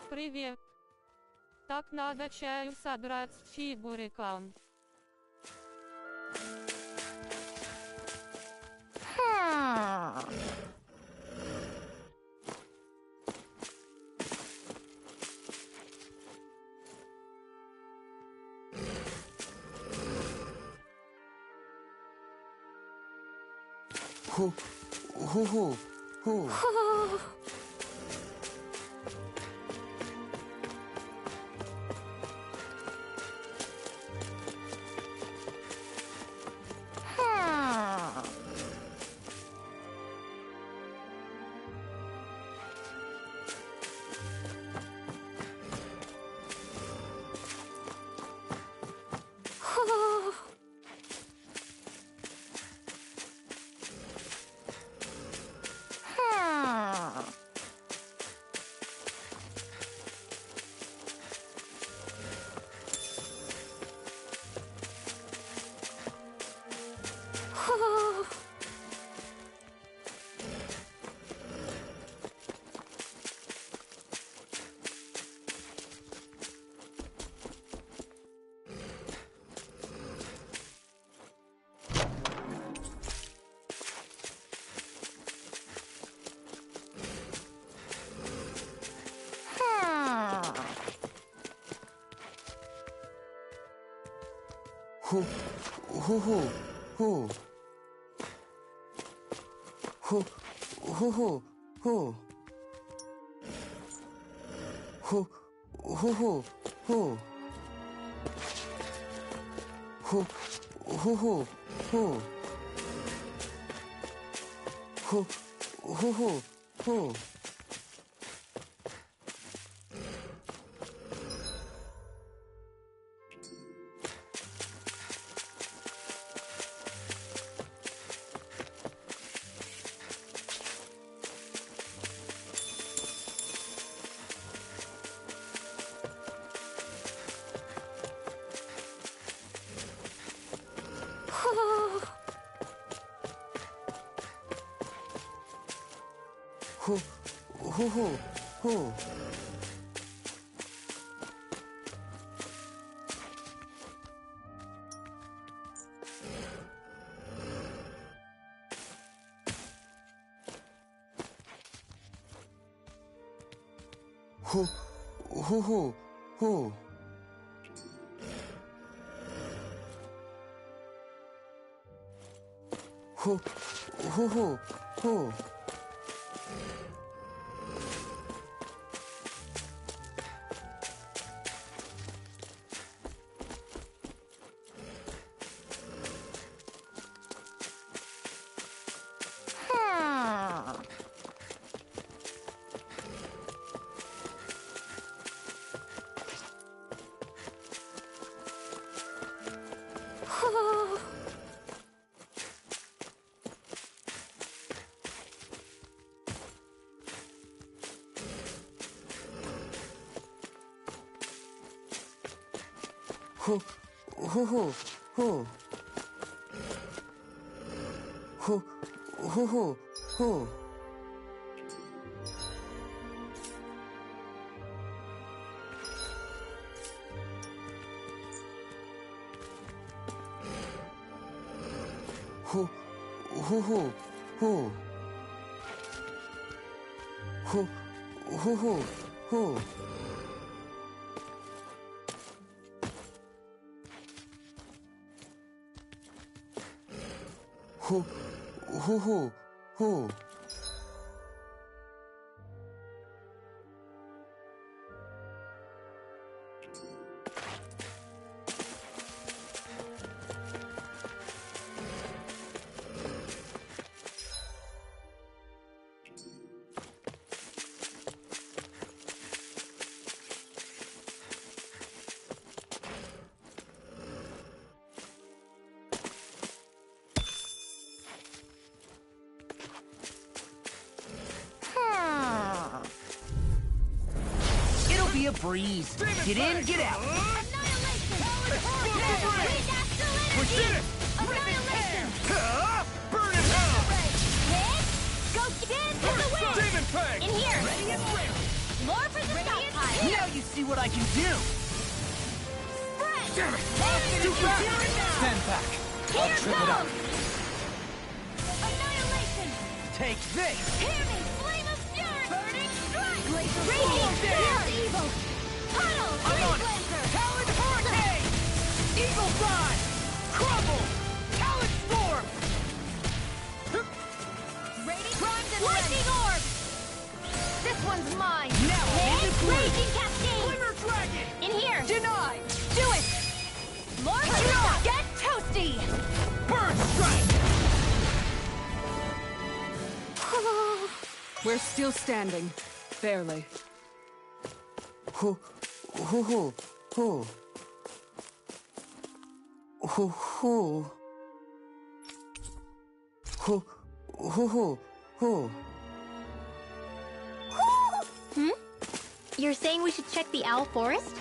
Привет. Так надо чаю содрать с чебуреком. Hoo, hoo, hoo, hoo. Hoo, hoo, hoo, hoo. Hoo, hoo, hoo, hoo. Hoo, hoo, hoo, hoo. Hoo, hoo, hoo, hoo. Hoo, hoo, hoo, hoo. Hoo, hoo, hoo, hoo. Hoo, hoo, hoo, hoo. Hoo, hoo, hoo, hoo. Hoo, hoo, hoo, hoo. Hoo, hoo, hoo, hoo. Hoo, hoo, hoo, hoo. Hoo, hoo, hoo, hoo. A breeze. Get in, get out. We did it! Annihilation! Burn it hell! Go dance to the wind! Demon Fang! In here! Ready and ready! More for the stockpile! Now you see what I can do! Spread! Damn it! Too fast! Stand back! I'll trip it up! Annihilation! Take this! Hear me! Flame of fury! Burning strike! Radiant Radiant Dare! Fear evil! Tunnel! I'm on it! Blazer! Talon Hurricane! Eagle Fly! Crumble! Talon Storm! Radiant Primed and Lightning Orb! This one's mine! Now I'm in the blue! Raging Cascade! Glimmer Dragon! In here! Denied! Do it! More for Get toasty! Burn Strike! We're still standing. Barely. Hoo, hoo, hoo, hoo. Hoo, hoo. Hoo, hoo, hoo, hoo. Hmm? You're saying we should check the Owl Forest?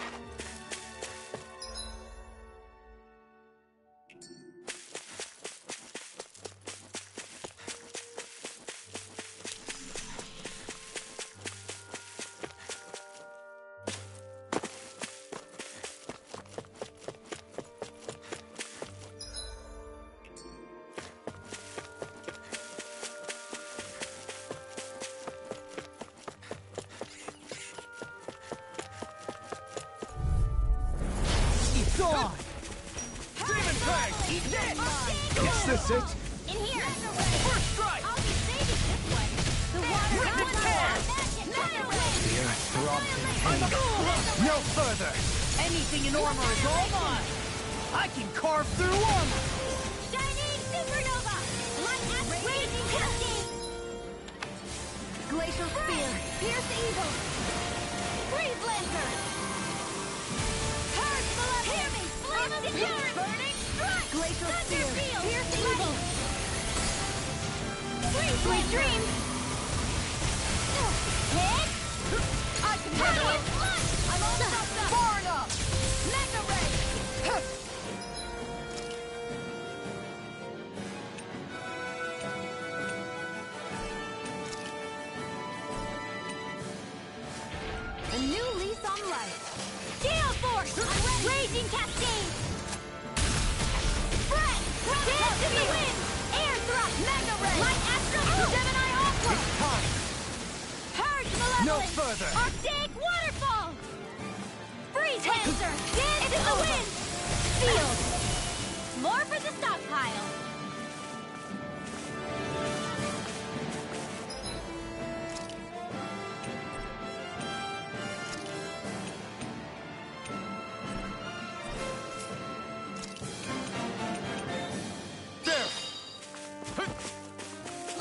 Eat this! Is this it? In here! First strike! I'll be saving this one! The water Rip it tear! The earth throbs in pain. No further! Anything in armor is all mine! I can carve through armor! Shining supernova! Light as raging cascade! Glacial Spear! Pierce evil! Freeze lancer! Purge malevolence! Hear me! Flame of endurance! Burning strike! Glacial Spear! Pierce evil! Sweet dreams! Hit! I can handle it! I'm all stopped up! Far enough! Mega ray! A new lease on life. Gale force! I'm ready! Raging cascade! Spread! Dance in the wind! Air thrust! Mega ray! Light astral! Gemini aqua! It's time! Purge malevolence! No further! Archaic waterfall! Freeze hamster! Dance in the wind! Field! More for the stockpile! There!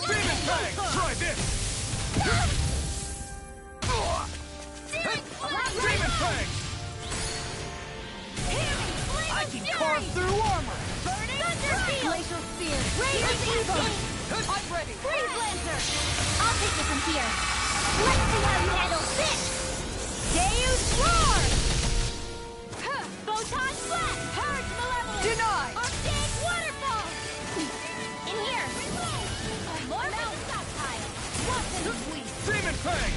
Demon Fang! Try this! Demon Fang! I can carve through armor! Burning Thunderfield! Glacial Spear! Raging evil! I'm ready! Freeze lancer! I'll take it from here. Let's see how you handle this! Deus roar! Photon blast! Purge malevolence! Deny! Archaic waterfall! In here! More for the stockpile! Watch and sweep! Demon Fang!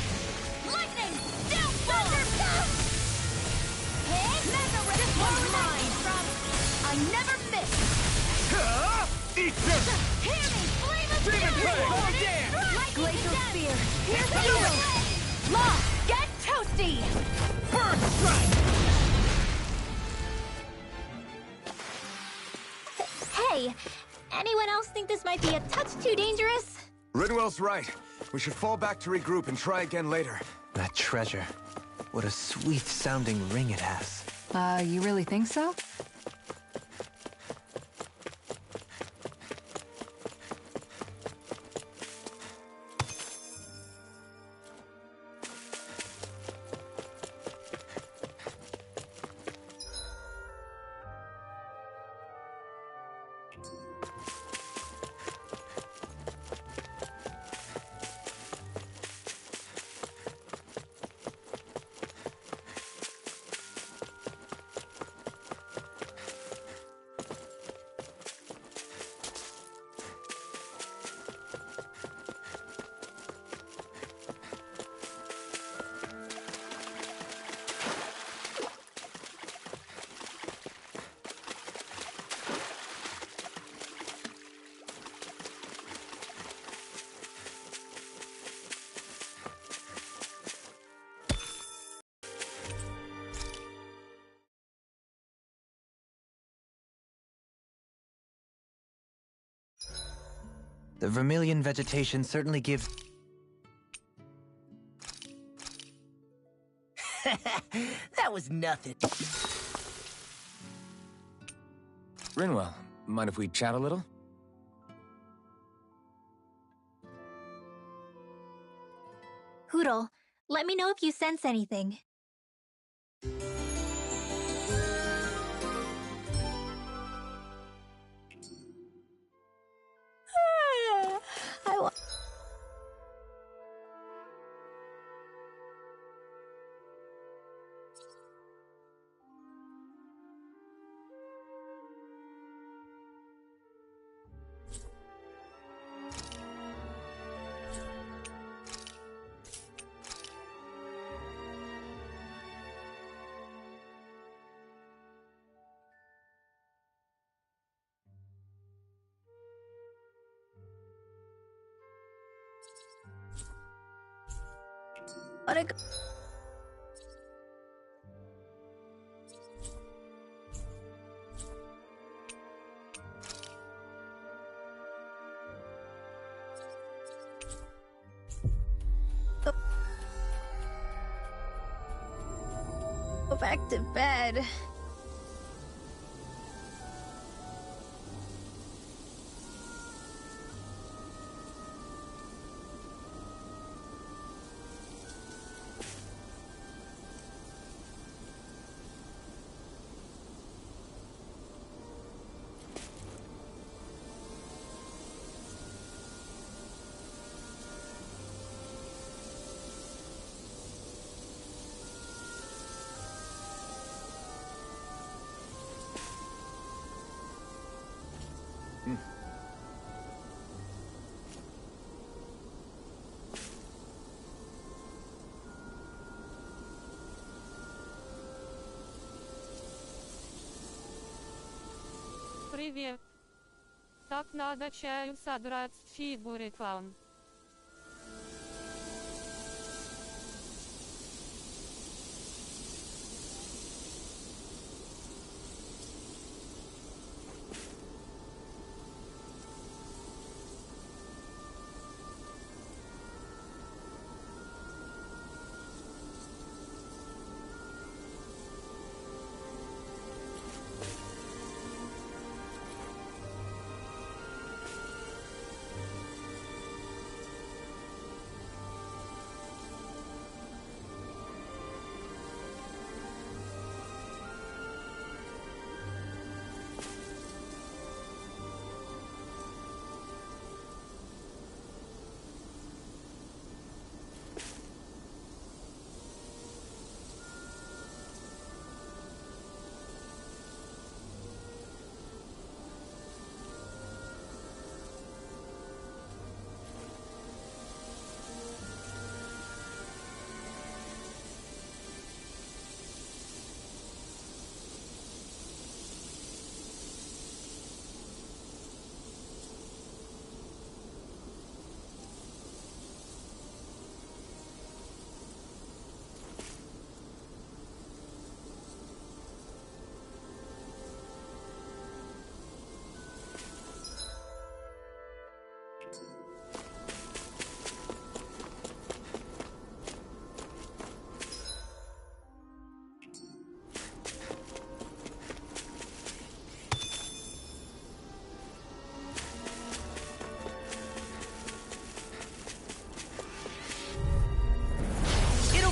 Lightning! Down thunder! Hit! Mega ray! This one's mine! From... I never miss! Eat this! Hear me! Flame of Demon fury! Fang! Burning Again! strike! Glacial Spear! Here's the evil! Law! Get toasty! First strike! Hey! Anyone else think this might be a touch too dangerous? Ridwell's right. We should fall back to regroup and try again later. That treasure. What a sweet-sounding ring it has. You really think so? The vermilion vegetation certainly gives... That was nothing. Rinwell, mind if we chat a little? Hoodle, let me know if you sense anything. back to bed. Привет. Так надо чаю содрать с фигуриком.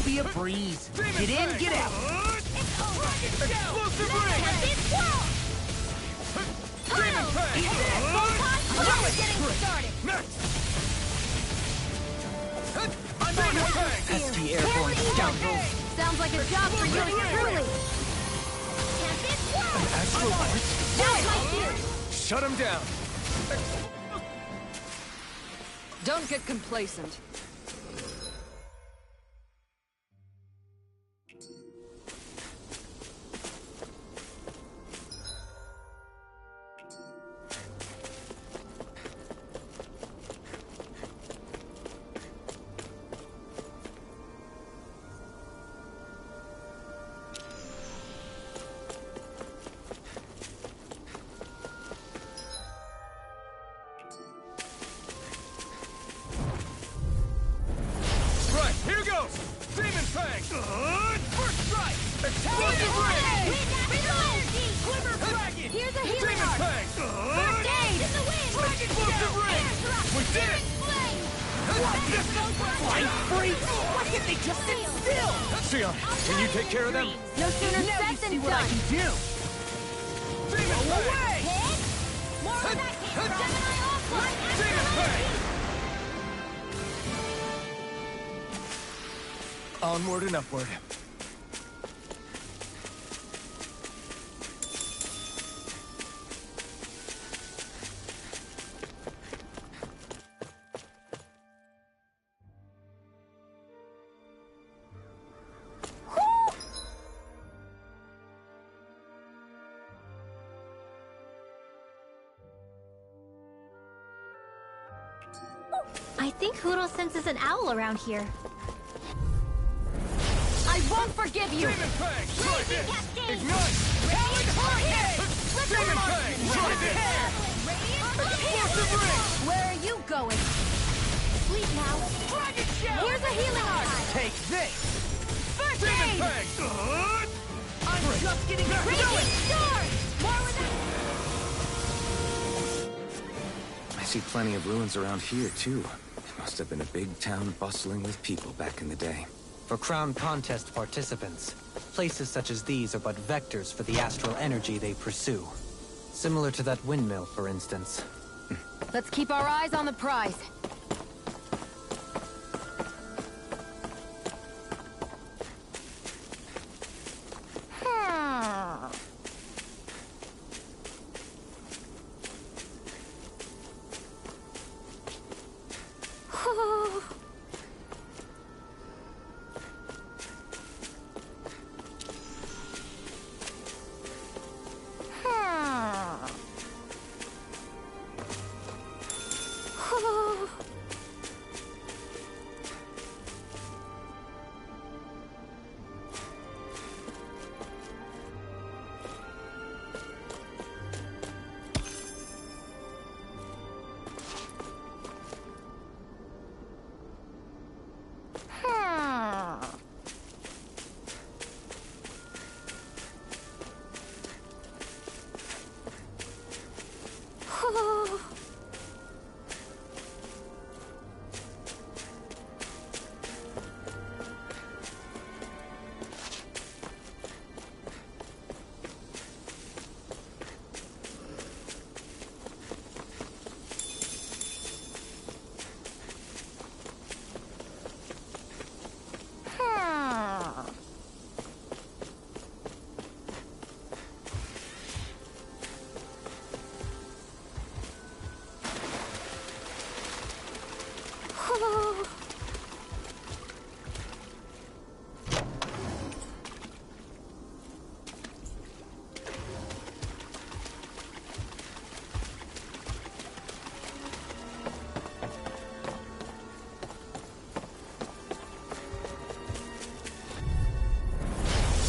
Be a breeze. Get in, get out. It's over. Explosive ring. Now we're getting started. ST airborne scoundrels. Sounds like a job for you truly. Astral Arts? Now's my cue. Shut him down. Don't get complacent. Here's a healing arc! First aid! In the wind! We did it! Flight freaks! Why can't they just sit still? Sion, can you take care of them? No sooner Now you said see than what I done! can do! Go away! Hit! More of that Gemini offline! Onward and upward. I think Hoodle senses an owl around here. I won't forgive you! Ignite! Talon Hurricane! Explosive ring! Where are you going? Sleep now. Dragon shell! Here's a healing arc! Take this! First aid! I'm just getting going! More with I see plenty of ruins around here, too. It must have been a big town bustling with people back in the day. For Crown Contest participants, places such as these are but vectors for the astral energy they pursue. Similar to that windmill, for instance. Let's keep our eyes on the prize.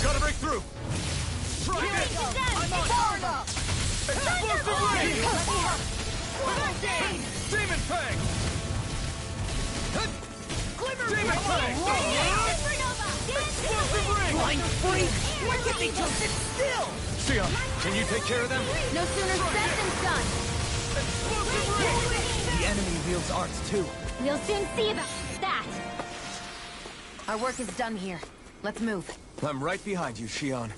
Gotta break through! Try this! I'm on! Explosive ray! Demon Fang! Demon Fang! Explosive ring! Blind freak! Why can't they just sit still? Sion, can you take care of them? No sooner said than done. Explosive ring! The enemy wields arts too. We'll soon see about that. Our work is done here. Let's move. I'm right behind you, Sion.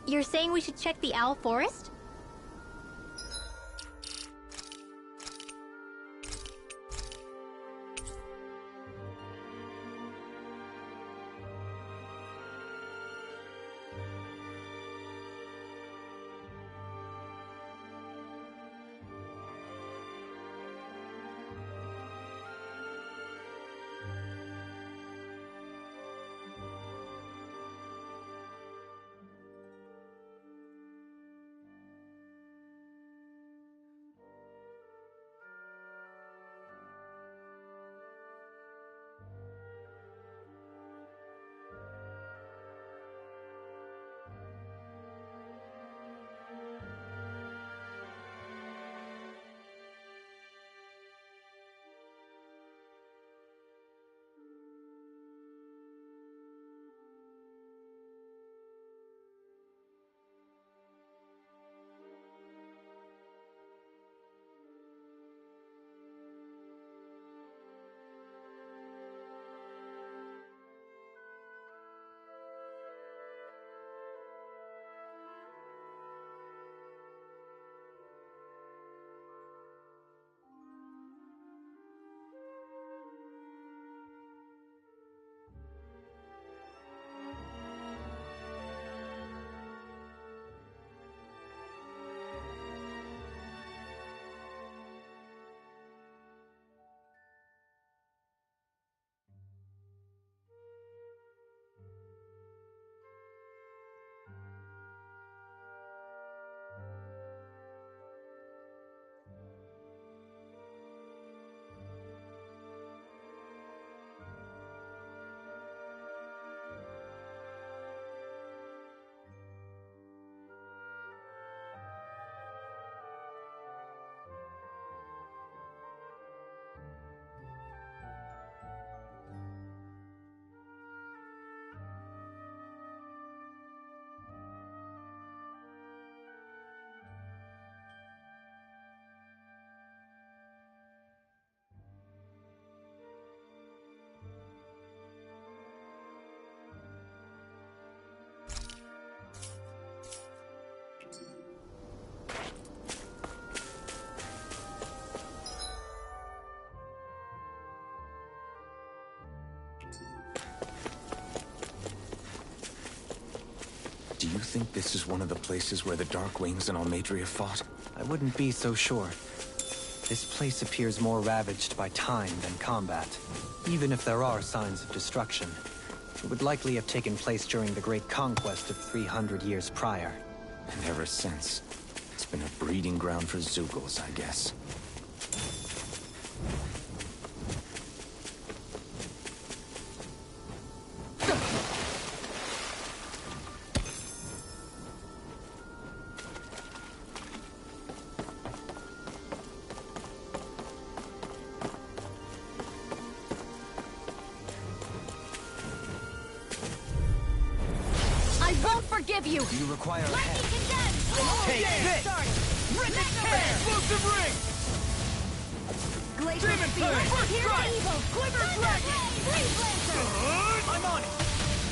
You're saying we should check the Owl Forest? this is one of the places where the Darkwings and Almadria fought? I wouldn't be so sure. This place appears more ravaged by time than combat. Even if there are signs of destruction, it would likely have taken place during the Great Conquest of 300 years prior. And ever since, it's been a breeding ground for Zeugles, I guess. Forgive you. You require a Let head. me condemn. Take this. Rip explosive ring. Glacier Demon Spear. Flame. First Here's strike. the evil. Glimmer Dragon. Freeze Lancer. I'm on it.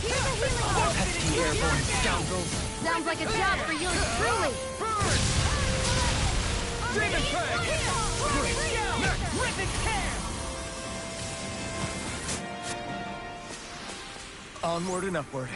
Here's the healing heart. Pesky airborne scoundrels. Sounds like a job for you and truly. Burn. Demon Flame. Rip and tear. Onward and upward.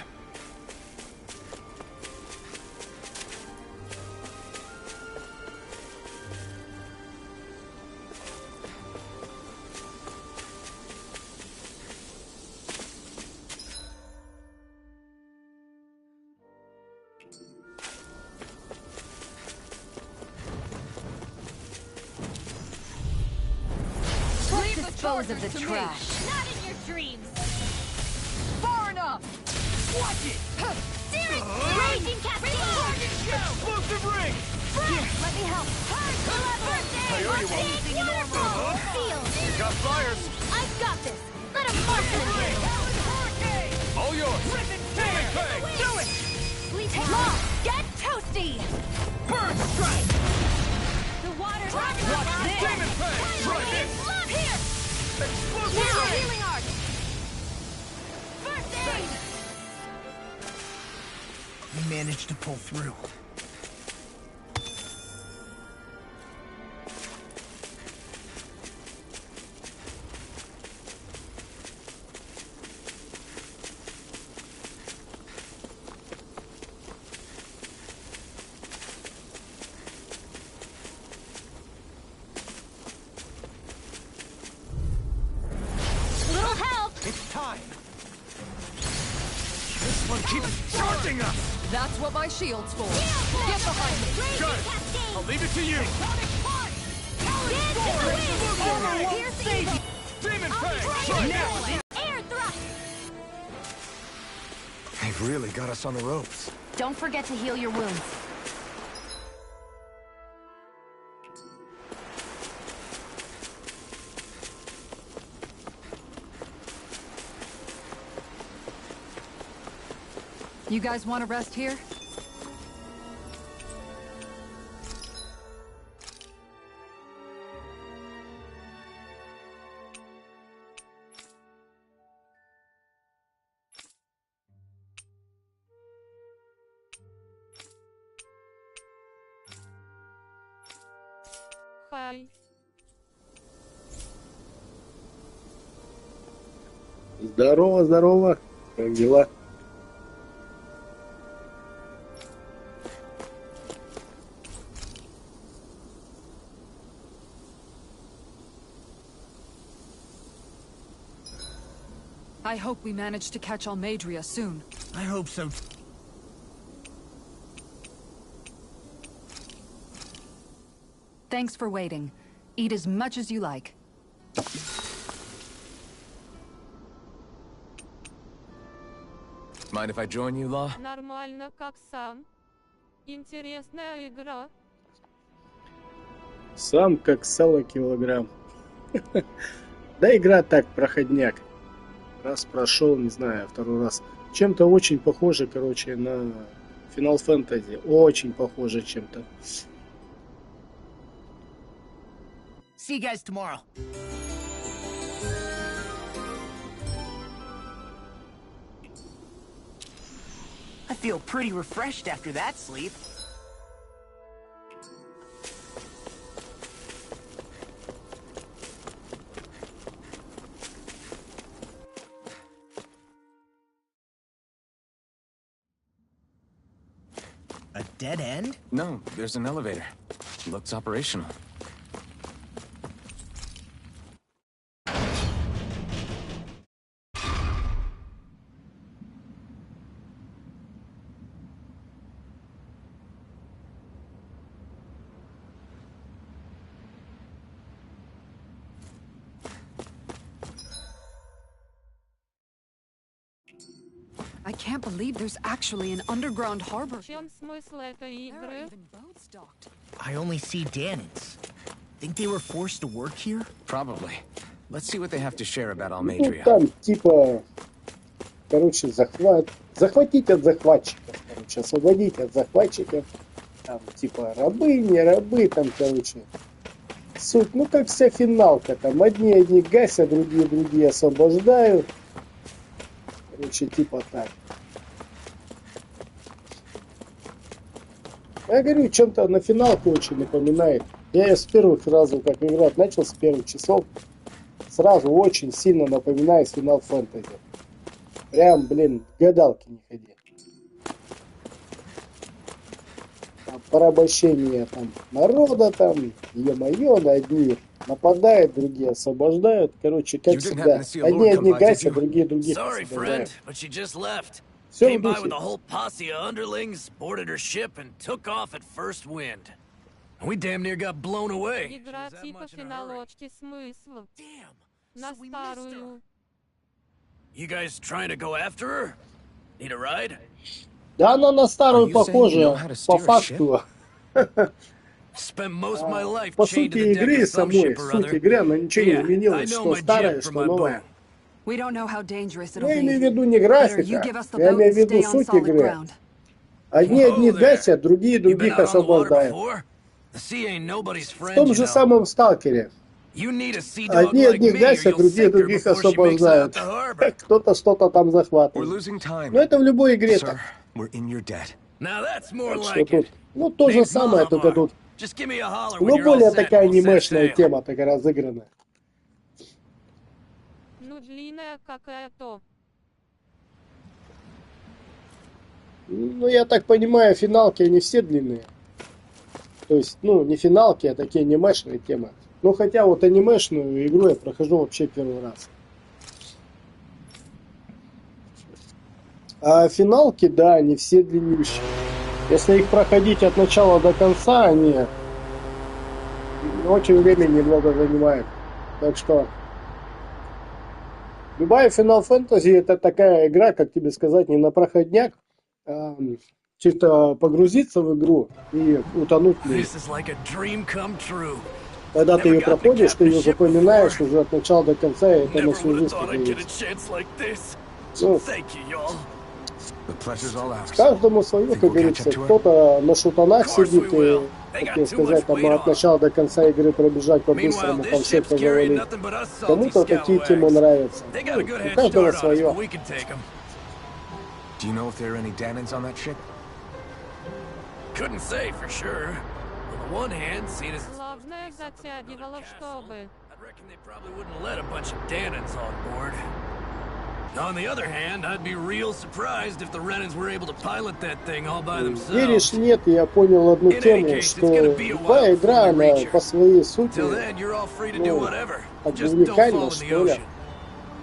Dispose of the trash. Not in your dreams. Far enough. Watch it. Searing Raging Cascade. Explosive ring. Here, let me help. I owe you one. Waterfall. Sealed. Got flyers. I've got this. Let a marksman handle. All yours. Demon Flame. Do it. Take long. Get toasty. Burn strike. The water. Watch this. Demon Flame. Try this. Love here. Explosive Now ring. healing art. First aid. We managed to pull through. Little help. It's time. This one keeps charging us. That's what my shield's for. Get behind me. Good. I'll leave it to you. Here's the evil. Demon Flame. Try this. Air thrust. They've really got us on the ropes. Don't forget to heal your wounds. You guys want to rest here? Хай. Здорово, здорово. Как дела? I hope we manage to catch Almadria soon. I hope so. Thanks for waiting. Eat as much as you like. Mind if I join you, Law? Нормально, как сам. Интересная игра. Сам как сало килограмм. Да игра так, проходняк. Раз прошел, не знаю, второй раз. Чем-то очень похоже, короче, на Final Fantasy. Очень похоже чем-то. See you guys tomorrow. I feel pretty refreshed after that sleep. dead end? No, there's an elevator. Looks operational. I can't believe there's actually an underground harbor. В чем смысл этой There are игры? even boats docked. I only see Danans. Think they were forced to work here? Probably. Let's see what they have to share about Ну, Almadria. там, типа, короче, захватить от захватчиков, короче, освободить от захватчиков. Там, типа, рабы, не рабы, там, короче. Суть, ну, как вся финалка, там, одни гасят, другие освобождают. Короче, типа так. Я говорю, чем-то на финалку очень напоминает. Я ее с первых сразу, как играть начал, с первых часов, сразу очень сильно напоминает финал фэнтези. Прям, блин, гадалки не ходи. Там порабощение там народа, там, ё-моё, на одни нападают, другие освобождают. Короче, как всегда. Одни гасят, другие других освобождают. Все в духе. Игра типа финалочки смысл. На старую. You guys trying to go after her? Need a ride? Да она на старую похожа, по факту. По сути игры самой, суть игры, она ничего не изменилась, что старое, что новое. We don't know how dangerous it'll Я имею в be. виду не графика, я имею в виду суть игры. Одни гасят, другие других освобождают. В том же самом сталкере. Одни гасят, другие других освобождают. Кто-то что-то там захватывает. Но это в любой игре так. Что тут? Ну, то же самое, только тут. Ну, более такая анимешная тема, такая разыгранная. Ну, длинная какая-то. Ну, я так понимаю, финалки, они все длинные. То есть, ну, не финалки, а такие анимешные темы. Ну, хотя вот анимешную игру я прохожу вообще первый раз. А финалки, да, они все длиннющие. Если их проходить от начала до конца, они очень времени немного занимают. Так что любая Final Fantasy это такая игра, как тебе сказать, не на проходняк, а чисто погрузиться в игру и утонуть в ней. Когда ты ее проходишь, ты ее запоминаешь уже от начала до конца, и это на всю жизнь ну, каждому свое, как говорится. Кто-то на шутанах сидит и, как тебе сказать, там от начала до конца игры пробежать по-быстрому, там все позавалить. Кому-то такие темы нравятся. Ну, у каждого свое. Do you know if there are any Danans on that ship? Couldn't say for sure. On the one hand, seen as Главное затягивало, чтобы. I reckon they probably wouldn't let a bunch of Danans on board. On the other hand, I'd be real surprised if the Renans were able to pilot that thing all by themselves. Веришь, нет, я понял одну тему, что любая игра, она по своей сути, ну, как бы уникальна, что ли.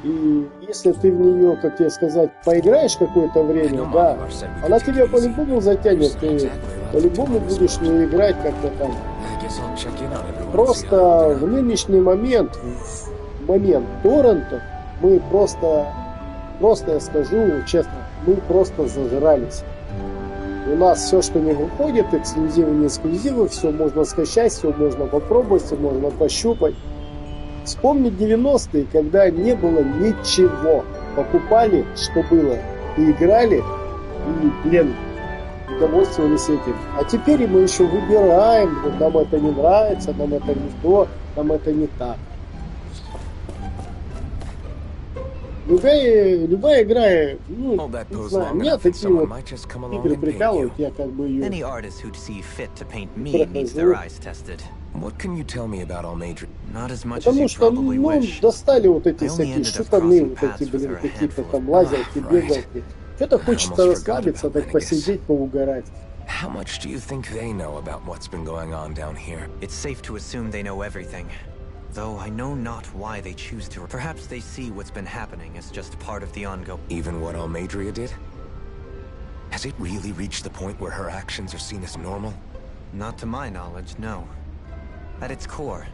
И если ты в нее, как тебе сказать, поиграешь какое-то время, да, она тебя по-любому затянет, ты по-любому будешь в нее играть как-то там. Просто в нынешний момент торрентов, мы просто я скажу честно, мы просто зажирались. У нас все, что не выходит, эксклюзивы, не эксклюзивы, все можно скачать, все можно попробовать, все можно пощупать. Вспомнить 90-е, когда не было ничего. Покупали, что было, и играли, и, блин, удовольствовались этим. А теперь мы еще выбираем, нам это не нравится, нам это не то, нам это не так. Любая игра, ну, не знаю, меня такие вот игры прикалывают, я как бы ее потому что, ну, достали вот эти всякие шутаны, вот эти, блин, какие-то там лазерки, бегалки. Что-то хочется расслабиться, так посидеть, поугарать. How much do you think they know about what's been going on down here? It's safe to assume they know everything. Though I know not why they choose to. Perhaps they see what's been happening as just part of the ongoing. Even what Almadria did? Has it really reached the point where her actions are seen as normal? Not to my knowledge, no. At its core,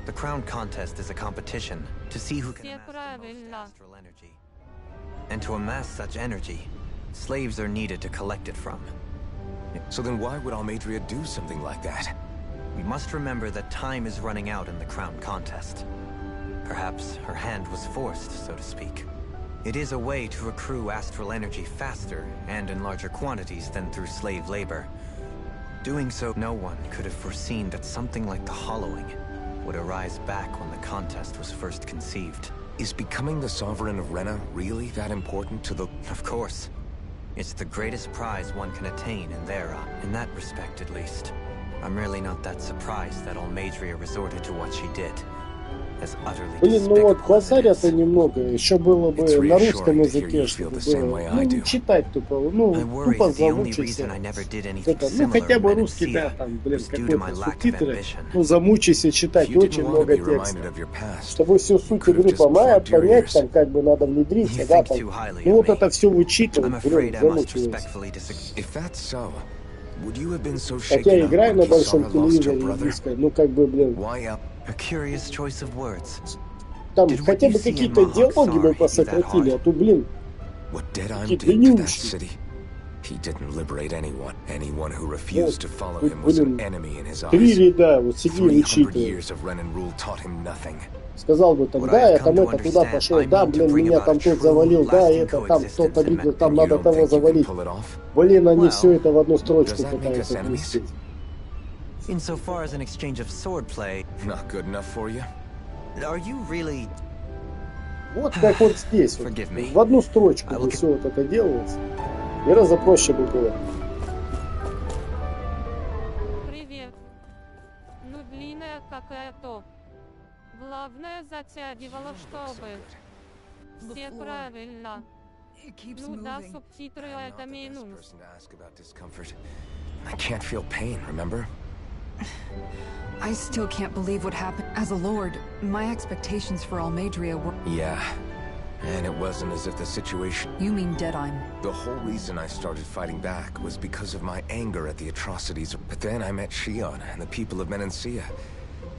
the crown contest is a competition to see who can amass the most astral energy. And to amass such energy, slaves are needed to collect it from. So then why would Almadria do something like that? We must remember that time is running out in the crown contest. Perhaps her hand was forced, so to speak. It is a way to accrue astral energy faster and in larger quantities than through slave labor. Doing so, no one could have foreseen that something like the hollowing would arise back when the contest was first conceived. Is becoming the Sovereign of Renna really that important to the... Of course. It's the greatest prize one can attain in their in that respect, at least. I'm really not that surprised that Almadria resorted to what she did. As utterly Блин, ну вот хватаря-то немного. Еще было бы на русском языке, чтобы было. Ну, не читать тупо. Ну, тупо замучайся. Это, ну, хотя бы русский, да, там, блин, какой-то субтитры. Ну, замучайся читать очень много текста. Чтобы всю суть игры понять, там, как бы надо внедриться, да, там. Ну, вот это все вычитывать, блин, замучивайся. Хотя я играю на большом телевизоре, ну, как бы, блин. Там хотя бы какие-то диалоги бы посократили, а то, блин, какие длиннющие. Вот, блин, 3 ряда, вот сиди и учитывай. Сказал бы там, да, я там это туда пошел, да, блин, меня там тот завалил, да, это там кто-то видел, там надо того завалить. Блин, они все это в одну строчку пытаются вместить. Insofar as an exchange of swordplay, not good enough for you. Are you really? Вот как вот здесь, вот, в одну строчку бы все вот это делалось, гораздо проще бы было. Привет. Ну длинная какая-то. Главное затягивало, чтобы все правильно. Ну да, субтитры это минус. I can't feel pain, remember? I still can't believe what happened. As a lord, my expectations for Almadria were... Yeah, and it wasn't as if the situation... You mean Deadheim? The whole reason I started fighting back was because of my anger at the atrocities. But then I met Shion and the people of Menancia.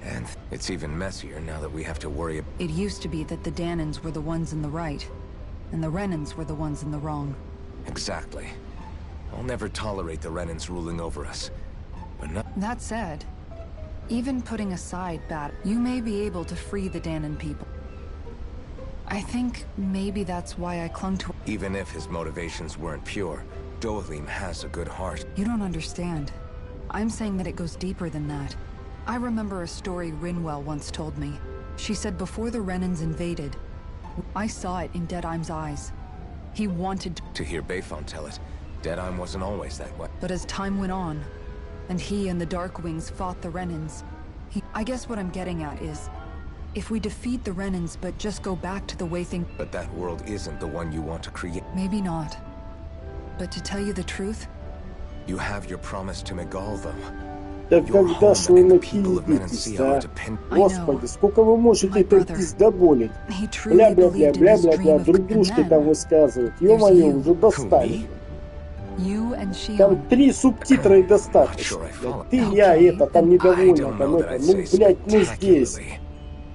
And it's even messier now that we have to worry... It used to be that the Danans were the ones in the right, and the Renans were the ones in the wrong. Exactly. I'll never tolerate the Renans ruling over us. But not... That said, even putting aside battle, you may be able to free the Danan people. I think maybe that's why I clung to... Even if his motivations weren't pure, Dohalim has a good heart. You don't understand. I'm saying that it goes deeper than that. I remember a story Rinwell once told me. She said before the Renans invaded, I saw it in Deadheim's eyes. He wanted to hear Bayfon tell it. Deadheim wasn't always that way. But as time went on, and he and the Darkwings fought the Renans, I guess what I'm getting at is, if we defeat the Renans but just go back to the way things... But that world isn't the one you want to create. Maybe not. But to tell you the truth... You have your promise to Megal, though. Да когда ж вы напилитесь, да? Господи, сколько вы можете это пиздоболить? Бля-бля-бля, друг дружке там высказывают. Ё-моё, уже достали. Там 3 субтитра и достаточно. Ты, я, это, там недовольна, там это, ну, блядь, ну здесь.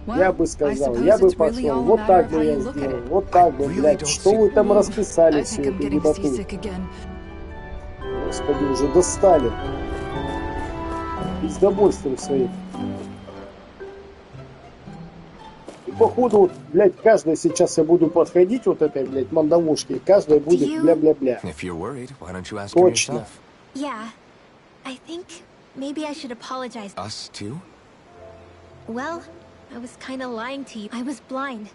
Я бы сказал, я бы пошел, вот так бы я сделал, вот так бы, блядь, что вы там расписали всю эту ебату? Господи, уже достали. Пиздобольством своим. И походу, вот, блядь, каждая сейчас я буду подходить вот этой, блядь, мандавошке, и каждая будет бля-бля-бля. Точно. Yeah, I think maybe I should apologize. Us too? Well, I was kind of lying to you. I was blind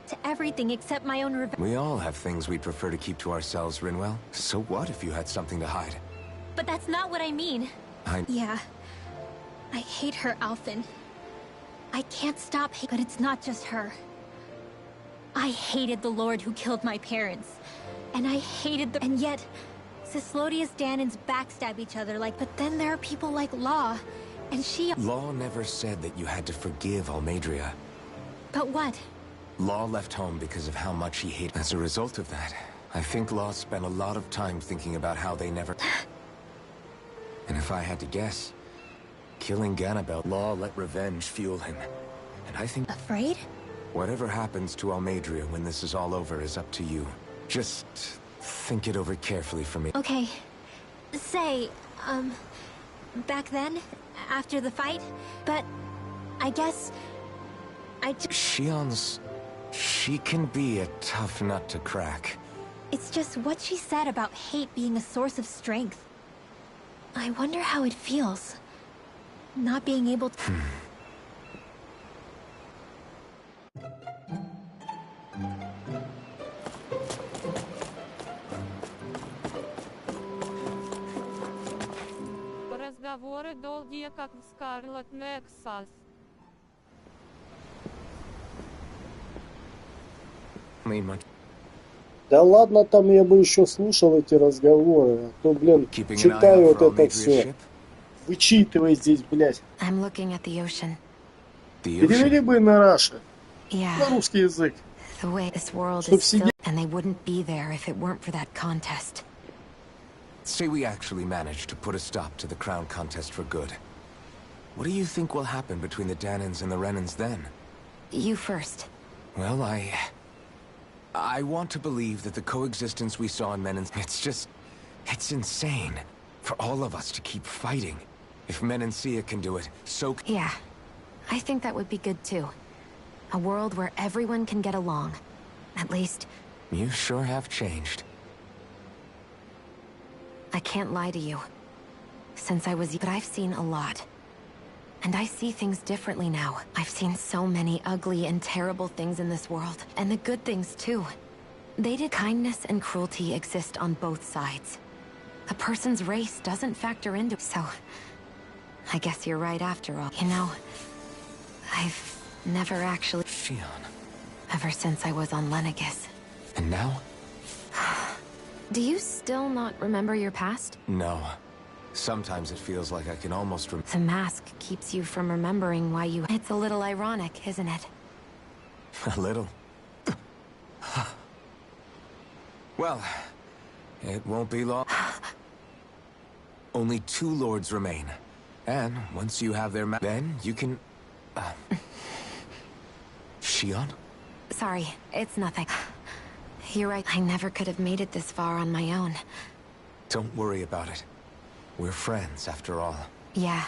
to everything except my own revenge. We all have things we'd prefer to keep to ourselves, Rinwell. So what if you had something to hide? But that's not what I mean. Yeah. I hate her, Alphen. I can't stop hating, but it's not just her. I hated the Lord who killed my parents. And I hated the... And yet, Cislodius Danans backstab each other but then there are people like Law, and she... Law never said that you had to forgive Almadria. But what? Law left home because of how much he hated. As a result of that, I think Law spent a lot of time thinking about how they never... And if I had to guess, killing Ganabel, Law let revenge fuel him. And I think... Afraid? Whatever happens to Almadria when this is all over is up to you. Just think it over carefully for me. Okay. Say, back then, after the fight, but I guess Shion's... She can be a tough nut to crack. It's just what she said about hate being a source of strength. I wonder how it feels. Not being able to... Разговоры долгие, как в Скарлетт Нексас. Да ладно, там я бы еще слушал эти разговоры, а то, блин, читаю вот это все. Вычитывай здесь, блядь. I'm looking at the ocean. Перевели бы на Russia. Yeah. На русский язык. The way this world is still, and they wouldn't be there if it weren't for that contest. Say we actually managed to put a stop to the crown contest for good. What do you think will happen between the Danans and the Renans then? You first. Well, I want to believe that the coexistence we saw in Menancia... It's insane for all of us to keep fighting. If Menancia can do it, so... Yeah, I think that would be good too. A world where everyone can get along. At least... You sure have changed. I can't lie to you. Since I was... But I've seen a lot. And I see things differently now. I've seen so many ugly and terrible things in this world. And the good things too. Kindness and cruelty exist on both sides. A person's race doesn't factor into... So... I guess you're right after all. You know... I've never actually... Shion. Ever since I was on Lenegis. And now? Do you still not remember your past? No. Sometimes it feels like I can almost The mask keeps you from remembering why you... It's a little ironic, isn't it? A little. Well, it won't be long. Only 2 lords remain. And once you have their then you can... Shion? Sorry, it's nothing. You're right, I never could have made it this far on my own. Don't worry about it. We're friends, after all. Yeah.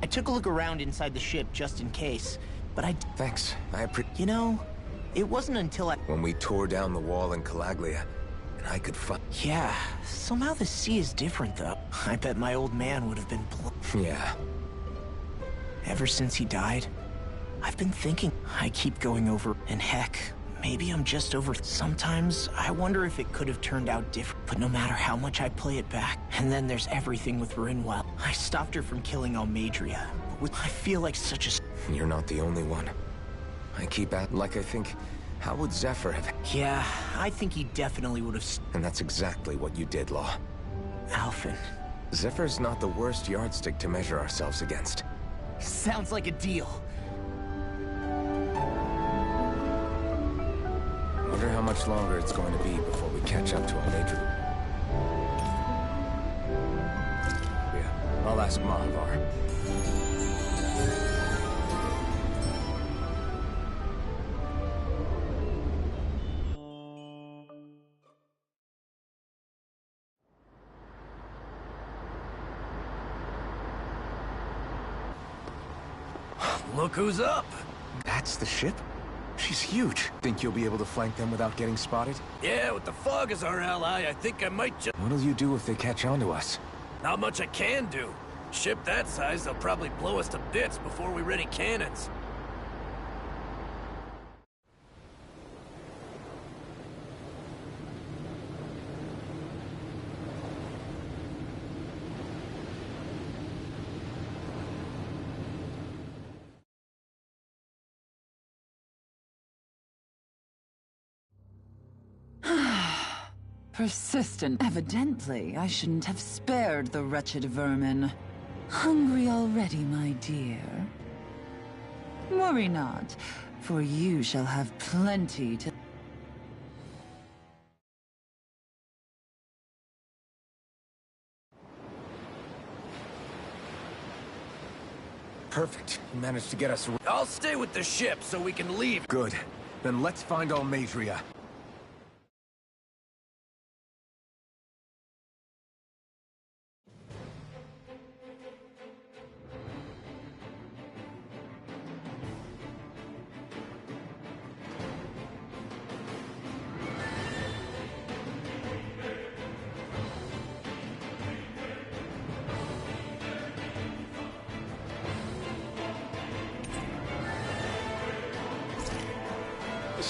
I took a look around inside the ship just in case, but Thanks, You know, it wasn't until When we tore down the wall in Calaglia, and I could Yeah, somehow the sea is different, though. I bet my old man would have been Yeah. Ever since he died, I've been thinking. I keep going over, and heck, maybe I'm just over... Sometimes, I wonder if it could have turned out different, but no matter how much I play it back. And then there's everything with Rinwell. I stopped her from killing Almadria, but I feel like such a... You're not the only one. I keep at like I think... How would Zephyr have... Yeah, I think he definitely would have... And that's exactly what you did, Law. Alphen. Zephyr's not the worst yardstick to measure ourselves against. Sounds like a deal. Wonder how much longer it's going to be before we catch up to Almadria. Yeah, I'll ask Mahavar. Look who's up! That's the ship? She's huge. Think you'll be able to flank them without getting spotted? Yeah, with the fog as our ally, I think I might just... What'll you do if they catch on to us? Not much I can do. Ship that size, they'll probably blow us to bits before we ready cannons. Persistent. Evidently, I shouldn't have spared the wretched vermin. Hungry already, my dear? Worry not, for you shall have plenty to... Perfect. You managed to get us... I'll stay with the ship so we can leave. Good. Then let's find Almadria.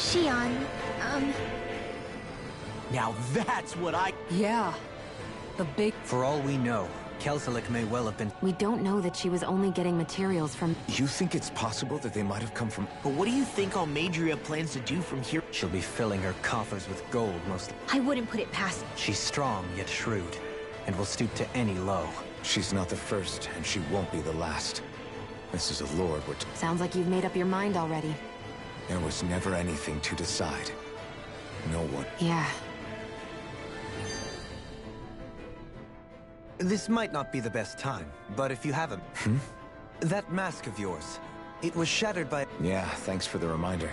Shion, Now that's what I... Yeah. The big... For all we know, Kelselik may well have been... We don't know that she was only getting materials from... You think it's possible that they might have come from... But what do you think Almadria plans to do from here? She'll be filling her coffers with gold, most... I wouldn't put it past... She's strong, yet shrewd, and will stoop to any low. She's not the first, and she won't be the last. This is a lord we're... Sounds like you've made up your mind already. There was never anything to decide. No one. Yeah. This might not be the best time, but if you haven't... That mask of yours, it was shattered by... Yeah, thanks for the reminder.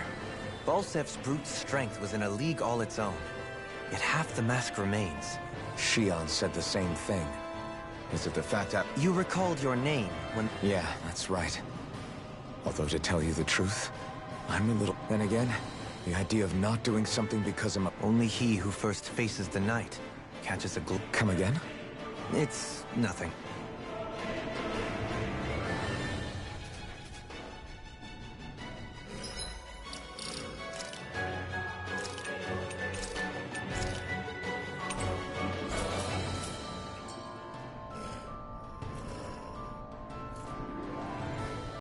Balsef's brute strength was in a league all its own. Yet half the mask remains. Shion said the same thing. Is it the fact that... You recalled your name when... Yeah, that's right. Although to tell you the truth, I'm a little... Then again, the idea of not doing something because I'm a... Only he who first faces the night catches a Come again? It's nothing.